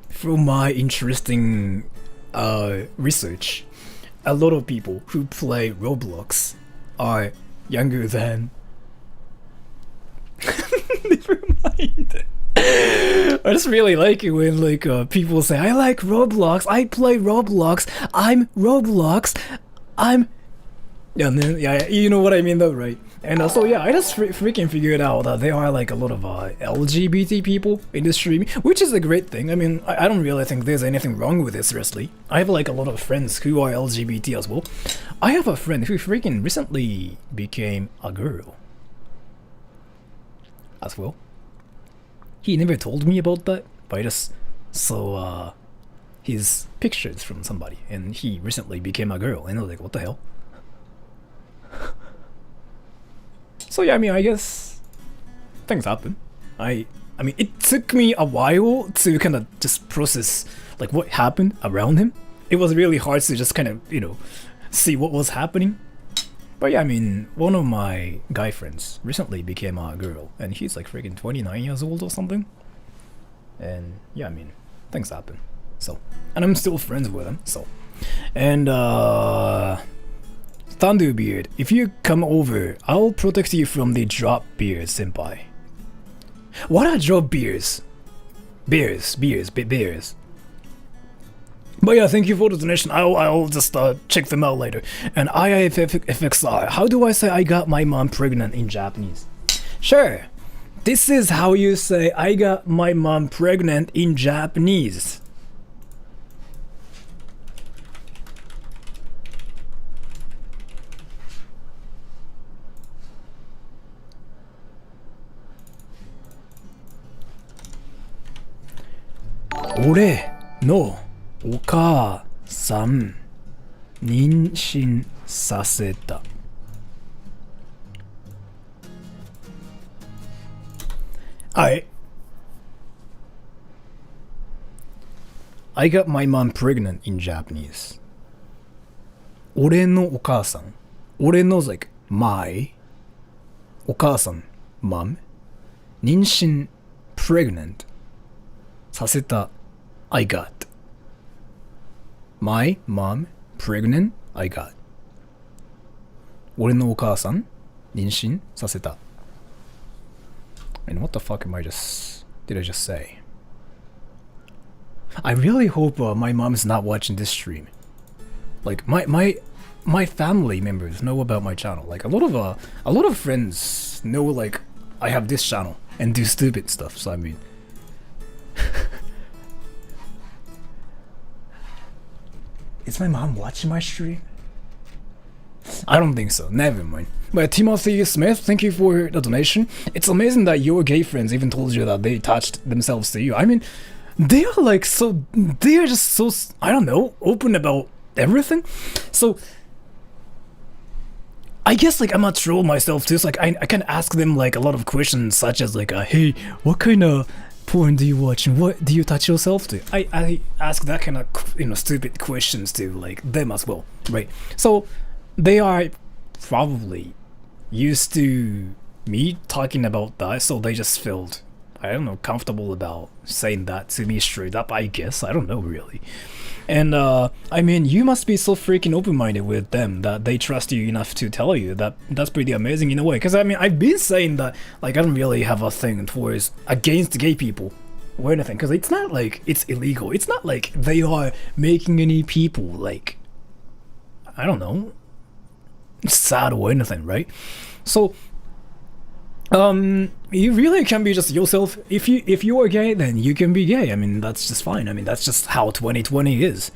From my interesting research, a lot of people who play Roblox are younger than. Never mind. I just really like it when like people say, "I like Roblox. I play Roblox. I'm Roblox. I'm." Yeah, and then, yeah, you know what I mean though, right? And so yeah, I just freaking figured out that there are like a lot of LGBT people in the stream, which is a great thing. I mean, I don't really think there's anything wrong with it, seriously. I have like a lot of friends who are LGBT as well. I have a friend who freaking recently became a girl as well. He never told me about that, but I just saw his pictures from somebody, and he recently became a girl, and I was like, what the hell? So yeah, I mean, I guess things happen. I mean, it took me a while to kind of just process like what happened around him. It was really hard to just kind of, you know, see what was happening. But yeah, I mean, one of my guy friends recently became a girl, and he's like freaking 29 years old or something. And yeah, I mean, things happen. So, and I'm still friends with him. So, and Thunderbeard, if you come over, I'll protect you from the drop beers, senpai. What are drop beers? Beers. But yeah, thank you for the donation. I'll just check them out later. And IIFXI, how do I say I got my mom pregnant in Japanese? Sure, this is how you say I got my mom pregnant in Japanese. Ore no お母さん妊娠させた. I got my mom pregnant in Japanese. 俺のお母さん。俺の like my お母さん mom 妊娠 pregnant させた I got my mom pregnant I got 俺のお母さん妊娠させた And what the fuck did I just say? I really hope my mom is not watching this stream. Like my family members know about my channel. Like a lot of friends know like I have this channel and do stupid stuff. So I mean, is my mom watching my stream? I don't think so. Never mind. But Timothy Smith, thank you for the donation. It's amazing that your gay friends even told you that they attached themselves to you. I mean, they are like so. They are just so. I don't know, open about everything. So I guess like I'm a troll myself too. So like I can ask them like a lot of questions such as like, hey, what kind of porn do you watch and what do you touch yourself to? I ask that kind of stupid questions to like them as well, right? So they are probably used to me talking about that, so they just felt, I don't know, comfortable about saying that to me straight up, I guess. I don't know really. And I mean, you must be so freaking open-minded with them that they trust you enough to tell you that. That's pretty amazing in a way. Because I mean, I've been saying that like I don't really have a thing towards against gay people or anything, because it's not like it's illegal. It's not like they are making any people like, I don't know, sad or anything, right? So you really can be just yourself. If you are gay, then you can be gay. I mean, that's just fine. I mean, that's just how 2020 is.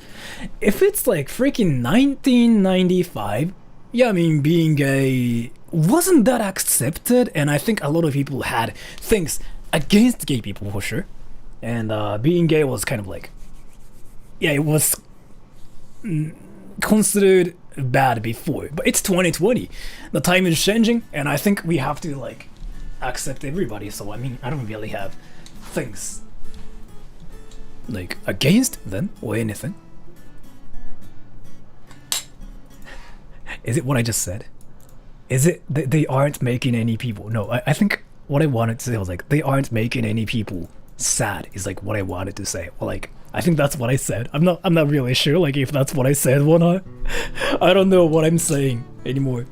If it's like freaking 1995, yeah, I mean, being gay wasn't that accepted, and I think a lot of people had things against gay people for sure. And being gay was kind of like, yeah, it was considered bad before, but it's 2020. The time is changing, and I think we have to like accept everybody. So I mean, I don't really have things like against them or anything. Is it what I just said? Is it that they aren't making any people? No, I think what I wanted to say was like they aren't making any people sad is like what I wanted to say. Well, like I think that's what I said. I'm not really sure like if that's what I said or not. I don't know what I'm saying anymore.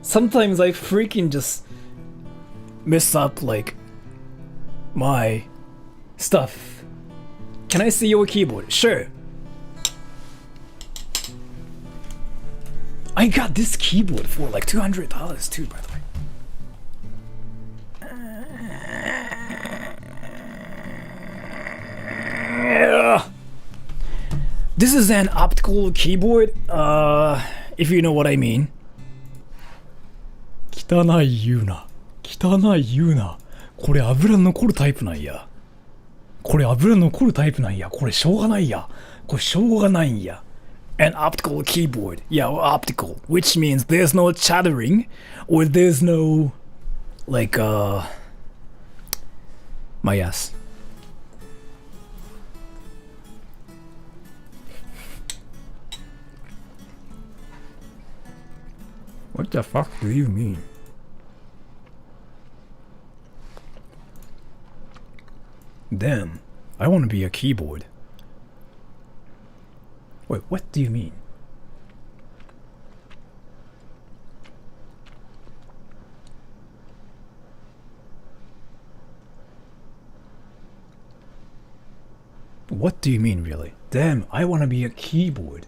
Sometimes I freaking just mess up like my stuff. Can I see your keyboard? Sure. I got this keyboard for like $200 too, by the way. This is an optical keyboard, if you know what I mean. 汚い言うな。汚い言うな。これ油残るタイプなんや。これ油残るタイプなんや。これしょうがないや。これしょうがないんや。An optical keyboard. Yeah, optical. Which means there's no chattering or there's no like my ass. What the fuck do you mean? Damn, I want to be a keyboard. Wait, what do you mean? What do you mean, really? Damn, I want to be a keyboard.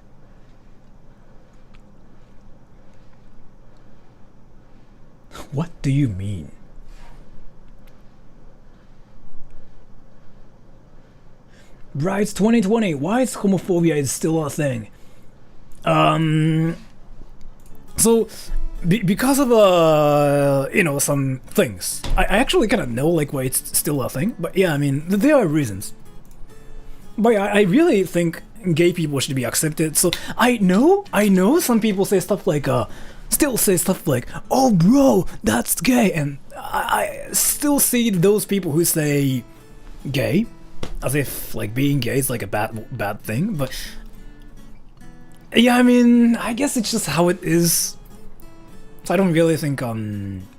What do you mean? Right, it's 2020. Why is homophobia is still a thing? So because of some things, I actually kind of know like why it's still a thing. But yeah, I mean there are reasons. But I really think gay people should be accepted. So I know some people say stuff like still say stuff like, oh bro, that's gay, and I still see those people who say gay as if like being gay is like a bad thing. But Yeah, I mean, I guess it's just how it is. So I don't really think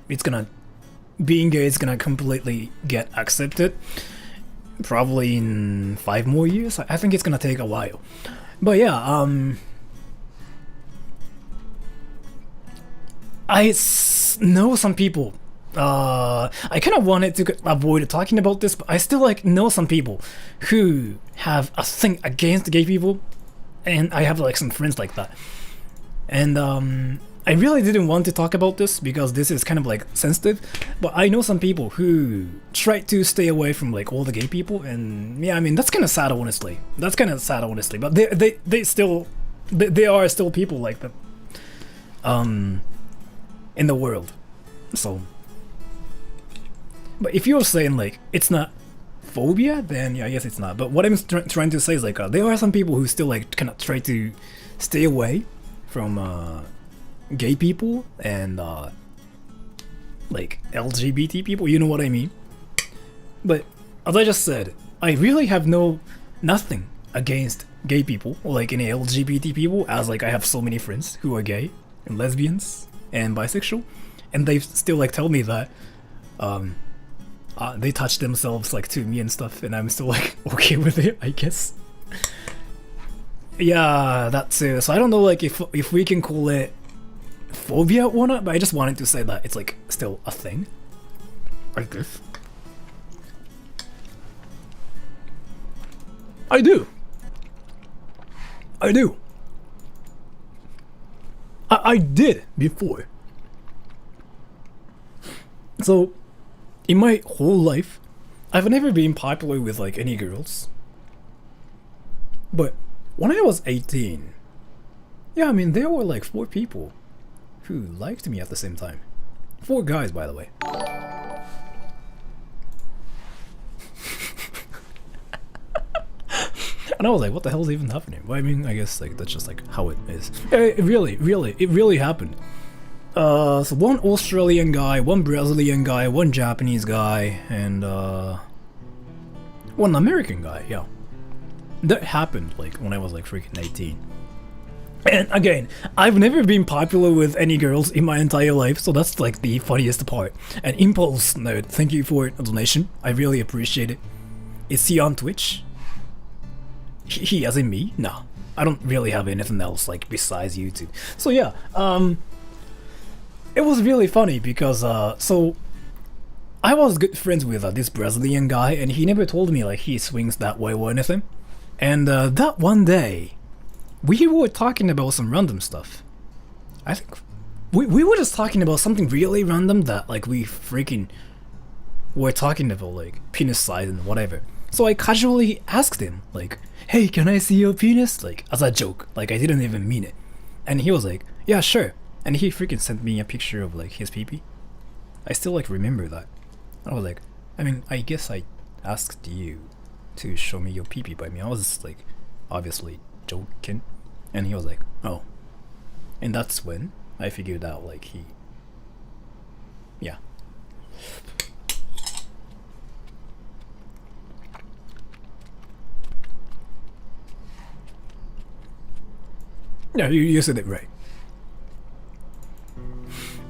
it's gonna being gay is gonna completely get accepted. Probably in 5 more years. I think it's gonna take a while. But yeah, know some people. I kind of wanted to avoid talking about this, but I still like know some people who have a thing against gay people, and I have like some friends like that. And I really didn't want to talk about this because this is kind of like sensitive, but I know some people who try to stay away from like all the gay people, and yeah, I mean that's kind of sad, honestly. That's kind of sad, honestly. But they still they are still people like that in the world. So, but if you're saying like it's not phobia, then yeah, I guess it's not. But what I'm trying to say is like there are some people who still like kind of try to stay away from gay people and like LGBT people, you know what I mean? But as I just said, I really have nothing against gay people or like any LGBT people, as like I have so many friends who are gay and lesbians and bisexual, and they still like tell me that they touch themselves like to me and stuff, and I'm still like okay with it, I guess. Yeah, that's it. So I don't know like if we can call it phobia or not, but I just wanted to say that it's like still a thing, I guess. I do. I did before. So, in my whole life, I've never been popular with like any girls. But when I was 18, yeah, I mean there were like 4 people who liked me at the same time. 4 guys, by the way. And I was like, what the hell is even happening? Well, I mean, I guess like that's just like how it is. It really happened. So 1 Australian guy, 1 Brazilian guy, 1 Japanese guy, and 1 American guy, yeah. That happened like when I was like freaking 18. And again, I've never been popular with any girls in my entire life, so that's like the funniest part. And Impulse Nerd, thank you for a donation. I really appreciate it. Is he on Twitch? He as in me? No. I don't really have anything else like besides YouTube. So yeah, it was really funny because so I was good friends with this Brazilian guy, and he never told me like he swings that way or anything. And that one day, we were talking about some random stuff. I think we were just talking about something really random that like we freaking were talking about like penis size and whatever. So I casually asked him like, "Hey, can I see your penis?" Like as a joke, like I didn't even mean it. And he was like, "Yeah, sure." And he freaking sent me a picture of like his pee-pee. I still like remember that. I was like, I mean, I guess I asked you to show me your pee-pee, but I mean, I was like obviously joking. And he was like, "Oh." And that's when I figured out like yeah. Yeah, you said it right.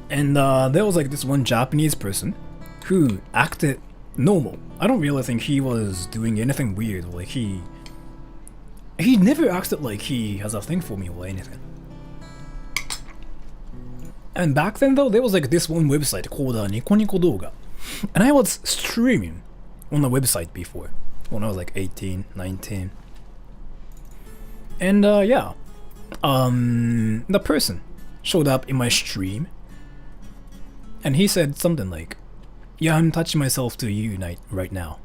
And there was like this 1 Japanese person who acted normal. I don't really think he was doing anything weird. Like he never acted like he has a thing for me or anything. And back then though, there was like this 1 website called Nico Nico Douga. And I was streaming on the website before, when I was like 18, 19. And yeah. The person showed up in my stream, and he said something like, "Yeah, I'm touching myself to you right now.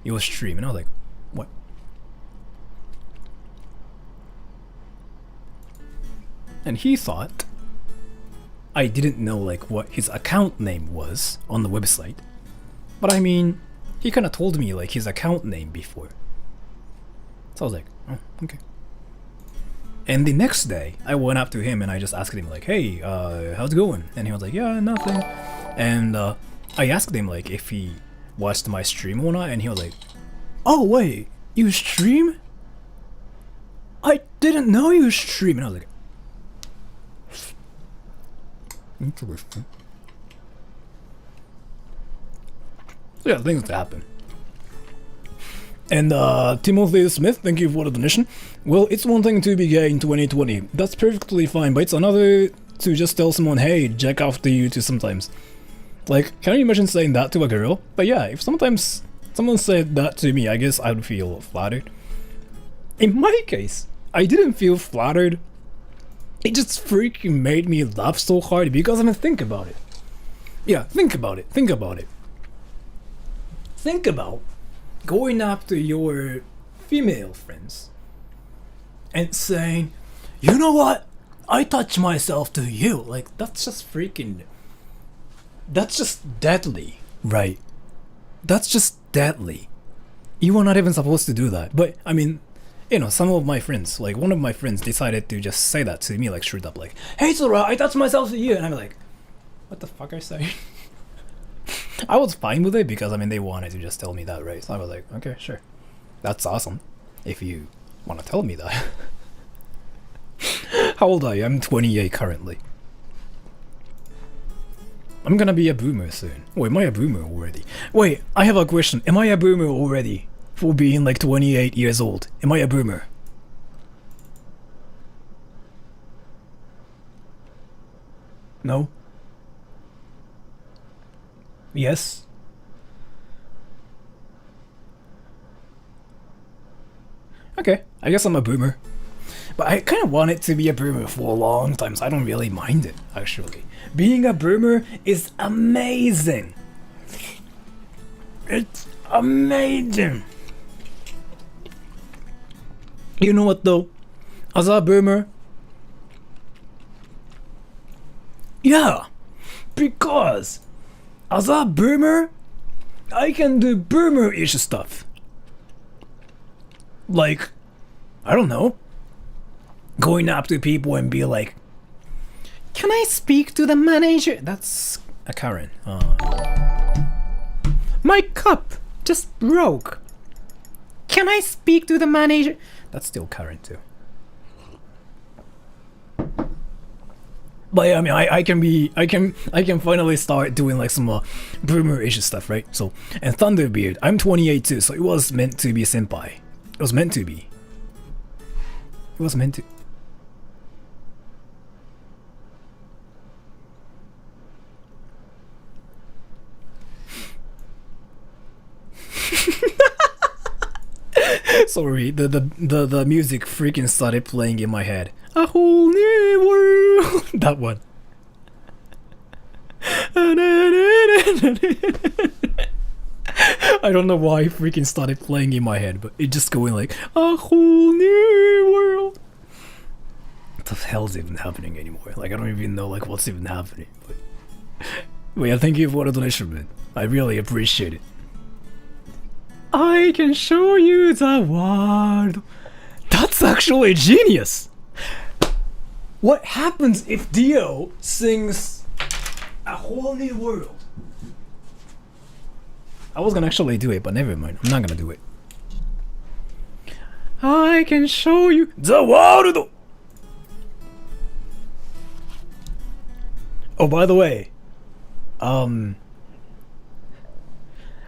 Your stream." And I was like, "What?" And he thought I didn't know like what his account name was on the website. But I mean, he kind of told me like his account name before. So I was like, "Oh, okay." And the next day, I went up to him and I just asked him like, "Hey, how's it going?" And he was like, "Yeah, nothing." And I asked him like if he watched my stream or not, and he was like, "Oh wait, you stream?" I didn't know you stream. And I was like, interesting. So yeah, things happen. And Timothy Smith, thank you for the donation. Well, it's one thing to be gay in 2020. That's perfectly fine, but it's another to just tell someone, hey, jack off to you too sometimes. Like, can you imagine saying that to a girl? But yeah, if sometimes someone said that to me, I guess I would feel flattered. In my case, I didn't feel flattered. It just freaking made me laugh so hard because I mean, think about it. Yeah, think about it. Think about it. Think about going up to your female friends and saying, you know what? I touch myself to you. Like, that's just freaking... That's just deadly, right? That's just deadly. You are not even supposed to do that. But, I mean, you know, some of my friends, like one of my friends decided to just say that to me, like straight up, like, hey Sora, I touch myself to you. And I'm like, what the fuck are you saying? I was fine with it because, I mean, they wanted to just tell me that, right? So I was like, okay, sure. That's awesome. If you want to tell me that. How old are you? I'm 28 currently. I'm gonna be a boomer soon. Wait, am I a boomer already? Wait, I have a question. Am I a boomer already? For being like 28 years old. Am I a boomer? No? Yes? Okay, I guess I'm a boomer. But I kind of wanted to be a boomer for a long time, so I don't really mind it, actually. Being a boomer is amazing. It's amazing. You know what though? As a boomer, yeah, because as a boomer, I can do boomer-ish stuff. Like, I don't know, going up to people and be like, can I speak to the manager? That's a Karen. My cup just broke. Can I speak to the manager? That's still Karen too. But yeah, I mean, I can finally start doing like some boomer-ish stuff, right? So, and Thunderbeard, I'm 28 too, so it was meant to be senpai. It was meant to be. It was meant to. Sorry, the music freaking started playing in my head. A whole new world. That one. I don't know why it freaking started playing in my head, but it just going like a whole new world. What the hell's even happening anymore? Like I don't even know like what's even happening. But yeah, thank you for the donation, man. I really appreciate it. I can show you the world. That's actually genius. What happens if Dio sings a whole new world? I was gonna actually do it, but never mind. I'm not gonna do it. I can show you the world. Oh, by the way,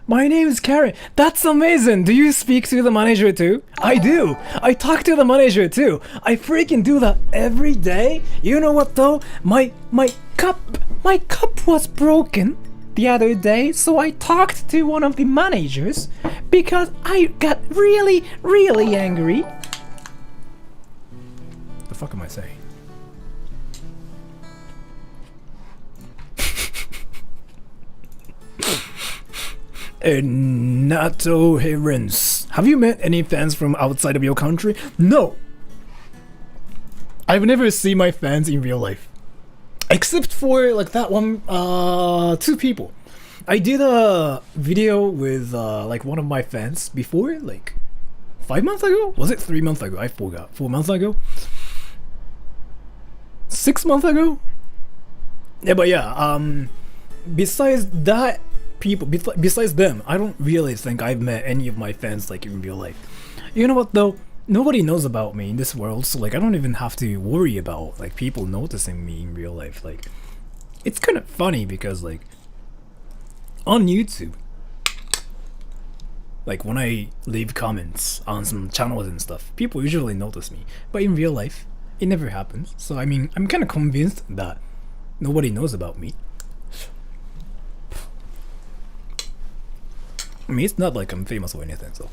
my name is Karen. That's amazing. Do you speak to the manager too? I do. I talk to the manager too. I freaking do that every day. You know what though? My cup was broken the other day, so I talked to one of the managers because I got really, really angry. The fuck am I saying? Nato Herons. Have you met any fans from outside of your country? No. I've never seen my fans in real life. Except for like that one, 2 people. I did a video with like one of my fans before, like 5 months ago? Was it 3 months ago? I forgot. 4 months ago? 6 months ago? Yeah, but yeah, besides that, besides them, I don't really think I've met any of my fans like in real life. You know what though? nobody knows about me in this world, so like I don't even have to worry about like people noticing me in real life. Like it's kind of funny because like on YouTube, like when I leave comments on some channels and stuff, people usually notice me. But in real life, it never happens. So I mean, I'm kind of convinced that nobody knows about me. I mean, it's not like I'm famous or anything, so.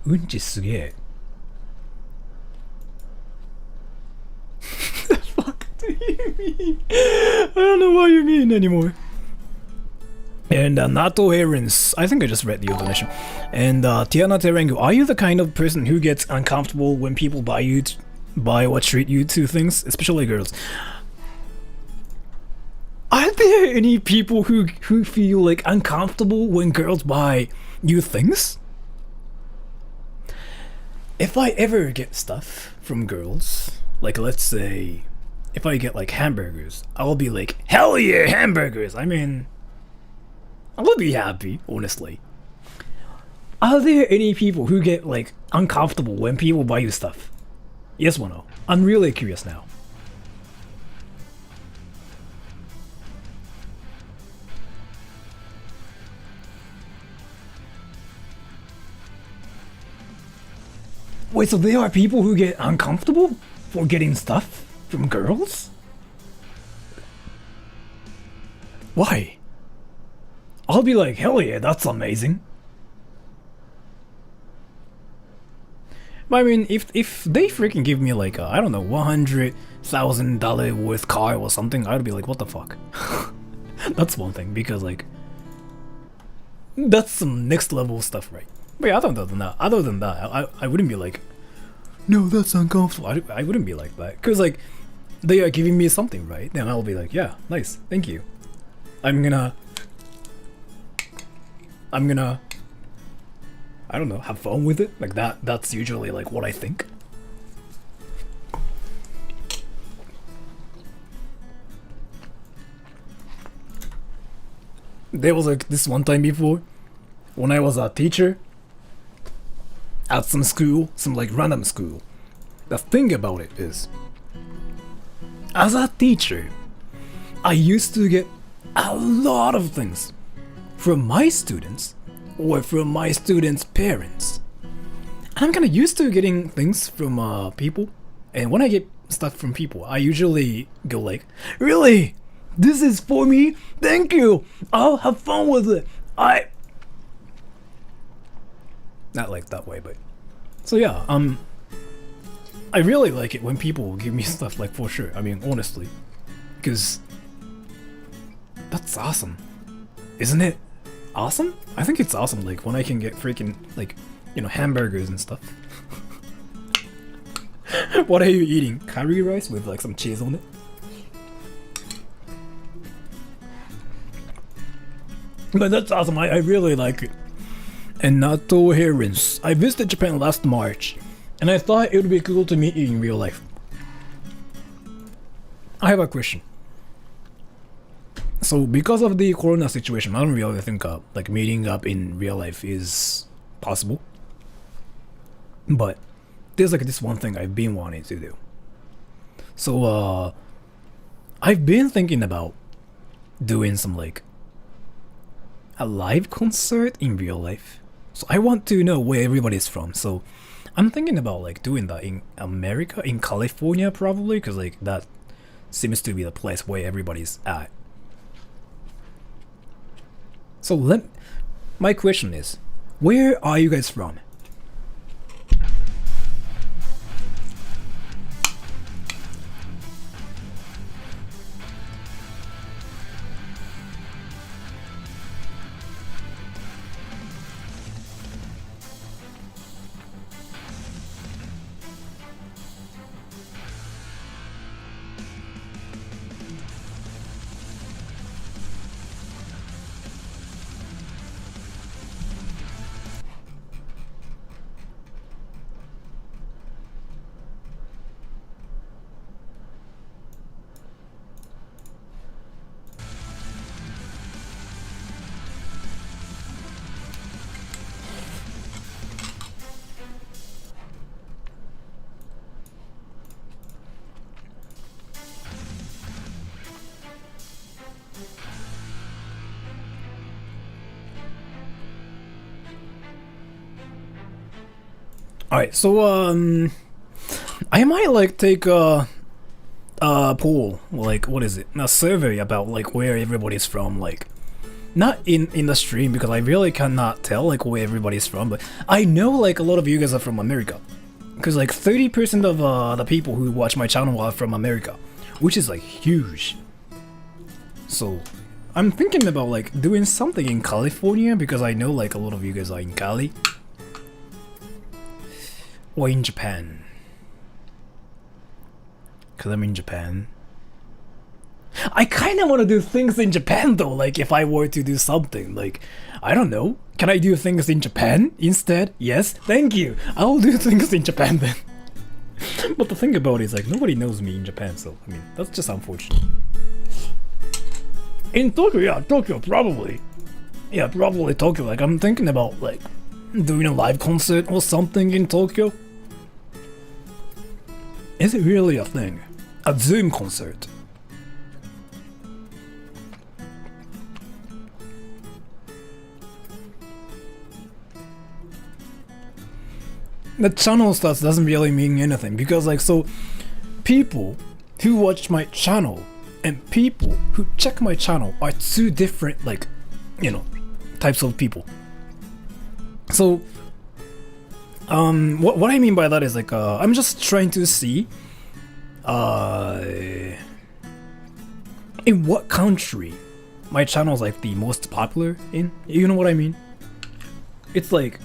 Unchi sugee. The fuck do you mean? I don't know what you mean anymore. And Nato Herons, I think I just read the donation. And Tiana Terengu, are you the kind of person who gets uncomfortable when people buy or treat you to things, especially girls? Are there any people who feel like uncomfortable when girls buy you things? If I ever get stuff from girls, like let's say, if I get like hamburgers, I'll be like, hell yeah, hamburgers! I mean, I'll be happy, honestly. Are there any people who get like uncomfortable when people buy you stuff? Yes or no? I'm really curious now. Wait, so there are people who get uncomfortable for getting stuff from girls? Why? I'll be like, hell yeah, that's amazing. But I mean, if they freaking give me like a, I don't know, $100,000 worth car or something, I'd be like, what the fuck? That's one thing, because like, that's some next level stuff, right? But yeah, other than that, I wouldn't be like, no, that's uncomfortable. I wouldn't be like that, because like, they are giving me something, right? Then I'll be like, yeah, nice, thank you. I'm gonna, I don't know, have fun with it. Like that's usually like what I think. There was like this one time before, when I was a teacher at some school, some like random school. The thing about it is, as a teacher, I used to get a lot of things from my students or from my students' parents. I'm kinda used to getting things from people, and when I get stuff from people, I usually go like, really? This is for me? Thank you! I'll have fun with it! Not like that way, but... So yeah, I really like it when people give me stuff, like, for sure. I mean, honestly. Because... that's awesome. Isn't it? Awesome? I think it's awesome, like, when I can get freaking, like, you know, hamburgers and stuff. What are you eating? Curry rice with, like, some cheese on it? But that's awesome, I really like it. And Nato Herons. I visited Japan last March, and I thought it would be cool to meet you in real life. I have a question. So because of the corona situation, I don't really think like meeting up in real life is possible. But there's like this one thing I've been wanting to do. So I've been thinking about doing some like a live concert in real life. So I want to know where everybody's from. So I'm thinking about like doing that in America, in California probably, because like that seems to be the place where everybody's at. So my question is, where are you guys from? Alright, so I might like take a poll, like what is it? A survey about like where everybody's from, like not in the stream because I really cannot tell like where everybody's from, but I know like a lot of you guys are from America. Because like 30% of the people who watch my channel are from America, which is like huge. So I'm thinking about like doing something in California because I know like a lot of you guys are in Cali. Or in Japan. Because I'm in Japan. I kind of want to do things in Japan though, like if I were to do something, like, I don't know. Can I do things in Japan instead? Yes, thank you. I'll do things in Japan then. But the thing about it is like nobody knows me in Japan, so I mean, that's just unfortunate. In Tokyo, yeah, Tokyo probably. Yeah, probably Tokyo. Like I'm thinking about like doing a live concert or something in Tokyo. Is it really a thing? A Zoom concert? The channel stats doesn't really mean anything because like so people who watch my channel and people who check my channel are two different like, you know, types of people. So what I mean by that is like I'm just trying to see in what country my channel is like the most popular in. You know what I mean? It's like,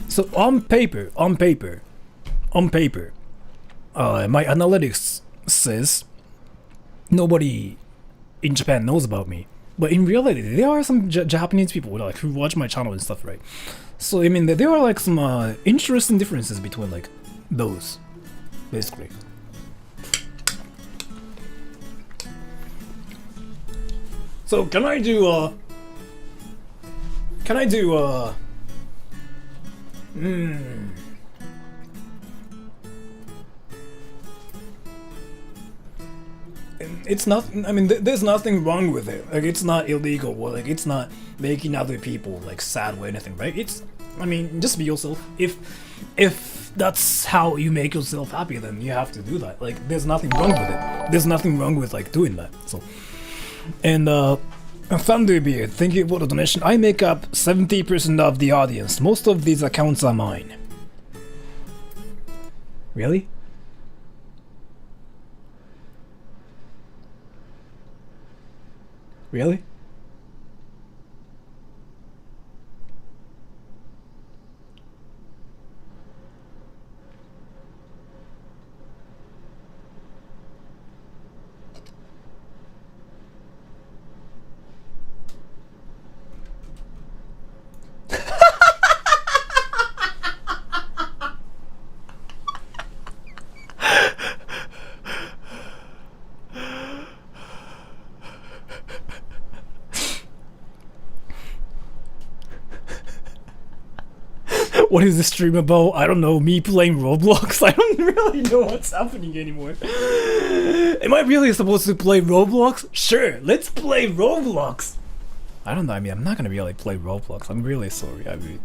so on paper, my analytics says nobody in Japan knows about me. But in reality, there are some Japanese people like who watch my channel and stuff, right? So I mean, there are like some interesting differences between like those, basically. So can I do it's not, I mean, there's nothing wrong with it. Like, it's not illegal or like it's not making other people like sad or anything, right? It's, I mean, just be yourself. If that's how you make yourself happy, then you have to do that. Like, there's nothing wrong with it. There's nothing wrong with like doing that. So, and Thunderbeard, thank you for the donation. I make up 70% of the audience. Most of these accounts are mine. Really? Really? What is this stream about? I don't know, me playing Roblox? I don't really know what's happening anymore. Am I really supposed to play Roblox? Sure, let's play Roblox! I don't know, I mean, I'm not gonna really play Roblox. I'm really sorry, I mean...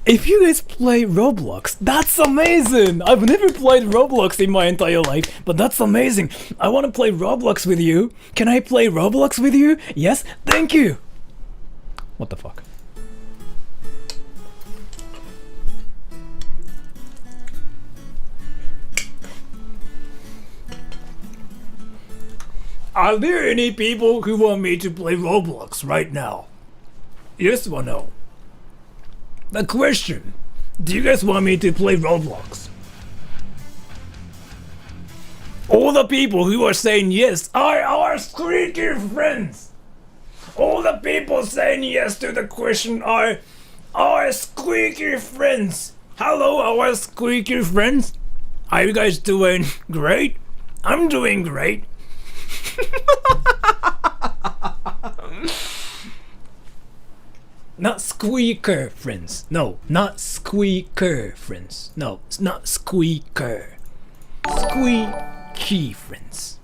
If you guys play Roblox, that's amazing! I've never played Roblox in my entire life, but that's amazing! I wanna play Roblox with you! Can I play Roblox with you? Yes, thank you! What the fuck? Are there any people who want me to play Roblox right now? Yes or no? The question, do you guys want me to play Roblox? All the people who are saying yes are our squeaky friends. All the people saying yes to the question are our squeaky friends. Hello, our squeaky friends. Are you guys doing great? I'm doing great. Not squeaker friends. No, not squeaker friends. No, it's not squeaker. Squeaky friends.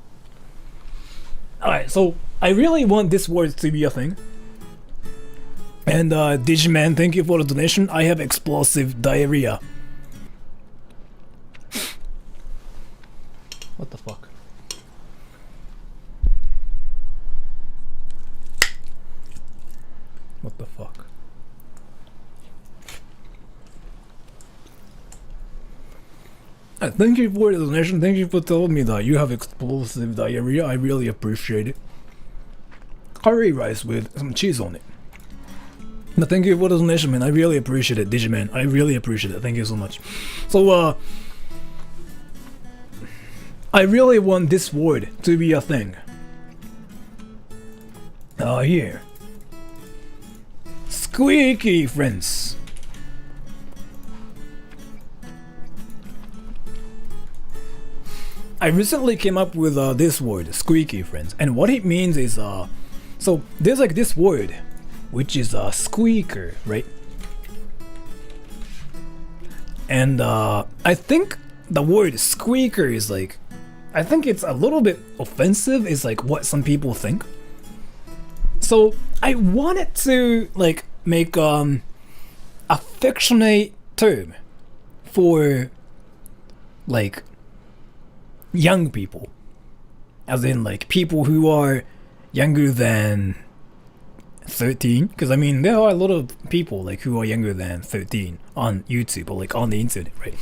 Alright, so I really want this word to be a thing. And Digiman, thank you for the donation. I have explosive diarrhea. What the fuck? What the fuck? Thank you for the donation. Thank you for telling me that you have explosive diarrhea. I really appreciate it. Curry rice with some cheese on it. No, thank you for the donation, man. I really appreciate it, Digiman. I really appreciate it. Thank you so much. So, I really want this word to be a thing. Here. Squeaky friends. I recently came up with this word, squeaky friends, and what it means is so there's like this word, which is a squeaker, right? And I think the word squeaker is like, I think it's a little bit offensive, is like what some people think. So I wanted to like make a fictionate term for like young people, as in like people who are younger than 13, because I mean there are a lot of people like who are younger than 13 on YouTube or like on the internet, right?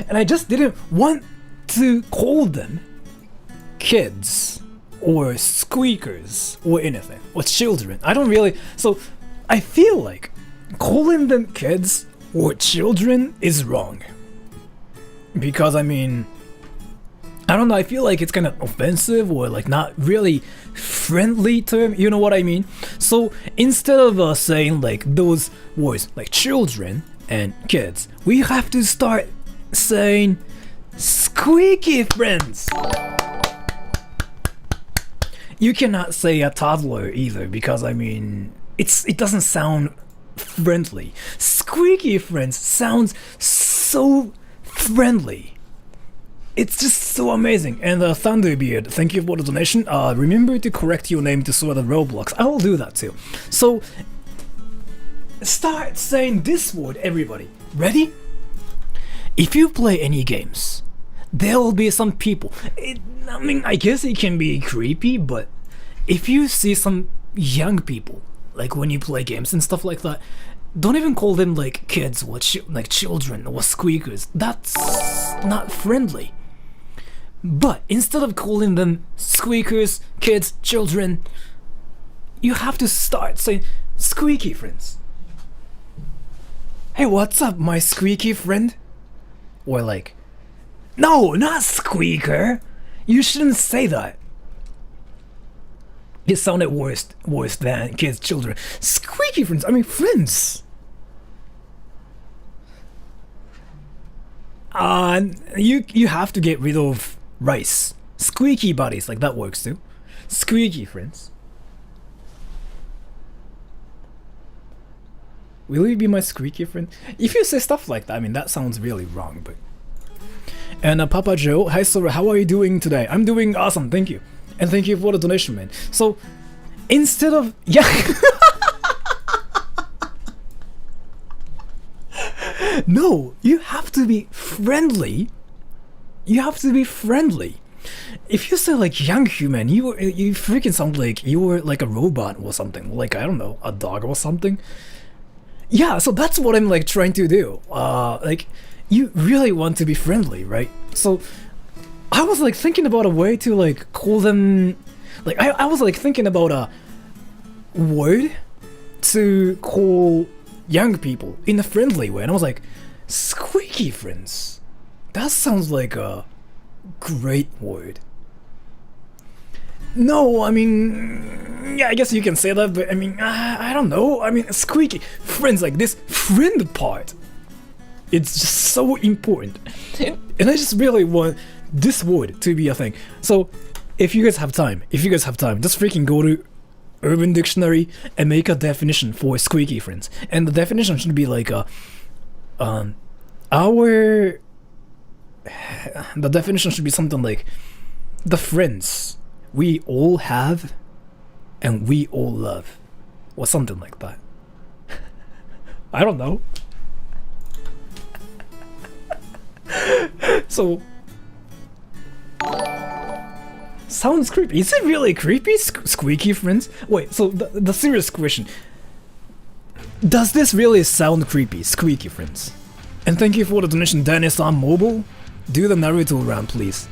And I just didn't want to call them kids or squeakers or anything, or children. I don't really, so I feel like calling them kids or children is wrong, because I mean, I don't know, I feel like it's kind of offensive or like not really friendly term, you know what I mean? So instead of saying like those words like children and kids, we have to start saying squeaky friends. You cannot say a toddler either, because I mean it doesn't sound friendly. Squeaky friends sounds so friendly. It's just so amazing. And Thunderbeard, thank you for the donation. Remember to correct your name to sort of Roblox. I will do that too. So start saying this word, everybody. Ready? If you play any games, there will be some people. I mean, I guess it can be creepy, but if you see some young people, like when you play games and stuff like that, don't even call them like kids or like children or squeakers. That's not friendly. But instead of calling them squeakers, kids, children, you have to start saying squeaky friends. Hey, what's up, my squeaky friend? Or like, no, not squeaker. You shouldn't say that. It sounded worse than kids, children. Squeaky friends, I mean friends. You have to get rid of rice. Squeaky buddies, like that works too. Squeaky friends. Will you be my squeaky friend? If you say stuff like that, I mean that sounds really wrong, but. And Papa Joe, hi Sora, how are you doing today? I'm doing awesome, thank you. And thank you for the donation, man. So, instead of... Yeah. No, you have to be friendly. You have to be friendly. If you say like young human, you freaking sound like you were like a robot or something. Like, I don't know, a dog or something. Yeah, so that's what I'm like trying to do. Like, you really want to be friendly, right? So... I was like thinking about a way to like call them, like I was like thinking about a word to call young people in a friendly way, and I was like, squeaky friends. That sounds like a great word. No, I mean, yeah, I guess you can say that, but I mean, I don't know. I mean, squeaky friends, like this friend part, it's just so important, and I just really want this word to be a thing. So if you guys have time, just freaking go to Urban Dictionary and make a definition for squeaky friends. And the definition should be like the definition should be something like the friends we all have and we all love, or something like that. I don't know. So sounds creepy. Is it really creepy? Squeaky friends? Wait, so the serious question. Does this really sound creepy? Squeaky friends. And thank you for the donation, Dennis on mobile. Do the Naruto round, please.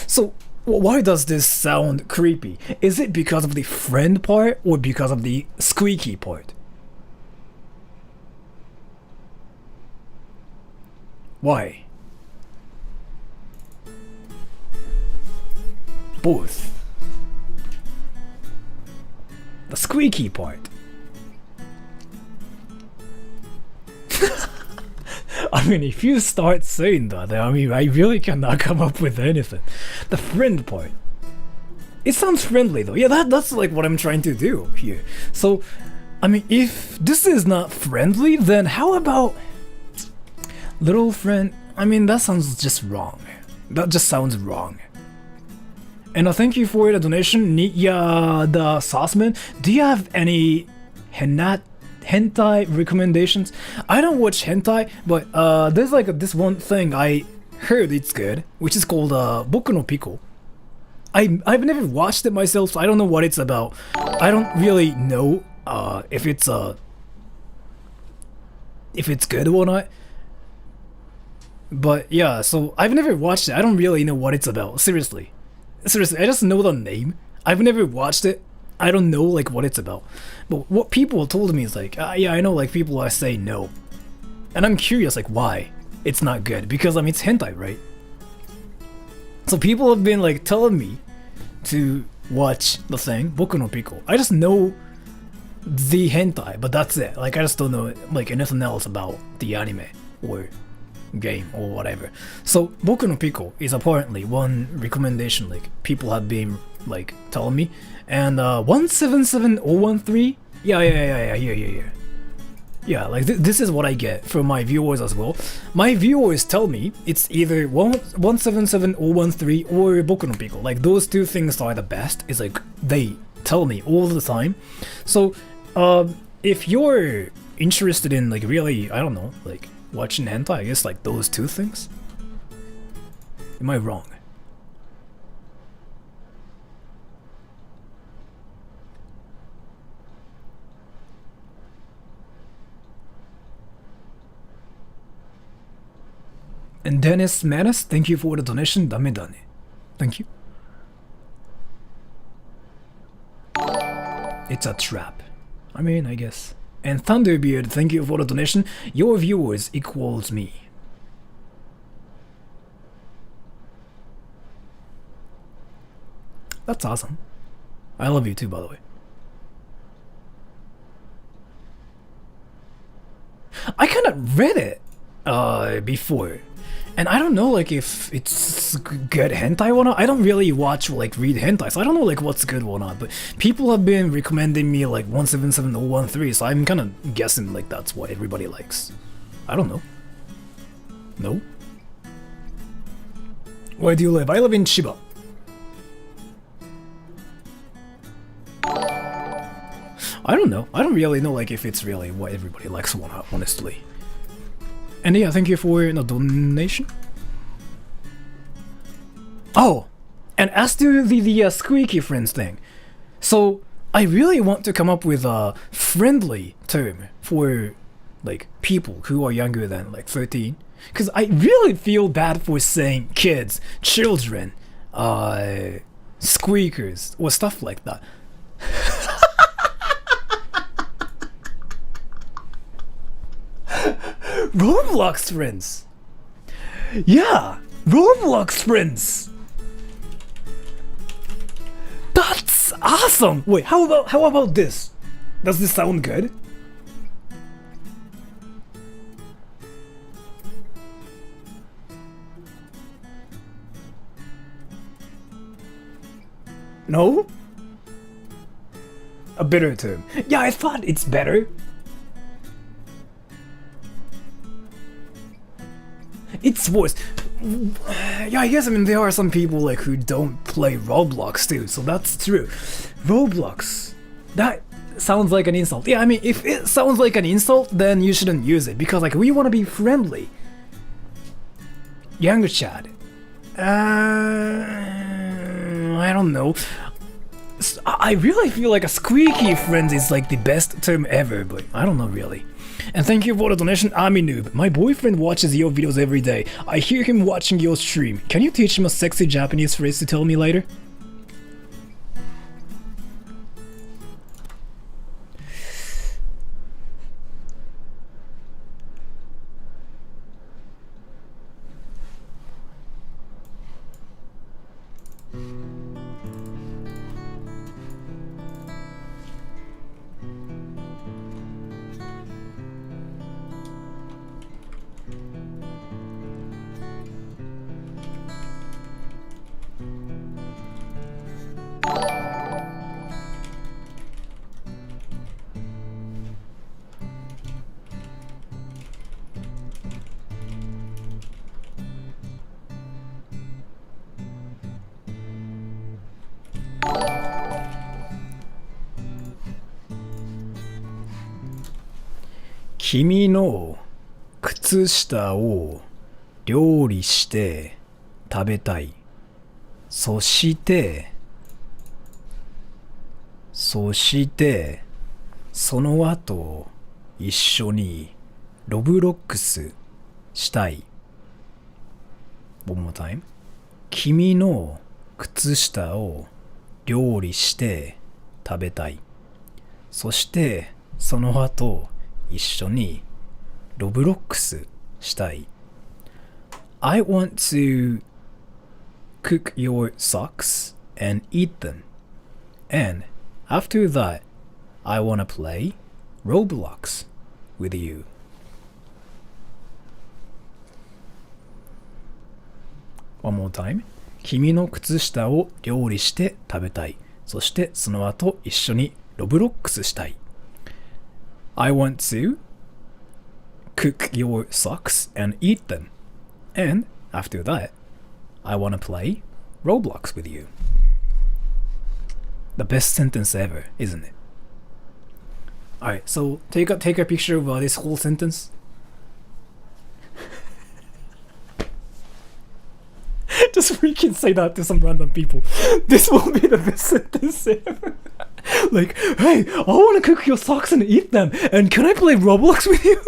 So, why does this sound creepy? Is it because of the friend part or because of the squeaky part? Why? Both. The squeaky part. I mean, if you start saying that, I mean, I really cannot come up with anything. The friend part. It sounds friendly though. Yeah, that's like what I'm trying to do here. So, I mean, if this is not friendly, then how about little friend? I mean, that sounds just wrong. That just sounds wrong. And thank you for the donation, Nitya the Sauceman. Do you have any hentai recommendations? I don't watch hentai, but there's like this one thing I heard it's good, which is called Boku no Pico. I've never watched it myself, so I don't know what it's about. I don't really know if it's good or not. But yeah, so I've never watched it. I don't really know what it's about. Seriously, I just know the name. I've never watched it. I don't know like what it's about. But what people told me is like, yeah, I know like people are saying no, and I'm curious like why it's not good, because I mean it's hentai, right? So people have been like telling me to watch the thing Boku no Pico. I just know the hentai, but that's it. Like I just don't know like anything else about the anime or game or whatever. So Boku no Pico is apparently one recommendation like people have been like telling me, and 177013, yeah, like this is what I get from my viewers as well. My viewers tell me it's either 177013 or Boku no Pico. Like those two things are the best. It's like they tell me all the time. So if you're interested in like really, I don't know, like watching hentai, I guess like those two things. Am I wrong? And Dennis Manis, thank you for the donation. Dame dane. Thank you. It's a trap. I mean, I guess. And Thunderbeard, thank you for the donation. Your viewers equals me. That's awesome. I love you too, by the way. I kind of read it before, and I don't know like if it's good hentai or not. I don't really watch like read hentai, so I don't know like what's good or not. But people have been recommending me like 177013, so I'm kind of guessing like that's what everybody likes. I don't know. No. Where do you live? I live in Chiba. I don't know. I don't really know like if it's really what everybody likes or not, honestly. And yeah, thank you for the donation. Oh, and as to the squeaky friends thing, so I really want to come up with a friendly term for like people who are younger than like 13, because I really feel bad for saying kids, children, squeakers, or stuff like that. Roblox friends. Yeah, Roblox friends. That's awesome. Wait, how about this? Does this sound good? No? A better term. Yeah, I thought it's better. It's worse. Yeah, I guess, I mean, there are some people like who don't play Roblox too, so that's true. Roblox, that sounds like an insult. Yeah, I mean, if it sounds like an insult, then you shouldn't use it, because like we want to be friendly. Younger Chad. I don't know. I really feel like a squeaky friend is like the best term ever, but I don't know really. And thank you for the donation, Ami Noob. My boyfriend watches your videos every day. I hear him watching your stream. Can you teach him a sexy Japanese phrase to tell me later? Kimi no kutsushita wo ryori shite tabetai. そして、その後、一緒にロブロックスしたい。One more time. 君の靴下を料理して食べたい。そして、その後、一緒にロブロックスしたい。I want to cook your socks and eat them. And after that, I wanna play Roblox with you. One more time. 君の靴下を料理して食べたい。そしてその後一緒にロブロックスしたい。I want to cook your socks and eat them. And after that, I wanna play Roblox with you. The best sentence ever, isn't it? Alright, so take a picture of this whole sentence. Just freaking say that to some random people. This will be the best sentence ever. Like, hey, I wanna cook your socks and eat them, and can I play Roblox with you?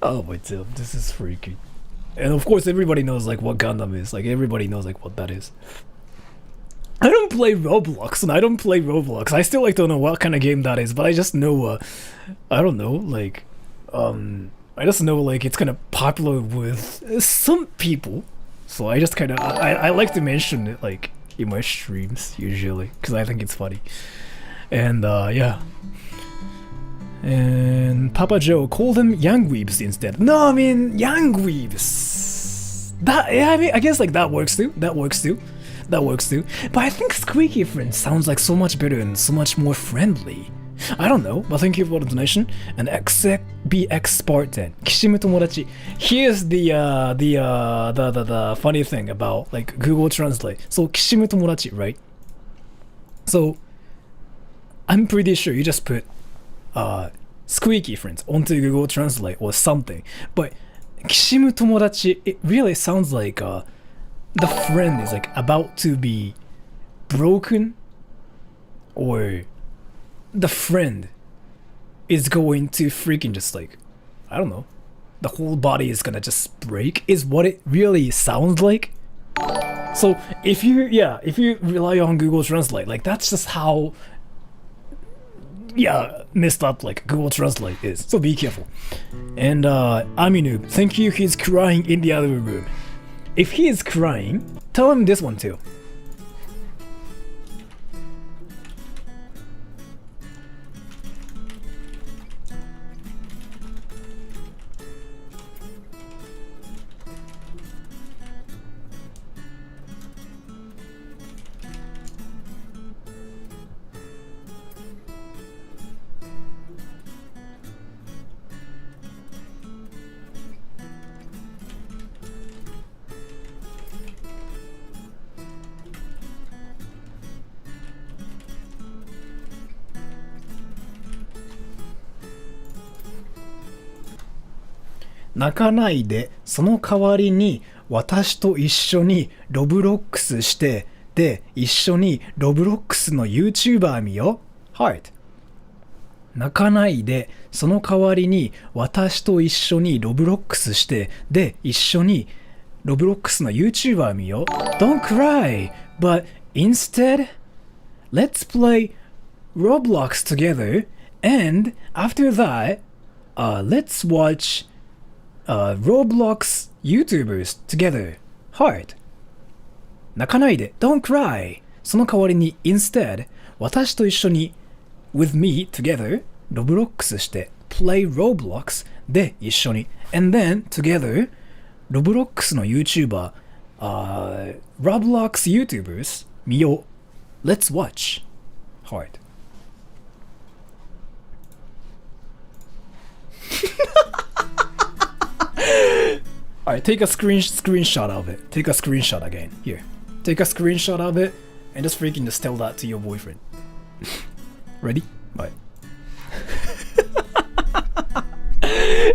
Oh my god, this is freaky. And of course everybody knows like what Gundam is. Like everybody knows like what that is. I don't play Roblox and I don't play Roblox. I still like don't know what kind of game that is, but I just know I don't know, like I just know like it's kind of popular with some people. So I just kind of I like to mention it like in my streams usually because I think it's funny. And yeah. And Papa Joe, call them young weebs instead. No, I mean young weebs. That, yeah, I mean I guess like that works too. That works too. But I think Squeaky Friend sounds like so much better and so much more friendly. I don't know, but thank you for the donation. And XBX Spartan, Kishimu Tomodachi. Here's the funny thing about like Google Translate. So Kishimu Tomodachi, right? So I'm pretty sure you just put Squeaky Friends onto Google Translate or something. But Kishimu Tomodachi, it really sounds like the friend is like about to be broken, or the friend is going to freaking just like, I don't know, the whole body is gonna just break, is what it really sounds like. So if you rely on Google Translate, like that's just how messed up like Google Translate is. So be careful. And Aminu, thank you, he's crying in the other room. If he is crying, tell him this one too. 泣かないで、その代わりに私と一緒にロブロックスして、で、一緒にロブロックスの YouTuber 見よ。Heart。泣かないで、その代わりに私と一緒にロブロックスして、で、一緒にロブロックスの YouTuber 見よ。Don't cry, but instead, let's play Roblox together, and after that, let's watch Roblox YouTubers together. Heart. 泣かないで Don't cry その代わりに Instead 私と一緒に With me together ロブロックスして Play Roblox で一緒に And then together ロブロックスの YouTuber Roblox YouTubers 見よう Let's watch Heart Alright, take a screenshot of it. Take a screenshot again. Here. Take a screenshot of it and just freaking just tell that to your boyfriend. Ready? Bye.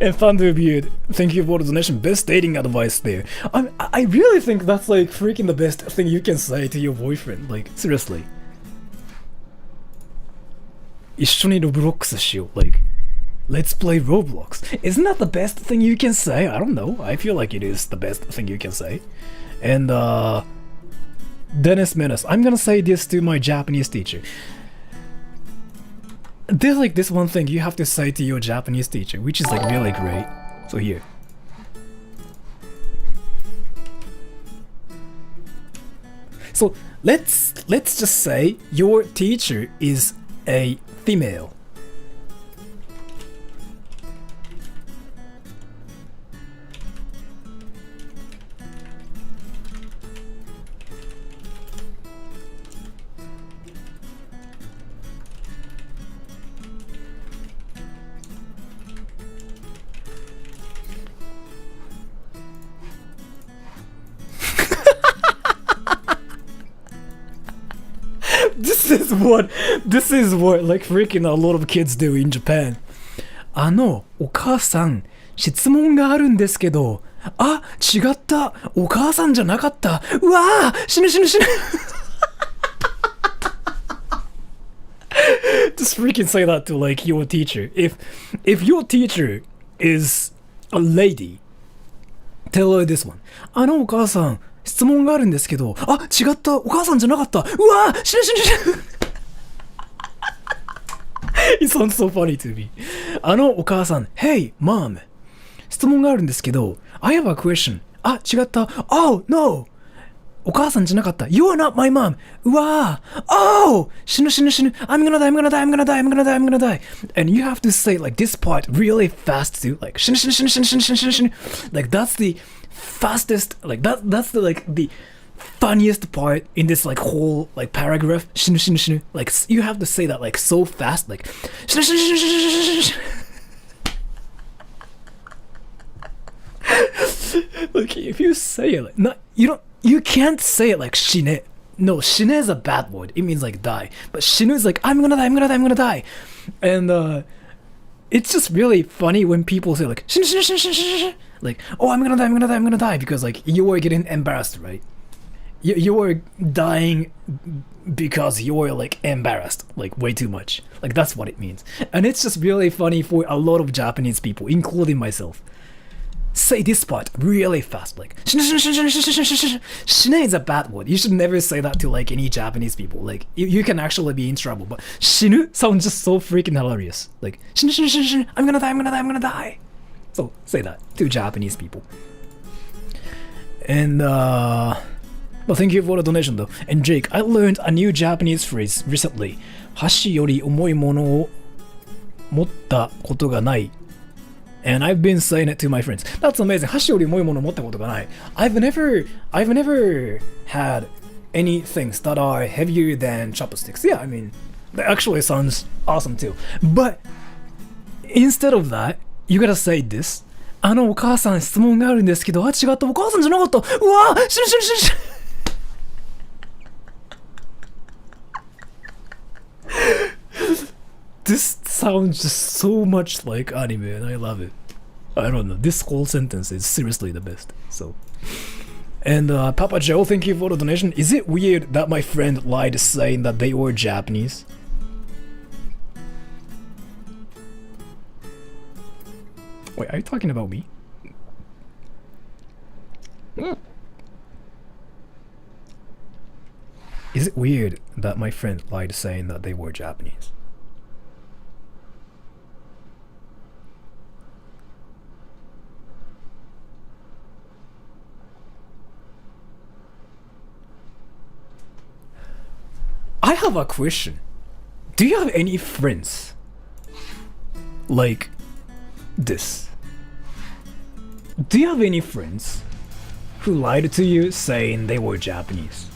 And fun reviewed. Thank you for the donation. Best dating advice there. I really think that's like freaking the best thing you can say to your boyfriend. Like, seriously. 一緒にロブロックスしよう。Like, let's play Roblox. Isn't that the best thing you can say? I don't know. I feel like it is the best thing you can say. And Dennis Menace. I'm gonna say this to my Japanese teacher. There's like this one thing you have to say to your Japanese teacher, which is like really great. So here. So let's just say your teacher is a female. This is what like freaking a lot of kids do in Japan. お母さん、質問があるんですけど、あ、違った、お母さんじゃなかった、うわー、死ぬ。Just freaking say that to like your teacher. If your teacher is a lady, tell her this one. お母さん、質問があるんですけど、あ、違った、お母さんじゃなかった、うわー、死ぬ。It sounds so funny to me. お母さん、Hey, mom. 質問があるんですけど、I have a question. あ、違った。Oh, no. お母さんじゃなかった。You are not my mom. うわー。Oh! 死ぬ。I'm gonna die. And you have to say like this part really fast too. Like, 死ぬ。Like, that's the fastest, like, that's the, like, the funniest part in this like whole like paragraph. 死ぬ。Like, you have to say that like so fast. Like, 死ぬ。Like, if you say it like, you can't say it like 死ね. No, 死ね is a bad word. It means like die. But 死ぬ is like I'm gonna die. And it's just really funny when people say like 死ぬ. Like, oh, I'm gonna die because like you are getting embarrassed, right? You are dying because you're like embarrassed, like way too much. Like that's what it means. And it's just really funny for a lot of Japanese people, including myself. Say this part really fast, like 死ね is a bad word. You should never say that to like any Japanese people. Like you can actually be in trouble. But 死ぬ sounds just so freaking hilarious. Like 死ぬ I'm gonna die. So say that to Japanese people. And well, thank you for the donation though. And Jake, I learned a new Japanese phrase recently. 箸より重いものを持ったことがない。And I've been saying it to my friends. That's amazing. 箸より重いものを持ったことがない。I've never had any things that are heavier than chopsticks. Yeah, I mean, that actually sounds awesome too. But instead of that, you gotta say this. お母さん質問があるんですけど、あ、違った、お母さんじゃなかった。うわー、死ぬ。This sounds just so much like anime and I love it. I don't know. This whole sentence is seriously the best. So. And Papa Joe, thank you for the donation. Is it weird that my friend lied saying that they were Japanese? Wait, are you talking about me? Is it weird that my friend lied saying that they were Japanese? I have a question. Do you have any friends like this? Do you have any friends who lied to you saying they were Japanese?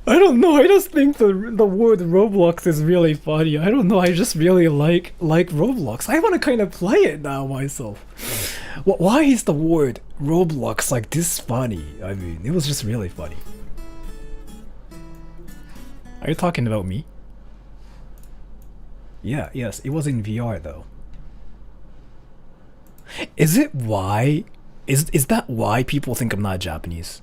I don't know, I just think the word Roblox is really funny. I don't know, I just really like Roblox. I want to kind of play it now myself. Why is the word Roblox like this funny? I mean, it was just really funny. Are you talking about me? Yeah, yes, it was in VR though. Is it why? Is that why people think I'm not Japanese?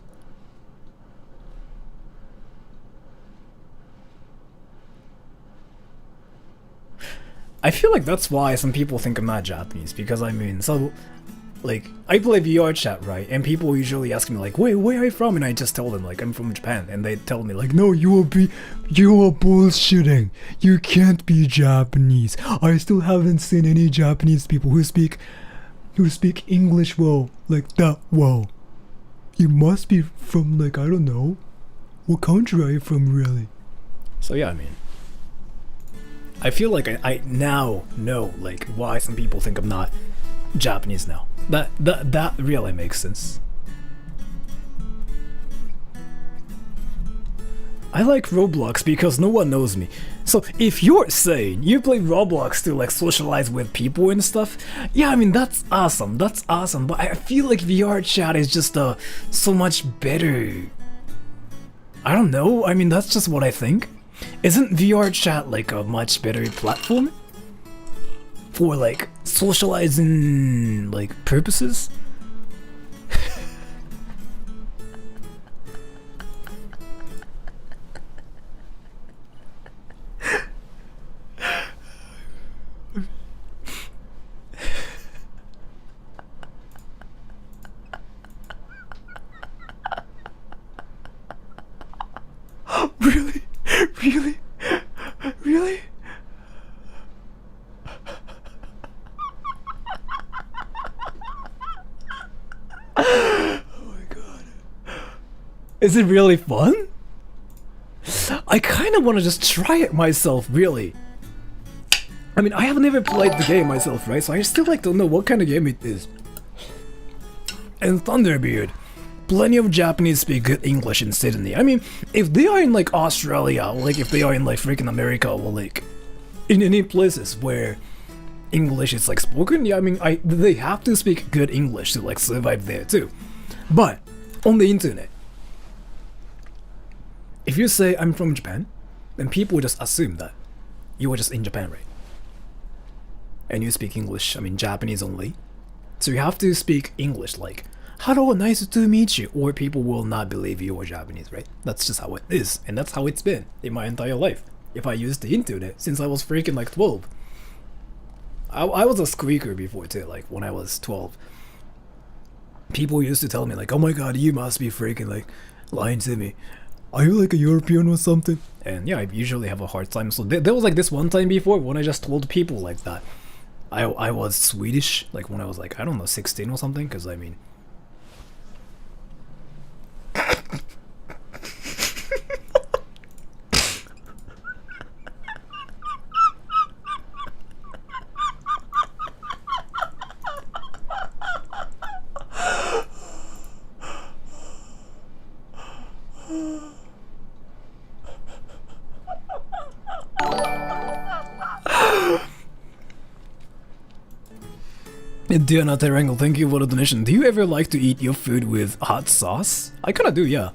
I feel like that's why some people think I'm not Japanese, because I mean, so, like, I play VR chat, right, and people usually ask me like, wait, where are you from? And I just tell them like, I'm from Japan, and they tell me like, no, you are bullshitting, you can't be Japanese. I still haven't seen any Japanese people who speak English well, like that well. You must be from, like, I don't know, what country are you from really? So yeah, I mean, I feel like I now know like why some people think I'm not Japanese now. That really makes sense. I like Roblox because no one knows me. So if you're saying you play Roblox to like socialize with people and stuff, yeah, I mean that's awesome. That's awesome. But I feel like VR chat is just so much better. I don't know. I mean that's just what I think. Isn't VR chat like a much better platform for like socializing like purposes? Really? Really? Really? Oh my god. Is it really fun? I kind of want to just try it myself, really. I mean, I have never played the game myself, right? So I still like don't know what kind of game it is. And Thunderbeard. Plenty of Japanese speak good English in Sydney. I mean, if they are in like Australia, or like if they are in like freaking America, or like in any places where English is like spoken, yeah, I mean, they have to speak good English to like survive there too. But on the internet, if you say I'm from Japan, then people just assume that you were just in Japan, right? And you speak English, I mean Japanese only. So you have to speak English like, hello, nice to meet you, or people will not believe you are Japanese, right? That's just how it is, and that's how it's been in my entire life. If I used the internet since I was freaking like 12. I was a squeaker before too, like when I was 12. People used to tell me like, oh my god, you must be freaking like lying to me. Are you like a European or something? And yeah, I usually have a hard time. So there was like this one time before when I just told people like that I was Swedish, like when I was like, I don't know, 16 or something, because I mean, Diana Terangel, thank you for the donation. Do you ever like to eat your food with hot sauce? I kinda do, yeah.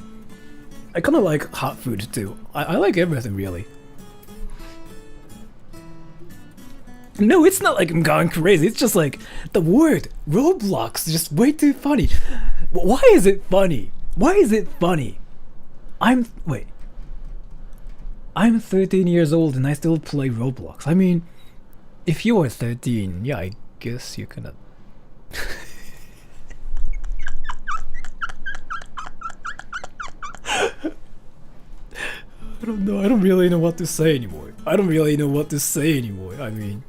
I kinda like hot food too. I like everything really. No, it's not like I'm going crazy. It's just like the word Roblox is just way too funny. Why is it funny? Why is it funny? Wait. I'm 13 years old and I still play Roblox. I mean, if you are 13, yeah, I guess you cannot. I don't know. I don't really know what to say anymore. I mean,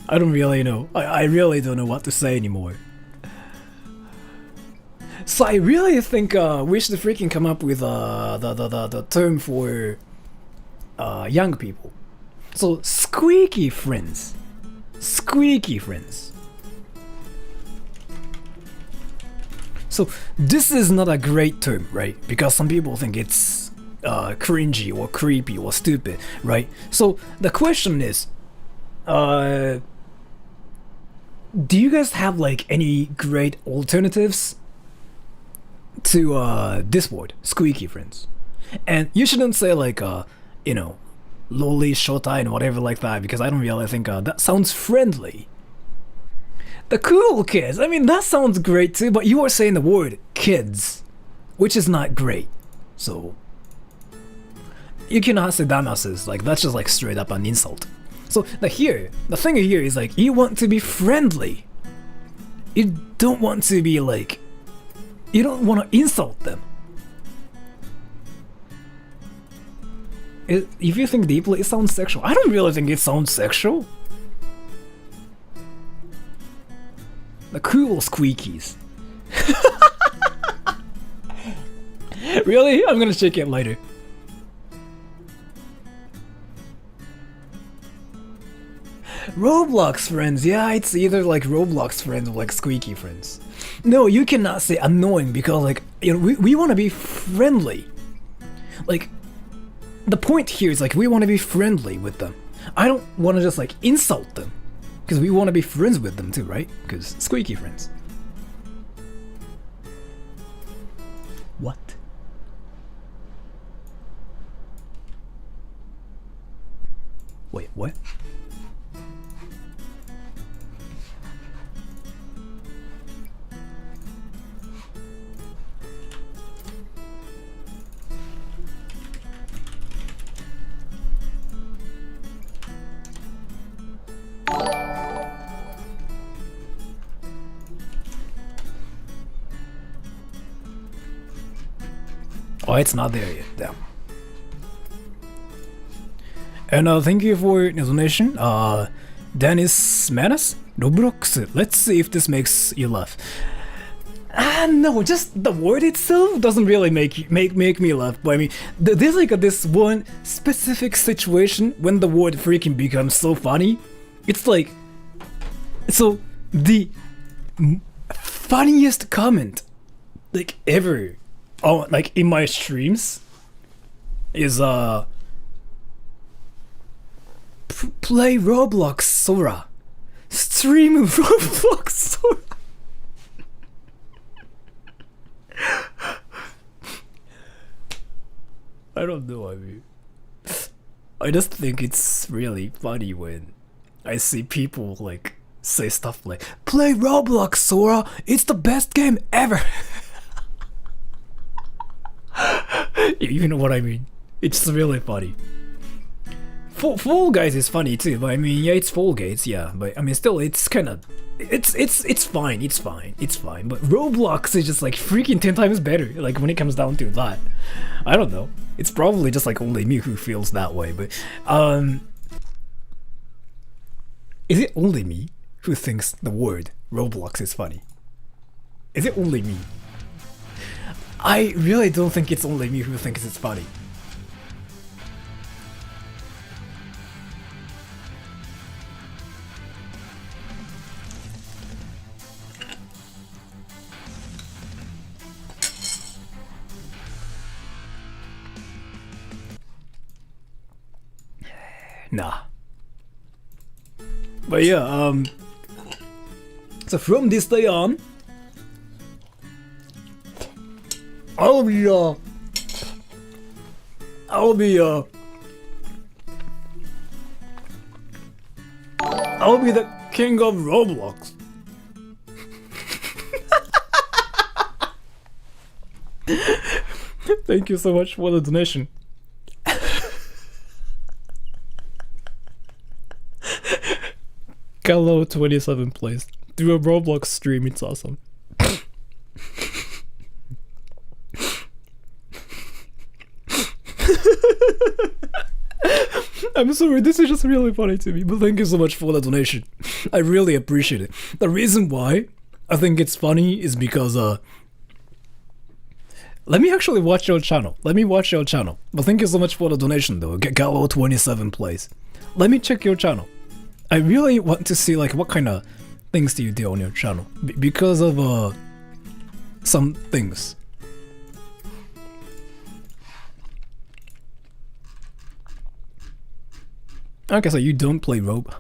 I don't really know. I really don't know what to say anymore. So I really think we should freaking come up with the term for young people. So squeaky friends. Squeaky friends. So this is not a great term, right? Because some people think it's cringy or creepy or stupid, right? So the question is, do you guys have like any great alternatives to this word, squeaky friends? And you shouldn't say like you know, loli shota and whatever like that, because I don't really think that sounds friendly. The cool kids, I mean, that sounds great too, but you are saying the word kids, which is not great. So you cannot say dumbasses, like that's just like straight up an insult. So the thing here is like you want to be friendly. You don't want to be like, you don't want to insult them. If you think deeply, it sounds sexual. I don't really think it sounds sexual. The cool squeakies. Really? I'm gonna check it later. Roblox friends, yeah, it's either like Roblox friends or like squeaky friends. No, you cannot say annoying because like, you know, we want to be friendly. Like, the point here is like we want to be friendly with them. I don't want to just like insult them, because we want to be friends with them too, right? Because squeaky friends. What? Wait, what? Oh, it's not there yet, damn. And thank you for your donation. Dennis Manas, Roblox. Let's see if this makes you laugh. No, just the word itself doesn't really make me laugh. But I mean, there's like this one specific situation when the word freaking becomes so funny. It's like, so the funniest comment like ever, oh, like in my streams, is play Roblox Sora. Stream Roblox Sora. I don't know, I mean, I just think it's really funny when I see people like say stuff like, play Roblox Sora, it's the best game ever. You know what I mean? It's really funny. Fall Guys is funny too, but I mean, yeah, it's Fall Guys, yeah, but I mean, still, it's kind of, it's fine, it's fine. But Roblox is just like freaking 10 times better. Like when it comes down to that, I don't know. It's probably just like only me who feels that way, but is it only me who thinks the word Roblox is funny? Is it only me? I really don't think it's only me who thinks it's funny. Nah. But yeah, So from this day on, I'll be the king of Roblox. Thank you so much for the donation. Gallo27 plays. Do a Roblox stream, it's awesome. I'm sorry, this is just really funny to me, but thank you so much for the donation. I really appreciate it. The reason why I think it's funny is because let me actually watch your channel. Let me watch your channel. But thank you so much for the donation though. Gallo27 plays. Let me check your channel. I really want to see like what kind of things do you do on your channel because of some things. Okay, so you don't play Rob.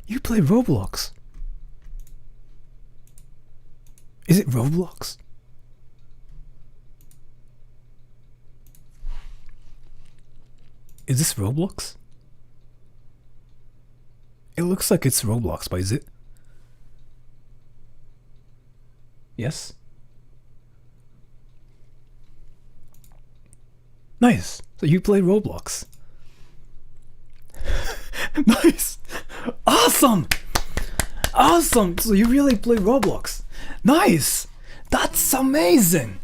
You play Roblox. Is it Roblox? Is this Roblox? It looks like it's Roblox, but is it? Yes? Nice. So you play Roblox. Nice. Awesome. Awesome. So you really play Roblox. Nice. That's amazing.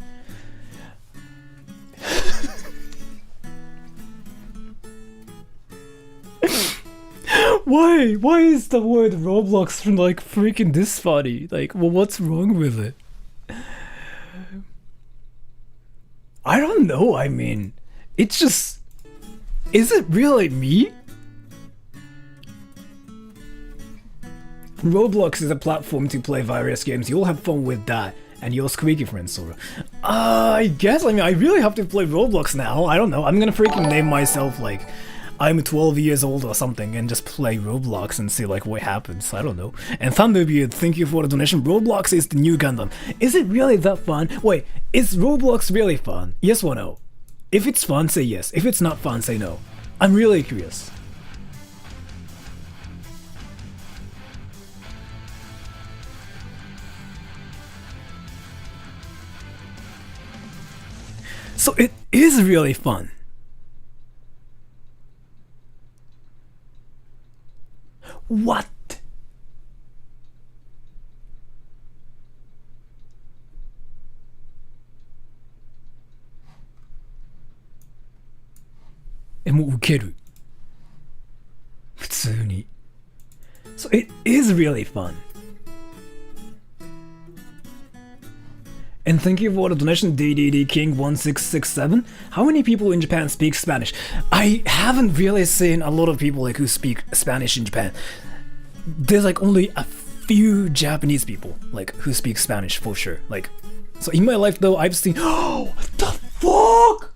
Why is the word Roblox like freaking this funny? Like, well, what's wrong with it? I don't know. I mean, it's just, is it really me? Roblox is a platform to play various games. You'll have fun with that and your squeaky friends, sort of. I guess, I mean, I really have to play Roblox now. I don't know. I'm gonna freaking name myself like I'm 12 years old or something and just play Roblox and see like what happens. I don't know. And Thunderbeard, thank you for the donation. Roblox is the new Gundam. Is it really that fun? Wait, is Roblox really fun? Yes or no? If it's fun, say yes. If it's not fun, say no. I'm really curious. So it is really fun. What?もう受ける。普通に。So it is really fun. And thank you for the donation, DDD King 1667. How many people in Japan speak Spanish? I haven't really seen a lot of people like who speak Spanish in Japan. There's like only a few Japanese people like who speak Spanish for sure. Like, so in my life though, I've seen. Oh, what the fuck?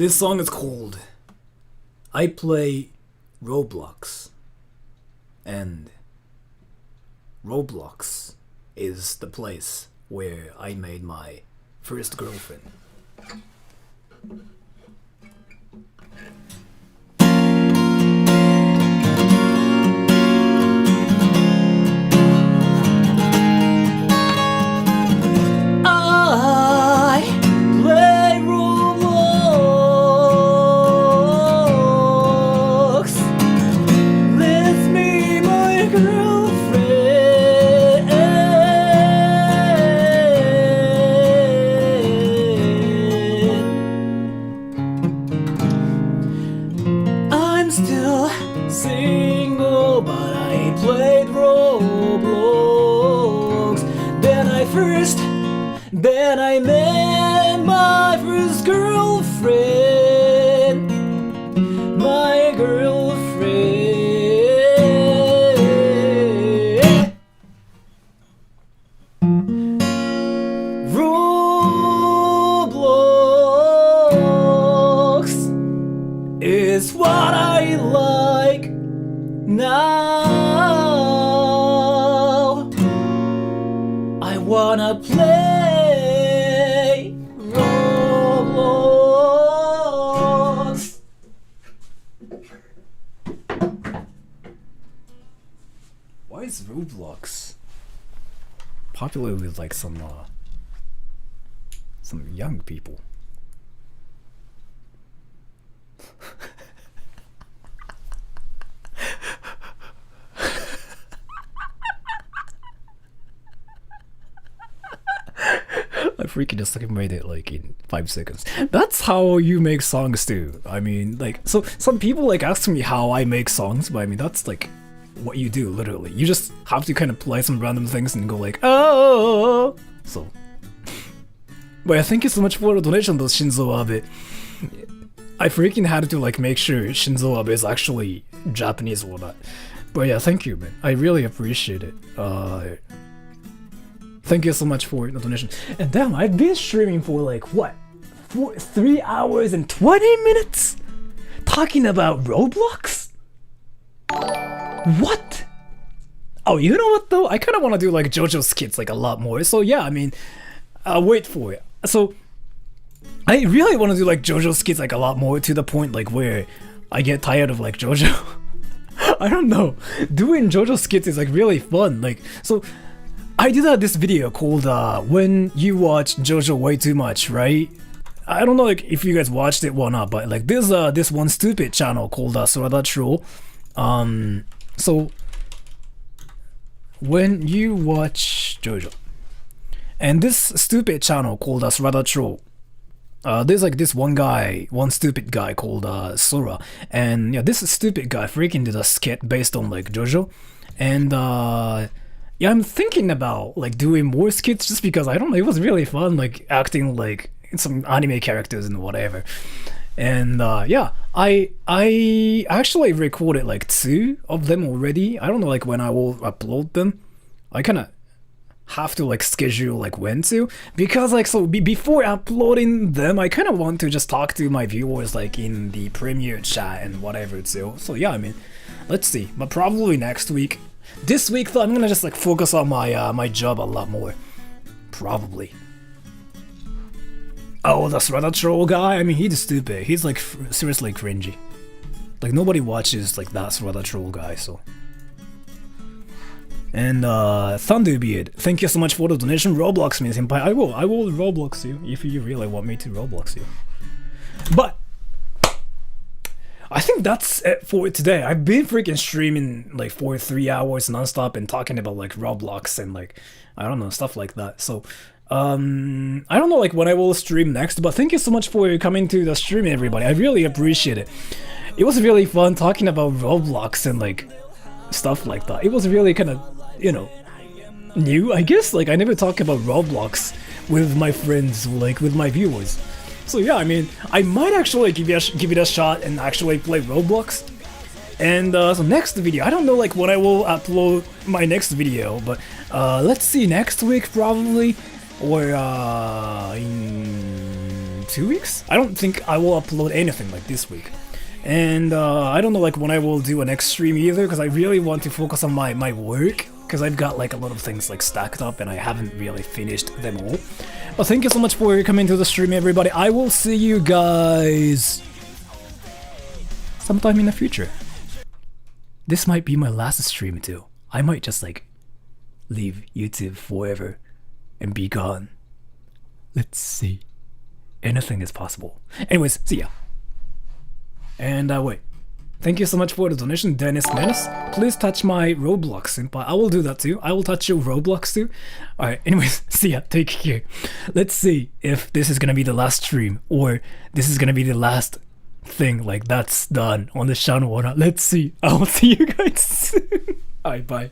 This song is called I Play Roblox. And Roblox is the place where I made my first girlfriend. I play Roblox. Let's be my girlfriend. I'm still single, but I played Roblox. Then I met my first girlfriend. My girlfriend. Roblox is what I like now. I wanna play Roblox. Why is Roblox popular with like some young people? I freaking just like made it like in 5 seconds. That's how you make songs too. I mean, like, so some people like ask me how I make songs, but I mean that's like what you do literally. You just have to kind of play some random things and go like, oh. So, but yeah, thank you so much for the donation, though, Shinzo Abe. I freaking had to like make sure Shinzo Abe is actually Japanese or not. But yeah, thank you, man. I really appreciate it. Thank you so much for the donation. And damn, I've been streaming for like what? 3 hours and 20 minutes? Talking about Roblox? What? Oh, you know what though? I kind of want to do like JoJo skits like a lot more. So yeah, I mean, wait for it. So I really want to do like JoJo skits like a lot more to the point like where I get tired of like JoJo. I don't know. Doing JoJo skits is like really fun. Like, so I did this video called When You Watch JoJo Way Too Much, right? I don't know like if you guys watched it or not, but like there's this one stupid channel called Sorada Troll. So when you watch JoJo, and this stupid channel called Sorada Troll, there's like this one stupid guy called Sora, and yeah, this stupid guy freaking did a skit based on like JoJo, and yeah, I'm thinking about like doing more skits just because I don't know, it was really fun like acting like some anime characters and whatever. And yeah, I actually recorded like 2 of them already. I don't know like when I will upload them. I kind of have to like schedule like when to, because like so before uploading them I kind of want to just talk to my viewers like in the premiere chat and whatever too. So yeah, I mean, let's see, but probably next week. This week though, I'm gonna just like focus on my my job a lot more, probably. Oh, that's rather troll guy. I mean, he's stupid. He's like seriously cringy. Like nobody watches like that rather troll guy. So. And Thunderbeard, thank you so much for the donation. Roblox me, senpai. I will Roblox you if you really want me to Roblox you. But I think that's it for today. I've been freaking streaming like for 3 hours nonstop and talking about like Roblox and like I don't know, stuff like that. So I don't know like when I will stream next, but thank you so much for coming to the stream, everybody. I really appreciate it. It was really fun talking about Roblox and like stuff like that. It was really kind of, you know, new, I guess. Like I never talk about Roblox with my friends, like with my viewers. So yeah, I mean, I might actually give it a shot and actually play Roblox. And so next video, I don't know like when I will upload my next video, but let's see, next week probably, or in 2 weeks? I don't think I will upload anything like this week. And I don't know like when I will do a next stream either, because I really want to focus on my work, because I've got like a lot of things like stacked up and I haven't really finished them all. But thank you so much for coming to the stream, everybody. I will see you guys sometime in the future. This might be my last stream too. I might just like leave YouTube forever and be gone. Let's see. Anything is possible. Anyways, see ya. And wait. Thank you so much for the donation, Dennis Menace. Please touch my Roblox, senpai. I will do that too. I will touch your Roblox too. Alright, anyways, see ya. Take care. Let's see if this is gonna be the last stream, or this is gonna be the last thing like that's done on the channel or not. Let's see. I will see you guys soon. Alright, bye.